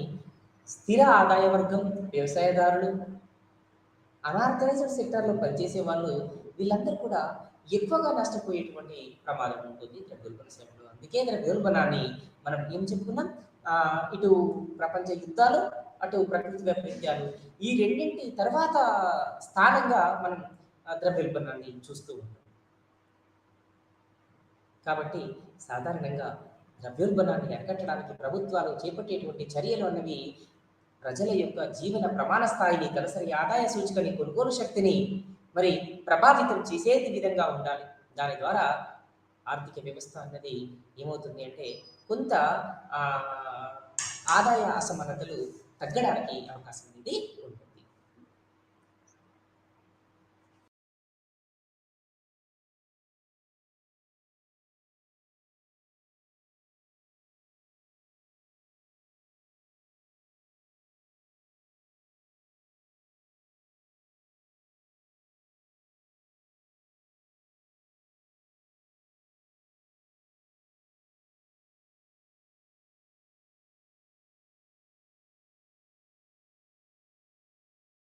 స్థిర ఆదాయ వర్గం, వ్యవసాయదారులు, అనార్గనైజ్డ్ సెక్టార్లో పనిచేసే వాళ్ళు, వీళ్ళందరూ కూడా ఎక్కువగా నష్టపోయేటువంటి ప్రమాదం ఉంటుంది ద్రవ్యోల్బణ సమయంలో. అందుకే ద్రవ్యోల్బణాన్ని మనం ఏం చెప్పుకున్నాం, ఇటు ప్రపంచ యుద్ధాలు, అటు ప్రకృతి వైపరీత్యాలు, ఈ రెండింటి తర్వాత స్థానంగా మనం ద్రవ్యోల్బణాన్ని చూస్తూ ఉంటాం. కాబట్టి సాధారణంగా ద్రవ్యోల్బణాన్ని అరికట్టడానికి ప్రభుత్వాలు చేపట్టేటువంటి చర్యలు అన్నవి ప్రజల యొక్క జీవన ప్రమాణ స్థాయిని, తలసరి ఆదాయ సూచికని, కొనుగోలు శక్తిని మరి ప్రభావితం చేసేది విధంగా ఉండాలి. దాని ద్వారా ఆర్థిక వ్యవస్థ అన్నది ఏమవుతుంది అంటే కొంత ఆదాయ అసమానతలు తగ్గడానికి అవకాశం అనేది ఉంటుంది.